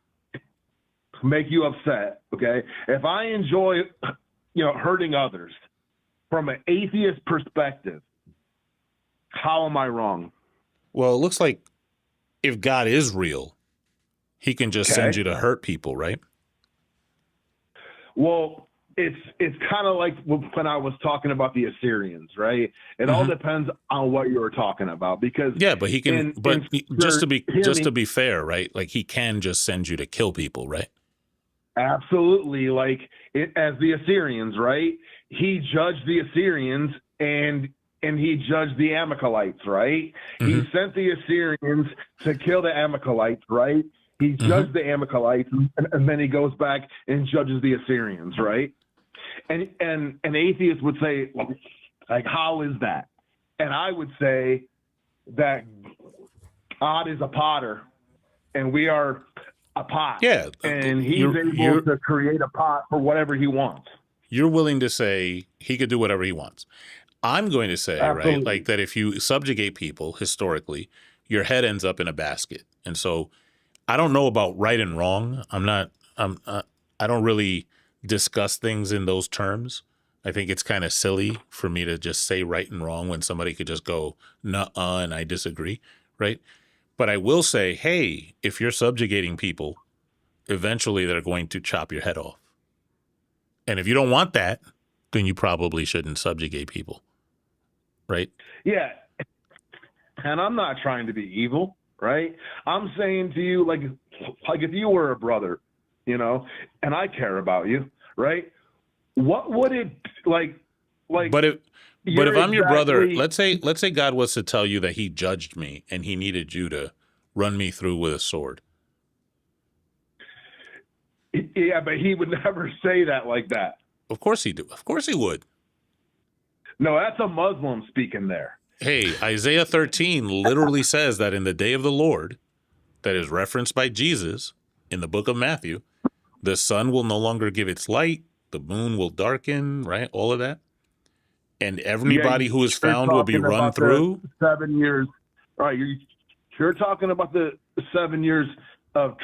make you upset, okay? If I enjoy, hurting others from an atheist perspective, how am I wrong? Well, it looks like if God is real, he can just send you to hurt people, right? Well, it's kind of like when I was talking about the Assyrians, right? It all depends on what you were talking about, because but he can. Just to be fair, right? Like he can just send you to kill people, right? Absolutely, like as the Assyrians, right? He judged the Assyrians and he judged the Amalekites, right? Mm-hmm. He sent the Assyrians to kill the Amalekites, right? He judged the Amalekites, and then he goes back and judges the Assyrians, right? And an atheist would say, like, how is that? And I would say that God is a potter, and we are a pot. Yeah, and he's able to create a pot for whatever he wants. You're willing to say he could do whatever he wants. I'm going to say, Absolutely. right, like that if you subjugate people historically, your head ends up in a basket. And so I don't know about right and wrong. I don't really discuss things in those terms. I think it's kind of silly for me to just say right and wrong when somebody could just go, nuh-uh, and I disagree, right? But I will say, hey, if you're subjugating people, eventually they're going to chop your head off. And if you don't want that, then you probably shouldn't subjugate people, right? Yeah. And I'm not trying to be evil, right? I'm saying to you, like if you were a brother, you know, and I care about you, right? What would it like? But if I'm your brother, let's say God was to tell you that he judged me and he needed you to run me through with a sword. Yeah, but he would never say that like that. Of course he do. Of course he would. No, that's a Muslim speaking there. Hey, Isaiah 13 literally says that in the day of the Lord, that is referenced by Jesus in the book of Matthew, the sun will no longer give its light, the moon will darken, right? All of that. And everybody who is found will be run through. 7 years. Right. You're talking about the 7 years of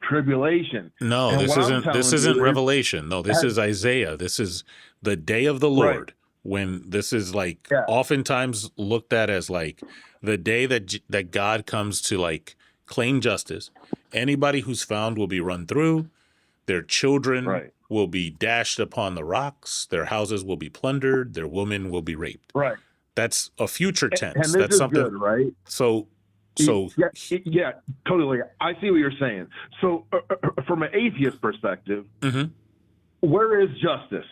tribulation. No, and this isn't Revelation. No, this is Isaiah. This is the day of the Lord. Right. When this is like oftentimes looked at as like the day that God comes to like claim justice. Anybody who's found will be run through. Their children will be dashed upon the rocks. Their houses will be plundered. Their women will be raped. Right. That's a future tense. And this That's is something good, right? So yeah, totally. I see what you're saying. So from an atheist perspective, where is justice?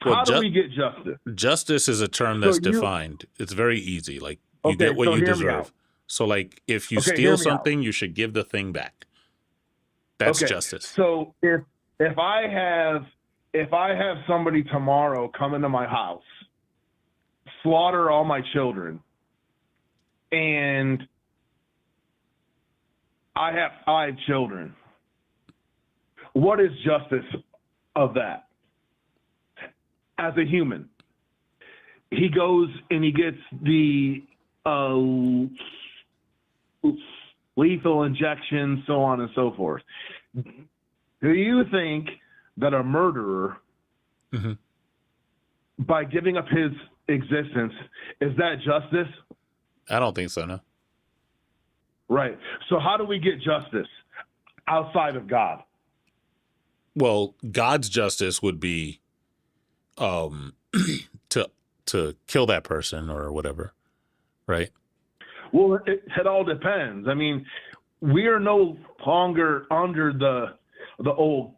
Well, how do we get justice? Justice is a term that's defined. It's very easy. Like you get what you deserve. So like if you steal something, you should give the thing back. That's justice. So if I have somebody tomorrow come into my house, slaughter all my children, and I have 5 children, what is justice of that? As a human, he goes and he gets the lethal injection, so on and so forth. Do you think that a murderer, by giving up his existence, is that justice? I don't think so, no. Right. So how do we get justice outside of God? Well, God's justice would be to kill that person or whatever, right? Well, it all depends. I mean, we are no longer under the old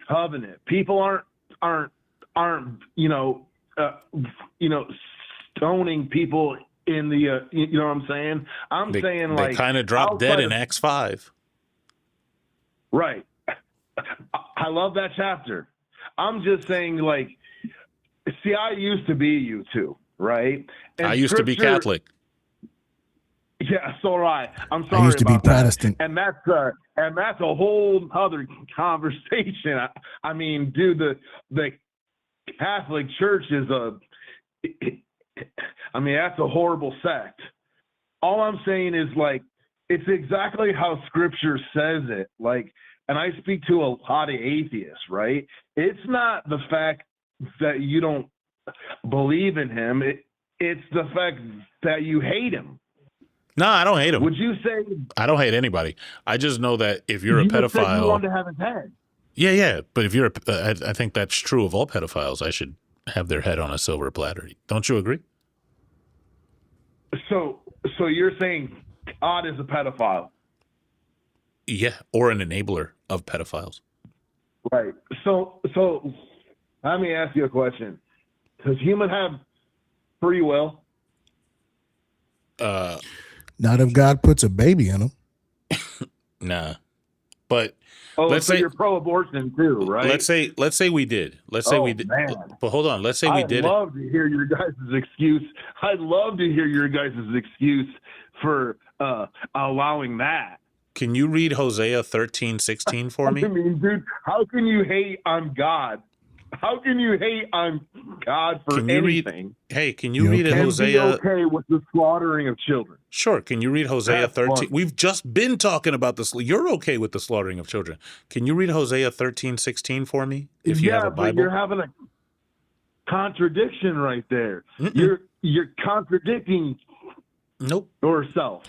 covenant. People aren't stoning people in the you know what I'm saying? They kind of dropped dead in Acts 5. Right. I love that chapter. I'm just saying, like, see, I used to be you too, right? And I used to be Catholic. Yeah, so do I. I'm sorry. I used to be Protestant, and that's a whole other conversation. I mean, dude, the Catholic Church is that's a horrible sect. All I'm saying is, like, it's exactly how Scripture says it. Like, and I speak to a lot of atheists, right? It's not the fact that you don't believe in him. It's the fact that you hate him. No, I don't hate him. Would you say? I don't hate anybody. I just know that if you're a pedophile, you want to have his head. Yeah. But if you're, I think that's true of all pedophiles. I should have their head on a silver platter. Don't you agree? So you're saying God is a pedophile? Yeah, or an enabler of pedophiles. Right. So let me ask you a question. Does human have free will? Not if God puts a baby in them. Nah. But Oh, let's so say you're pro-abortion too, right? let's say we did. Let's say we did. Man. But hold on. Let's say we I'd did it. love to hear your guys' excuse. I'd love to hear your guys' excuse for allowing that. Can you read Hosea 13:16 for me? I mean, dude, how can you hate on God? How can you hate on God for Can you anything? can you read And Hosea? be okay with the slaughtering of children? Sure. Can you read Hosea That's 13? fun. We've just been talking about this. You're okay with the slaughtering of children. Can you read Hosea 13:16 for me? If you have a but Bible. you're having a contradiction right there. You're contradicting Nope. yourself.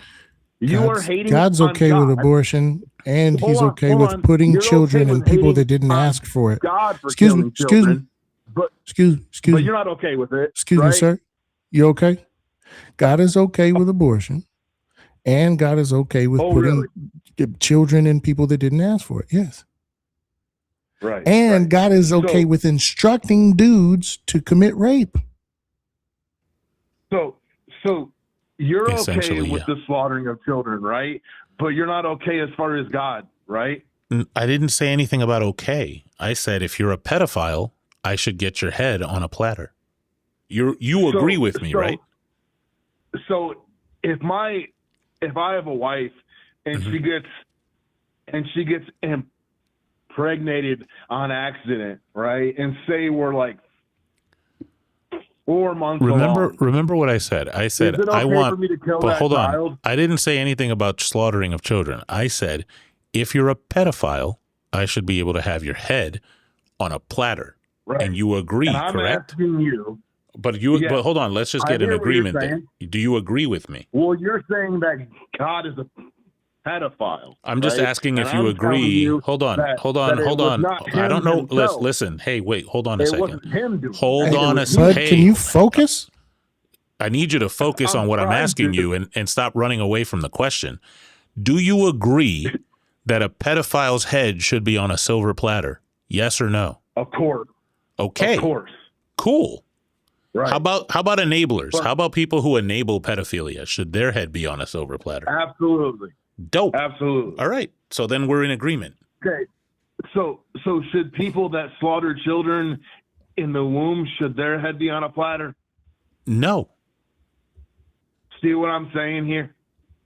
You are hating God's on okay God. with abortion, and Hold he's on, okay hold with on. putting You're children okay and with people hating that didn't on ask for it. God for Excuse me, killing excuse me. children, but Excuse but me. you're not okay with it. Excuse me, right? sir. You okay? God is okay with abortion, and God is okay with putting children and people that didn't ask for it. Yes. Right. And right. God is okay So- with instructing dudes to commit rape. So you're okay Essentially, with yeah. the slaughtering of children, right? But you're not okay as far as God, right? I didn't say anything about okay. I said if you're a pedophile, I should get your head on a platter. You agree with me, right? So if I have a wife and she gets impregnated on accident, right? And say we're like 4 months along. Remember what I said. I said Is it okay I want for me to kill but that hold child? on. I didn't say anything about slaughtering of children. I said if you're a pedophile, I should be able to have your head on a platter. Right. And you agree, And I'm correct? asking you. But Yes. but hold on, let's just I get an hear what you're agreement there. saying. Do you agree with me? Well, you're saying that God is a pedophile. I'm just right? asking And if you I'm agree. telling you Hold on. that it Hold was on. not I don't him know. himself. Listen. Hey, wait, hold on a It second. wasn't him doing Hold it. on It a was second. Bud, Hey, can you focus? I need you to focus on what I'm trying asking to. you and stop running away from the question. Do you agree that a pedophile's head should be on a silver platter? Yes or no? Of course. Okay. Of course. Cool. Right. How about enablers? But- How about people who enable pedophilia? Should their head be on a silver platter? Absolutely. Dope. Absolutely. All right. So then we're in agreement. Okay. So should people that slaughter children in the womb, should their head be on a platter? No. See what I'm saying here?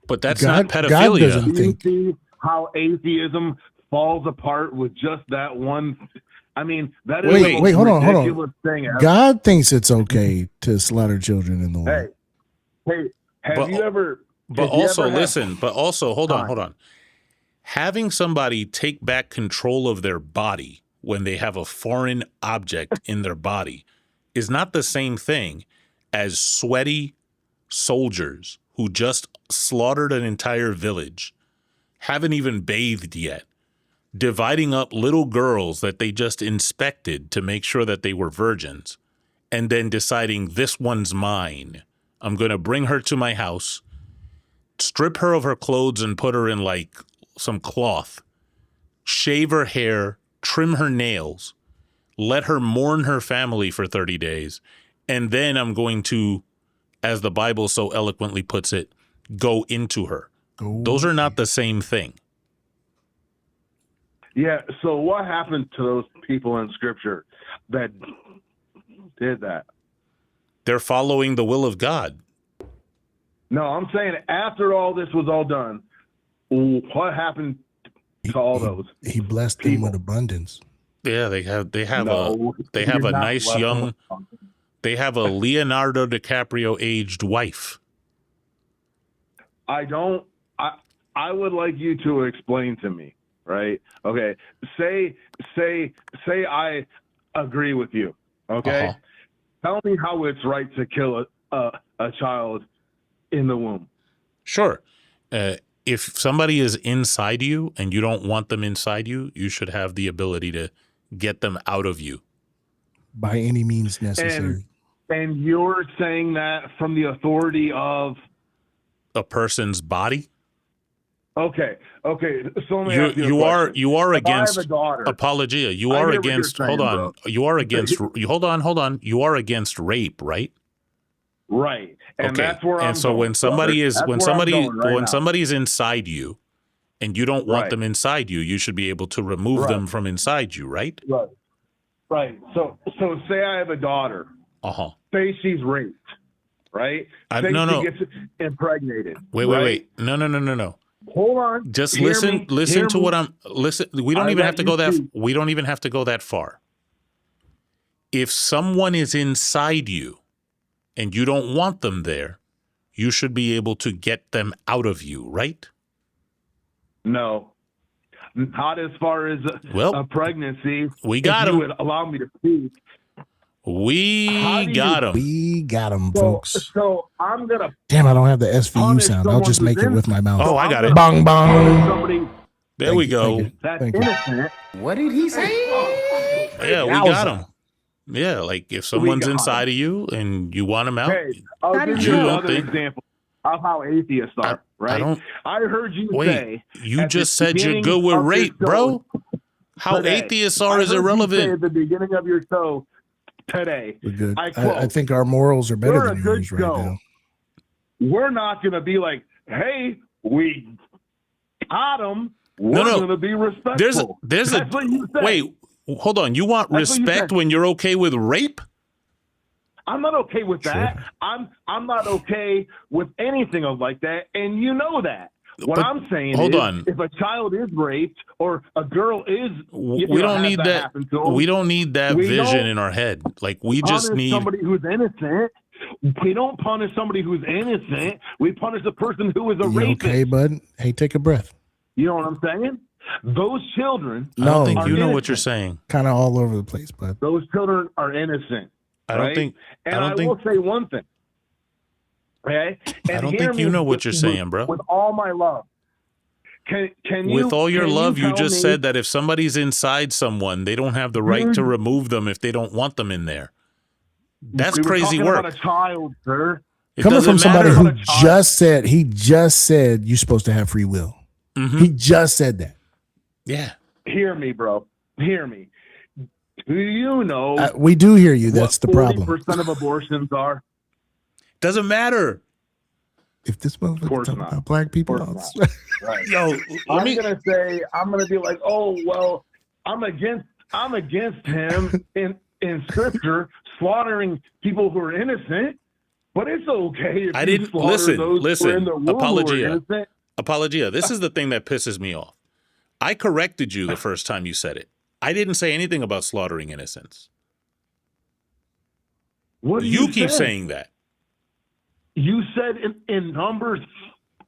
But that's God- not God pedophilia. doesn't- Do you see how atheism falls apart with just that one? I mean, that is Wait, the wait, most hold on. ridiculous thing ever. God thinks it's okay to slaughter children in the womb. Hey, have But- you ever? But have you also, ever had- listen, hold on. Having somebody take back control of their body when they have a foreign object in their body is not the same thing as sweaty soldiers who just slaughtered an entire village, haven't even bathed yet, dividing up little girls that they just inspected to make sure that they were virgins, and then deciding this one's mine. I'm going to bring her to my house, strip her of her clothes and put her in like some cloth, shave her hair, trim her nails, let her mourn her family for 30 days, and then I'm going to, as the Bible so eloquently puts it, go into her. Those are not the same thing. Yeah. So what happened to those people in Scripture that did that? They're following the will of God. No, I'm saying after all this was all done, what happened to all those? He blessed them with abundance. Yeah, they have No, a he did not nice bless young, them. they have a Leonardo DiCaprio aged wife. I would like you to explain to me, right? Okay. Say I agree with you. Okay. Uh-huh. Tell me how it's right to kill a child in the womb. Sure. If somebody is inside you and you don't want them inside you, you should have the ability to get them out of you. By any means necessary. And you're saying that from the authority of A person's body. Okay. So let me ask You a are question. you are If I have against a daughter, apologia. You I are hear what you're against. saying, Hold on. bro. You are against. Hold on. You are against rape, right? right? And Okay. that's where I'm and so going, when somebody brother. is That's when where I'm somebody going right when now. somebody's inside you, and you don't want Right. them inside you, you should be able to remove Right. them from inside you, right? Right. Right. So say I have a daughter. Uh-huh. Say she's raped. Right. Say No, she no. gets impregnated. Wait. No. Hold on. Just Hear listen me. listen Hear to me. what I'm listen. We don't I even let have to you go that speak. we don't even have to go that far. If someone is inside you and you don't want them there, you should be able to get them out of you, right? No. Not as far as Well, a pregnancy. we got if you him. would allow me to speak. How We do got you- him. We got him, So, folks. so I'm gonna Damn, I don't have the SVU punish sound. I'll someone just who's make it with my mouth. Oh, I got it. Bong punish bong. somebody There Thank we you, go. thank you. that's Thank you. innocent. What did he say? Yeah, we got him. Yeah, like if someone's got inside of you and you want them out, Hey, I'll How give did you you another think- example of how atheists are. Right? I don't. I heard you Wait, say. you at just the said you're beginning good with of your rape, show bro. How today. atheists are I is heard you say irrelevant. at the beginning of your show today. We're good. I quote, I think our morals are better "We're a than good yours right show. now. We're not going to be like, hey, we got him. We're No. going to be respectful. There's That's what you said. wait, hold on. You want That's what you respect said. when you're okay with rape? I'm not okay with that. I'm not okay with anything of like that, and you know that. What But I'm saying hold is, on. if a child is raped or a girl is, We don't need that. happen to them, We don't need that We vision don't in our head. Like we just punish need. somebody who's innocent. We don't punish somebody who's innocent. We punish the person who is a You rapist. okay, bud? Hey, take a breath. You know what I'm saying? Those children, I don't think No, you know innocent. what you're saying. kind of all over the place, bud. those children are innocent. I don't right? think. And I I, don't think. will say one thing. Okay? And I don't hear think you me know what with- you're saying, bro. With all my love. Can you, With all your can love, you tell just me- said that if somebody's inside someone, they don't have the right to remove them if they don't want them in there. That's we were crazy talking work. about a child, sir. It Coming doesn't from somebody matter. who About a child. just said you're supposed to have free will. Mhm. He just said that. Yeah. Hear me, bro. Hear me. Do you know We do hear you. That's the what problem. 40% of abortions are? Doesn't matter. If this motherfucker course talk not. about black people, Of course Right. Yo, let me. I'm gonna be like, oh well, I'm against him in scripture slaughtering people who are innocent, but it's okay if I you didn't- slaughter listen, those who are in the womb who are Apologia. innocent. Apologia. This is the thing that pisses me off. I corrected you the first time you said it. I didn't say anything about slaughtering innocents. What do You keep say? saying that. You said in Numbers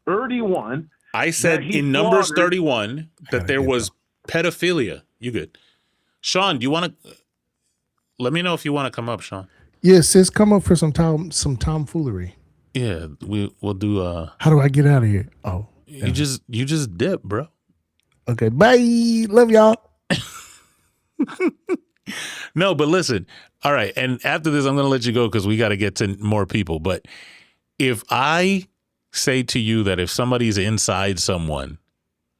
31. I said That he in Numbers slaughtered- 31 that Gotta there get was pedophilia. You good. Sean, do you want to let me know if you want to come up, Sean? Yeah, sis, come up for some tomfoolery. Yeah, we'll do How do I get out of here? Oh, you just dip, bro. okay. Bye. Love y'all. No, but listen. All right, and after this I'm going to let you go cuz we got to get to more people, but if I say to you that if somebody's inside someone,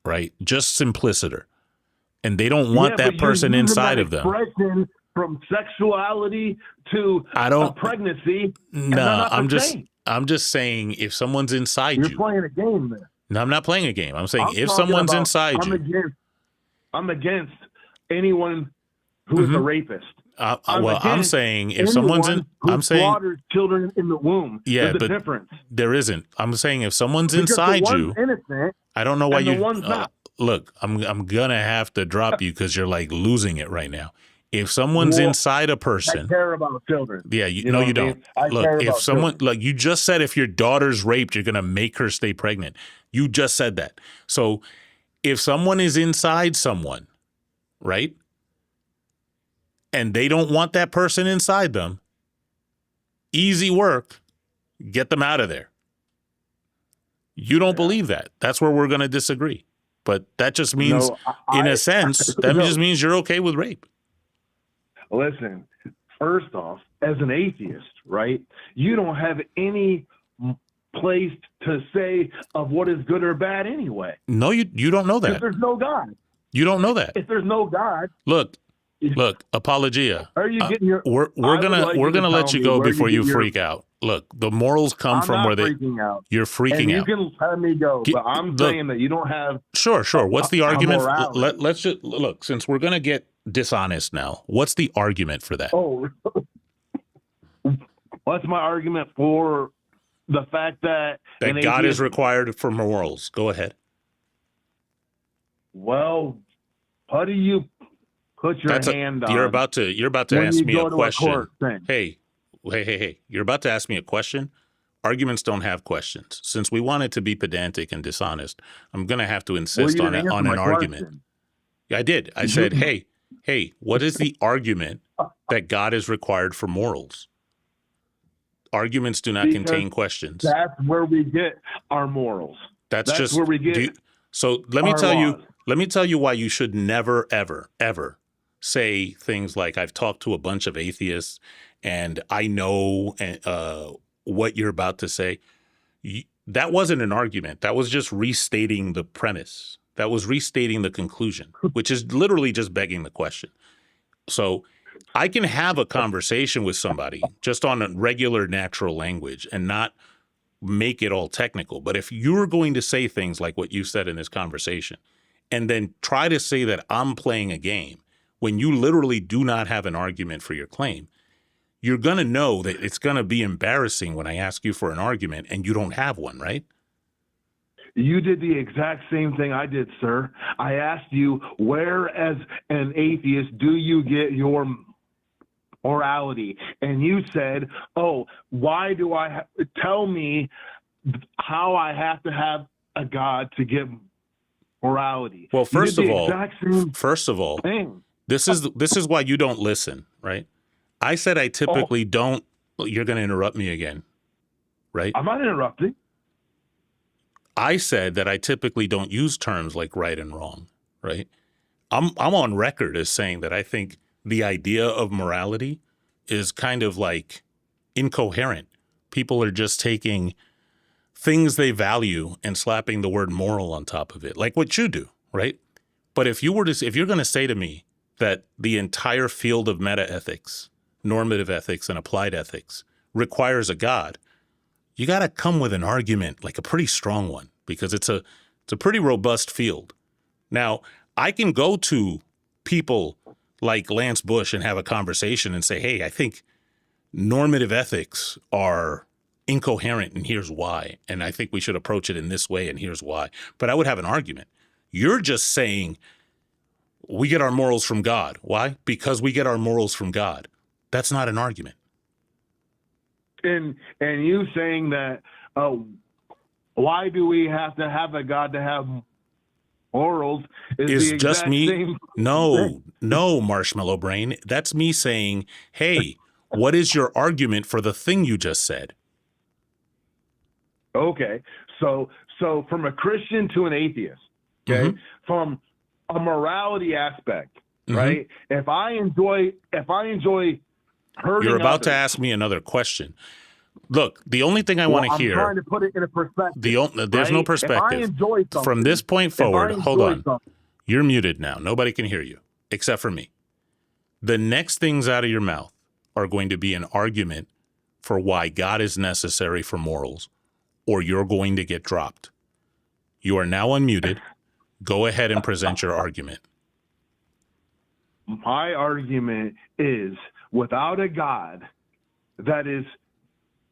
right? Just simpliciter, and they don't want Yeah, that but you're person using inside that of them. expression from sexuality to I don't- a pregnancy. and No, they're not the I'm just same. saying if someone's inside You're you. playing a game there. No, I'm not playing a game. I'm saying I'm if talking someone's about- inside I'm against anyone who is a Mhm. rapist. I'm against saying if someone's in, Anyone who I'm saying slaughters children in the womb. Yeah, There's a but difference. there isn't. I'm saying if someone's Because inside the you, one's innocent. I don't know why and the you one's not. look. I'm gonna have to drop you because you're like losing it right now. If someone's Well, inside a I person, care about children. yeah, You no, know you what I don't. mean? I Look, care if about someone children. like you just said, if your daughter's raped, you're gonna make her stay pregnant. You just said that. So if someone is inside someone, right, and they don't want that person inside them, easy work, get them out of there. You don't believe that. That's where we're gonna disagree. But that just means, No, in I- a sense, that No. just means you're okay with rape. Listen, first off, as an atheist, right, you don't have any place to say of what is good or bad anyway. No, you don't know Because that. there's no God. You don't know that. If there's no God, Look, Apologia. are you getting your? We're I would gonna like we're you to gonna let tell you me go where before you you get your- freak out. Look, the morals come I'm from not where freaking out. you're And freaking you out. can let me go, but I'm Look, saying that you don't have sure. What's the a argument? morality. Let's just look, since we're going to get dishonest now, what's the argument for that? Oh, what's my argument for the fact that That God is required for morals. Go ahead. Well, how do you put your hand on? You're about to when ask you me go a to question. court thing? Hey. You're about to ask me a question. Arguments don't have questions. Since we want it to be pedantic and dishonest, I'm going to have to insist Well, on you didn't answer an my argument. question. Yeah, I did. I said, hey, what is the argument that God is required for morals? Arguments do not Because contain questions. That's where we get our morals. That's just where we get. So let me our tell laws. you. Let me tell you why you should never, ever, ever say things like, "I've talked to a bunch of atheists, and I know what you're about to say." That wasn't an argument. That was just restating the premise. That was restating the conclusion, which is literally just begging the question. So I can have a conversation with somebody just on a regular, natural language and not make it all technical. But if you're going to say things like what you said in this conversation and then try to say that I'm playing a game when you literally do not have an argument for your claim, you're going to know that it's going to be embarrassing when I ask you for an argument and you don't have one, right? You did the exact same thing I did, sir. I asked you, where as an atheist do you get your morality? And you said, oh, why do I tell me how I have to have a God to get morality? Well, first of all, thing. this is why you don't listen, right? I said I typically don't. You're going to interrupt me again, right? I'm not interrupting. I said that I typically don't use terms like right and wrong, right? I'm on record as saying that I think the idea of morality is kind of like incoherent. People are just taking things they value and slapping the word moral on top of it, like what you do, right? But if you're going to say to me that the entire field of meta-ethics, normative ethics, and applied ethics requires a God, you got to come with an argument, like a pretty strong one, because it's a pretty robust field. Now, I can go to people like Lance Bush and have a conversation and say, hey, I think normative ethics are incoherent and here's why. And I think we should approach it in this way and here's why. But I would have an argument. You're just saying we get our morals from God. Why? Because we get our morals from God. That's not an argument. And you saying that, why do we have to have a God to have morals? Is just me? No, Marshmallow Brain. That's me saying, hey, what is your argument for the thing you just said? Okay, so from a Christian to an atheist, okay, from a morality aspect, right? If I enjoy hurting You're about others, to ask me another question. Look, the only thing I want to hear. I'm trying to put it in a perspective. There's no perspective. From this point forward, hold on. You're muted now. Nobody can hear you except for me. The next things out of your mouth are going to be an argument for why God is necessary for morals, or you're going to get dropped. You are now unmuted. Go ahead and present your argument. My argument is, without a God that is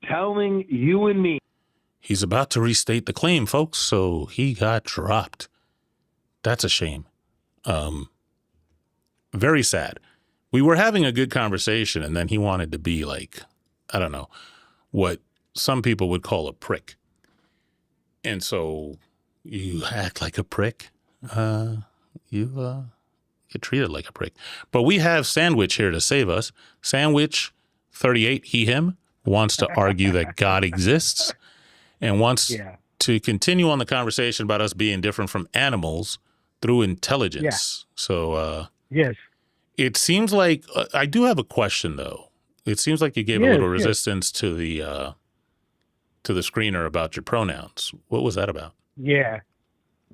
telling you and me. He's about to restate the claim, folks, so he got dropped. That's a shame. Very sad. We were having a good conversation, and then he wanted to be like, I don't know, what some people would call a prick. And so you act like a prick. You get treated like a prick. But we have Sandwich here to save us. Sandwich, 38, he, him, wants to argue that God exists and wants to continue on the conversation about us being different from animals through intelligence. So, yes. It seems like I do have a question, though. It seems like you gave a little resistance to the screener about your pronouns. What was that about? Yeah.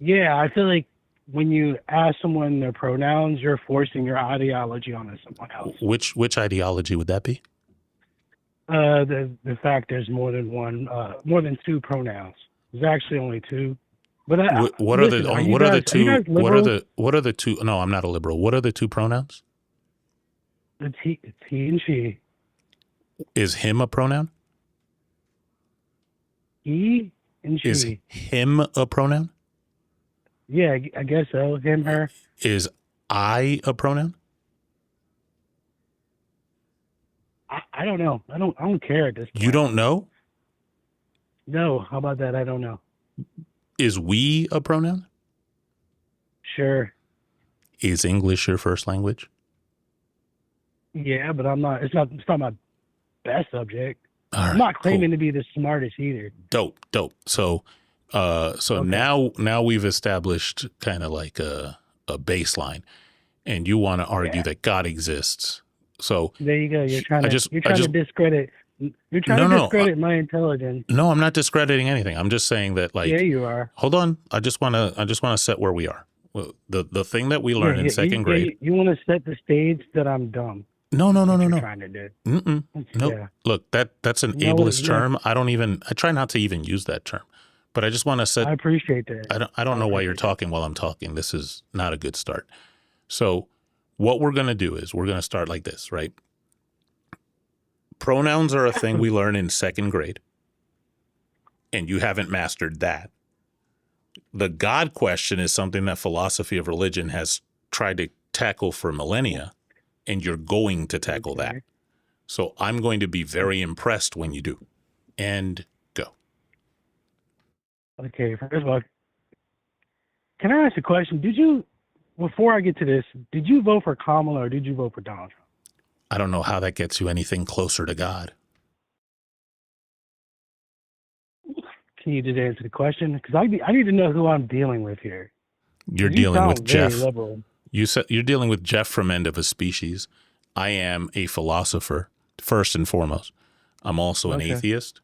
I feel like when you ask someone their pronouns, you're forcing your ideology onto someone else. Which ideology would that be? The fact there's more than one, more than two pronouns. There's actually only two. But What are listen, the what are the are you two guys liberal? what are the two? No, I'm not a liberal. What are the two pronouns? It's he and she. Is him a pronoun? He and Is she. him a pronoun? Yeah, I guess so. Him, her. Is I a pronoun? I don't know. I don't care at this point. You don't know? No, how about that? I don't know. Is we a pronoun? Sure. Is English your first language? Yeah, but I'm not. It's not my best subject. All right, I'm not claiming cool. to be the smartest either. Dope. So Okay. now we've established kind of like a baseline, and you want to argue that God exists. So There you go. You're trying to just discredit. You're trying No, to no, discredit my intelligence. no, I'm not discrediting anything. I'm just saying that, like, Yeah, you are. hold on. I just want to set where we are. Well, the thing that we learned in second grade. You want to set the stage that I'm dumb. No. You're trying to do. Nope. Yeah. Look, that's an ableist term. I try not to even use that term, but I just want to set. I appreciate that. I don't know why you're talking while I'm talking. This is not a good start. So what we're going to do is we're going to start like this, right? Pronouns are a thing we learn in second grade, and you haven't mastered that. The God question is something that philosophy of religion has tried to tackle for millennia, and you're going to tackle that. So I'm going to be very impressed when you do. And go. Okay, first of all, can I ask a question? Before I get to this, did you vote for Kamala or did you vote for Donald Trump? I don't know how that gets you anything closer to God. Can you just answer the question? Because I need to know who I'm dealing with here. You're You dealing with sound very Jeff. liberal. You're dealing with Jeff from End of a Species. I am a philosopher, first and foremost. I'm also an atheist.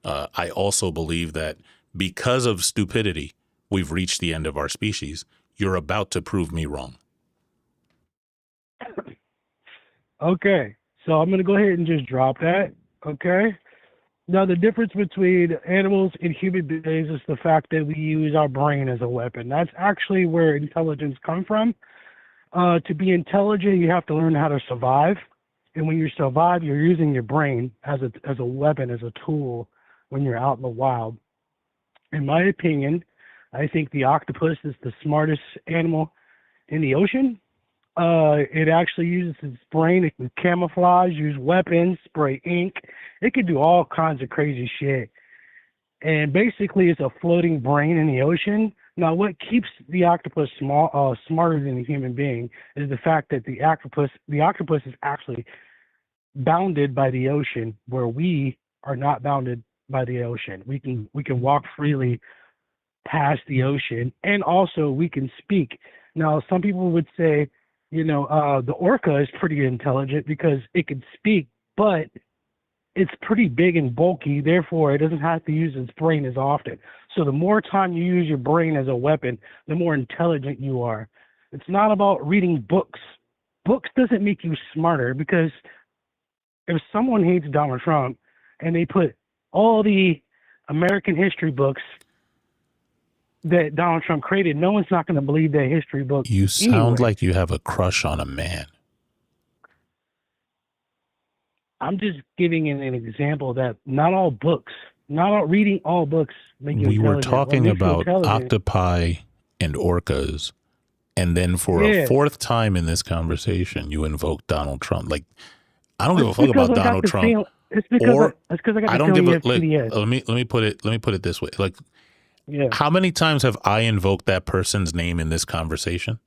I also believe that because of stupidity, we've reached the end of our species. You're about to prove me wrong. Okay, so I'm going to go ahead and just drop that, okay? Now, the difference between animals and human beings is the fact that we use our brain as a weapon. That's actually where intelligence comes from. To be intelligent, you have to learn how to survive. And when you survive, you're using your brain as a weapon, as a tool when you're out in the wild. In my opinion, I think the octopus is the smartest animal in the ocean. It actually uses its brain. It can camouflage, use weapons, spray ink. It can do all kinds of crazy shit. And basically, it's a floating brain in the ocean. Now, what keeps the octopus smarter than a human being is the fact that the octopus is actually bounded by the ocean, where we are not bounded by the ocean. We can walk freely past the ocean, and also we can speak. Now, some people would say, the orca is pretty intelligent because it can speak, but it's pretty big and bulky. Therefore, it doesn't have to use its brain as often. So the more time you use your brain as a weapon, the more intelligent you are. It's not about reading books. Books doesn't make you smarter, because if someone hates Donald Trump and they put all the American history books that Donald Trump created, no one's not going to believe that history book. You sound like you have a crush on a man. I'm just giving an example that not reading all books make you intelligent. We were talking about octopi and orcas, and then for a fourth time in this conversation, you invoked Donald Trump. Like, I don't give a fuck about Donald Trump. It's because I don't give a let me put it this way. Like, how many times have I invoked that person's name in this conversation?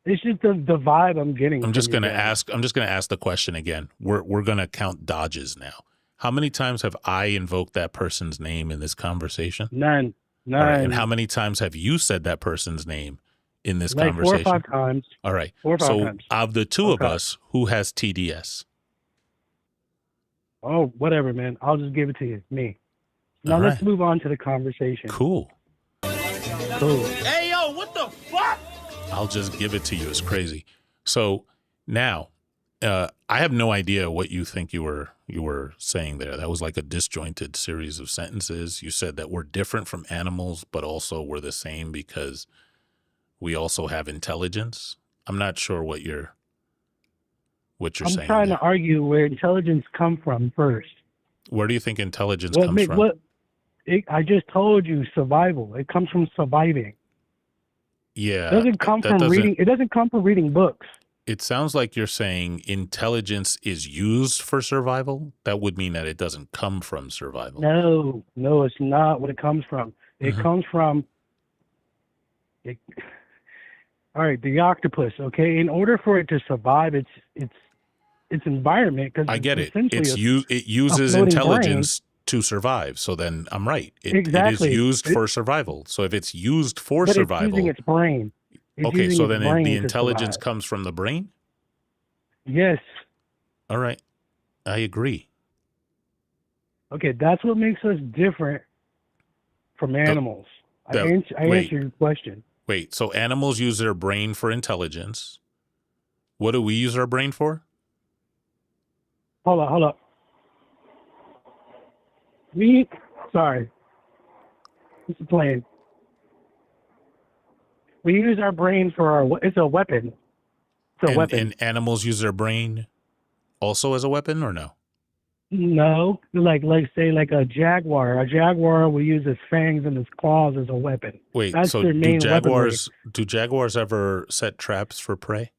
It's just the vibe I'm getting. I'm just gonna ask the question again. We're gonna count dodges now. How many times have I invoked that person's name in this conversation? None. All right. And how many times have you said that person's name in this conversation? 4 or 5 times. All right. 4 or 5 times. Of the two of us, who has TDS? Oh, whatever, man. I'll just give it to you. Me. Now let's move on to the conversation. Cool. Hey, yo, what the fuck? I'll just give it to you. It's crazy. So now, I have no idea what you think you were saying there. That was like a disjointed series of sentences. You said that we're different from animals, but also we're the same because we also have intelligence. I'm not sure what you're I'm saying trying there. to argue where intelligence come from first. Where do you think intelligence comes from? I just told you survival. It comes from surviving. Yeah, It doesn't come from reading. It doesn't come from reading books. It sounds like you're saying intelligence is used for survival. That would mean that it doesn't come from survival. No, it's not what it comes from. It comes from. All right, the octopus. Okay, in order for it to survive, its environment. Because I get it. It uses intelligence to survive. So then I'm right. It is used for survival. So if it's used for survival, it's using its brain. Okay, so then the intelligence comes from the brain? Yes. All right. I agree. Okay, that's what makes us different from animals. I answered your question. Wait, so animals use their brain for intelligence. What do we use our brain for? Hold up. Sorry. This is playing. We use our brain for it's a weapon. It's a weapon. And animals use their brain also as a weapon or no? No, like say a jaguar. A jaguar will use its fangs and its claws as a weapon. Wait, that's so their main do jaguars ever set traps for prey?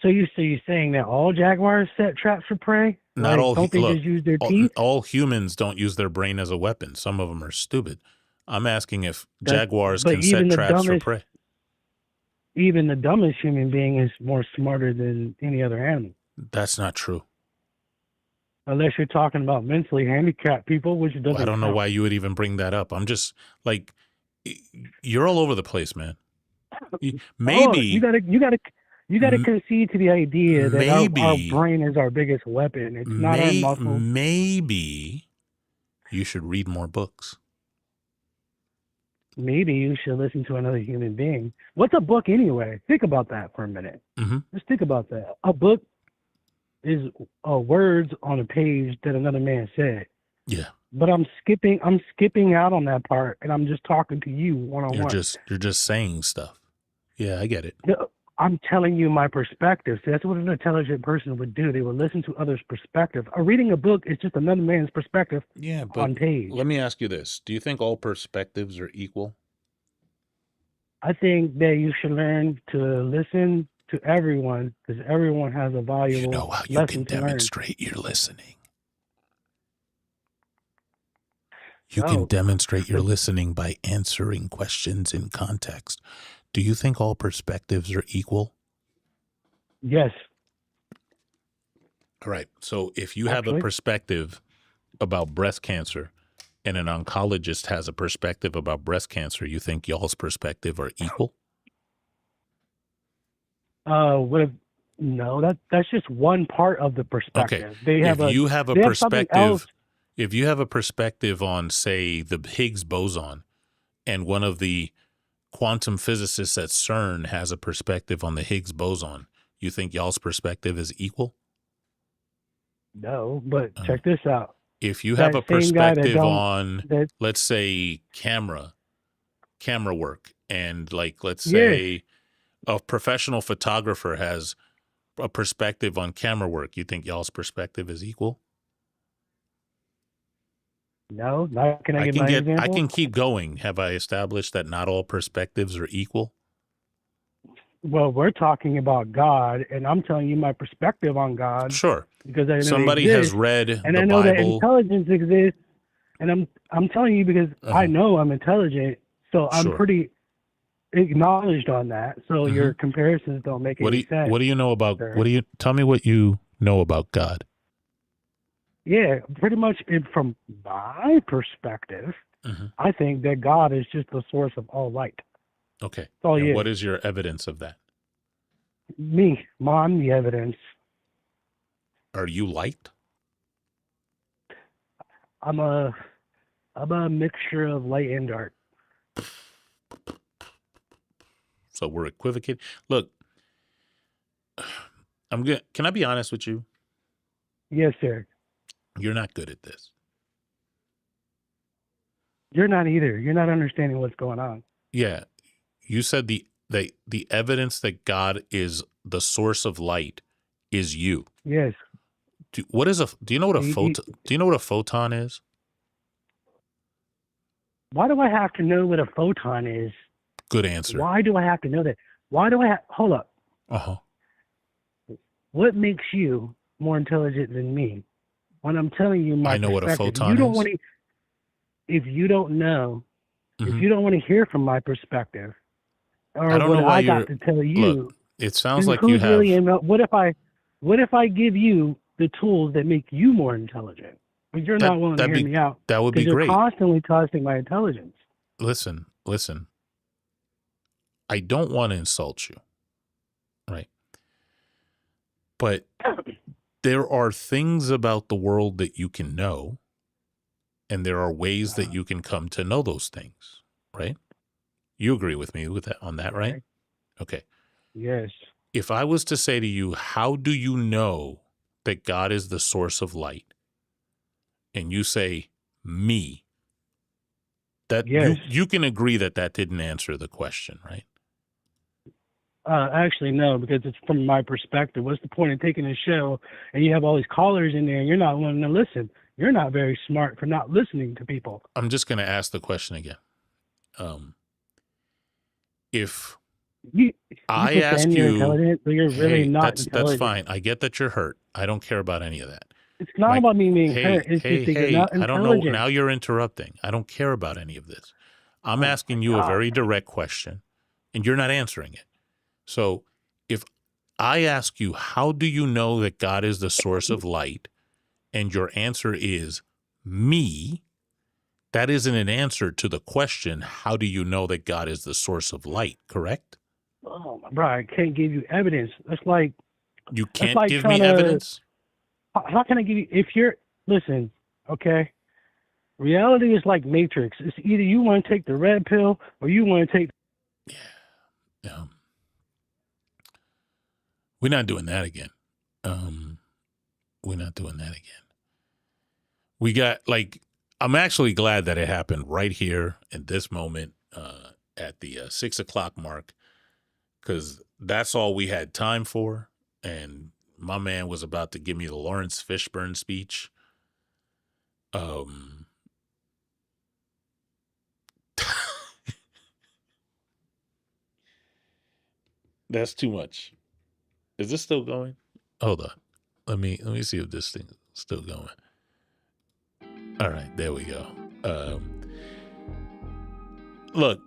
So you're saying that all jaguars set traps for prey? Not all. Don't they just use their teeth? All humans don't use their brain as a weapon. Some of them are stupid. I'm asking if jaguars can set traps for prey. Even the dumbest human being is more smarter than any other animal. That's not true. Unless you're talking about mentally handicapped people, which doesn't. I don't know why you would even bring that up. I'm just like, you're all over the place, man. Maybe you gotta concede to the idea that our brain is our biggest weapon. It's not our muscle. Maybe you should read more books. Maybe you should listen to another human being. What's a book anyway? Think about that for a minute. Just think about that. A book is words on a page that another man said. Yeah. But I'm skipping out on that part, and I'm just talking to you one-on-one. You're just saying stuff. Yeah, I get it. I'm telling you my perspective. See, that's what an intelligent person would do. They would listen to others' perspective. Reading a book is just another man's perspective on page. Let me ask you this. Do you think all perspectives are equal? I think that you should learn to listen to everyone because everyone has a valuable You know how you can demonstrate your listening? You can demonstrate your listening by answering questions in context. Do you think all perspectives are equal? Yes. All right. So if you have a perspective about breast cancer and an oncologist has a perspective about breast cancer, you think y'all's perspective are equal? No, that's just one part of the perspective. Okay. If you have a perspective on, say, the Higgs boson, and one of the quantum physicists at CERN has a perspective on the Higgs boson, you think y'all's perspective is equal? No, but check this out. If you have a perspective on, let's say, camera work, and let's say a professional photographer has a perspective on camera work, you think y'all's perspective is equal? No, can I get my example? I can keep going. Have I established that not all perspectives are equal? Well, we're talking about God, and I'm telling you my perspective on God. Sure. Because I know somebody has read and the I know Bible. that intelligence exists, and I'm telling you because I know I'm intelligent, so I'm pretty acknowledged on that. So your comparisons don't make any sense. What do you know about? Tell me what you know about God? Yeah, pretty much from my perspective, I think that God is just the source of all light. Okay. And what is your evidence of that? I'm the evidence. Are you light? I'm a mixture of light and dark. So we're equivocating. Look, Can I be honest with you? Yes, sir. You're not good at this. You're not either. You're not understanding what's going on. Yeah. You said the evidence that God is the source of light is you. Yes. Do you know what a photon is? Why do I have to know what a photon is? Good answer. Why do I have to know that? Hold up. Uh-huh. What makes you more intelligent than me? When I'm telling you my I know what a photon you don't is. want to, if you don't know, if you don't want to hear from my perspective, or I don't what know why I got to tell you, look, it sounds then like you who's have really what if I give you the tools that make you more intelligent? But you're not willing to hear me out. That would be Because great. you're constantly testing my intelligence. Listen. I don't want to insult you, right? But there are things about the world that you can know, and there are ways that you can come to know those things, right? You agree with me on that, right? Okay. Yes. If I was to say to you, how do you know that God is the source of light? And you say, me. That yes. you can agree that didn't answer the question, right? Actually, no, because it's from my perspective. What's the point of taking a show and you have all these callers in there and you're not wanting to listen? You're not very smart for not listening to people. I'm just going to ask the question again. If I ask you're you, intelligent, but you're really not intelligent. That's fine. I get that you're hurt. I don't care about any of that. It's not about me being hurt. It's just that you're not intelligent. I don't know. Now you're interrupting. I don't care about any of this. I'm asking you a very direct question, and you're not answering it. So if I ask you, how do you know that God is the source of light, and your answer is me, that isn't an answer to the question, how do you know that God is the source of light, correct? Oh, bro, I can't give you evidence. That's like... You can't give me evidence? How can I give you... Listen, okay? Reality is like Matrix. It's either you want to take the red pill or you want to take... Yeah. We're not doing that again. We're not doing that again. We got, I'm actually glad that it happened right here in this moment at the 6 o'clock mark, because that's all we had time for. And my man was about to give me the Lawrence Fishburne speech. That's too much. Is this still going? Hold on. Let me see if this thing is still going. All right, there we go. Look,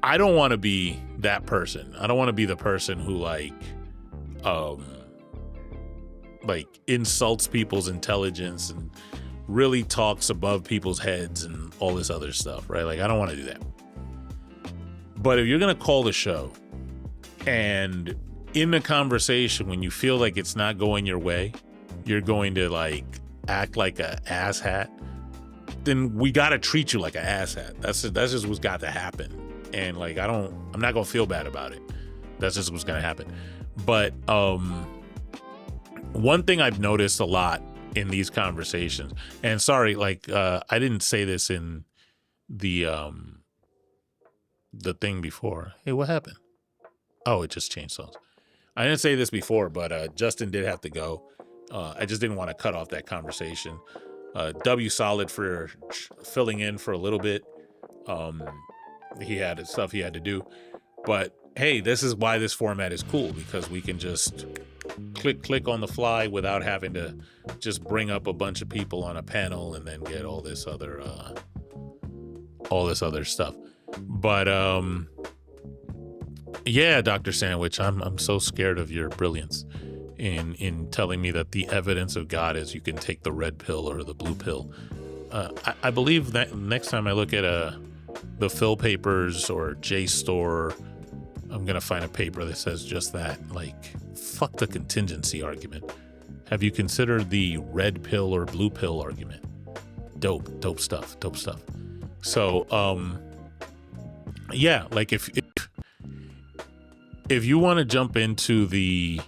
I don't want to be that person. I don't want to be the person who insults people's intelligence and really talks above people's heads and all this other stuff, right? I don't want to do that. But if you're going to call the show and in the conversation, when you feel like it's not going your way, you're going to act like a asshat, then we got to treat you like an asshat. That's just what's got to happen. And I'm not going to feel bad about it. That's just what's going to happen. But one thing I've noticed a lot in these conversations, and sorry, I didn't say this in the thing before. Hey, what happened? Oh, it just changed songs. I didn't say this before, but Justin did have to go. I just didn't want to cut off that conversation. W solid for filling in for a little bit. He had stuff he had to do. But hey, this is why this format is cool, because we can just click on the fly without having to just bring up a bunch of people on a panel and then get all this other stuff. But yeah, Dr. Sandwich, I'm so scared of your brilliance in telling me that the evidence of God is you can take the red pill or the blue pill. I believe that next time I look at the Phil Papers or JSTOR, I'm going to find a paper that says just that. Fuck the contingency argument. Have you considered the red pill or blue pill argument? Dope stuff. So, yeah, if you want to jump into the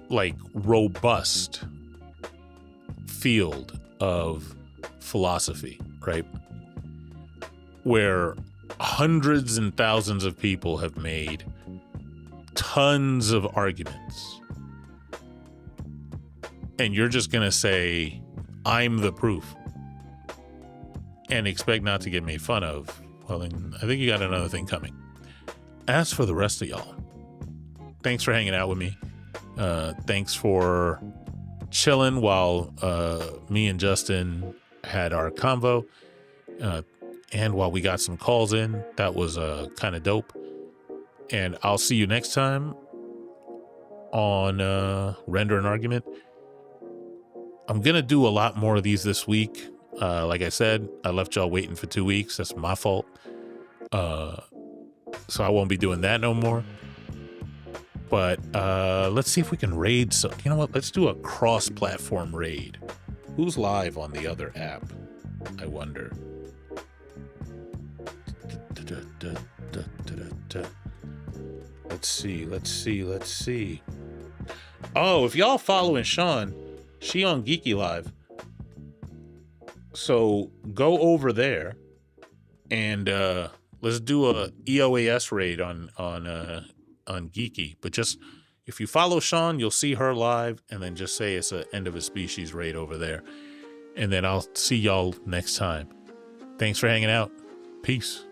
like robust field of philosophy, right, where hundreds and thousands of people have made tons of arguments, and you're just gonna say I'm the proof and expect not to get made fun of, well, then I think you got another thing coming. As for the rest of y'all, thanks for hanging out with me. Thanks for chilling while me and Justin had our convo, and while we got some calls in. That was kind of dope. And I'll see you next time on Render an Argument. I'm gonna do a lot more of these this week. Like I said, I left y'all waiting for 2 weeks. That's my fault. So I won't be doing that no more. But let's see if we can raid some. You know what? Let's do a cross-platform raid. Who's live on the other app? I wonder. Let's see. Oh, if y'all following Sean, she on Geeky Live. So go over there and let's do a EoaS raid on Geeky. But just if you follow Sean, you'll see her live, and then just say it's an end of a species raid over there. And then I'll see y'all next time. Thanks for hanging out. Peace.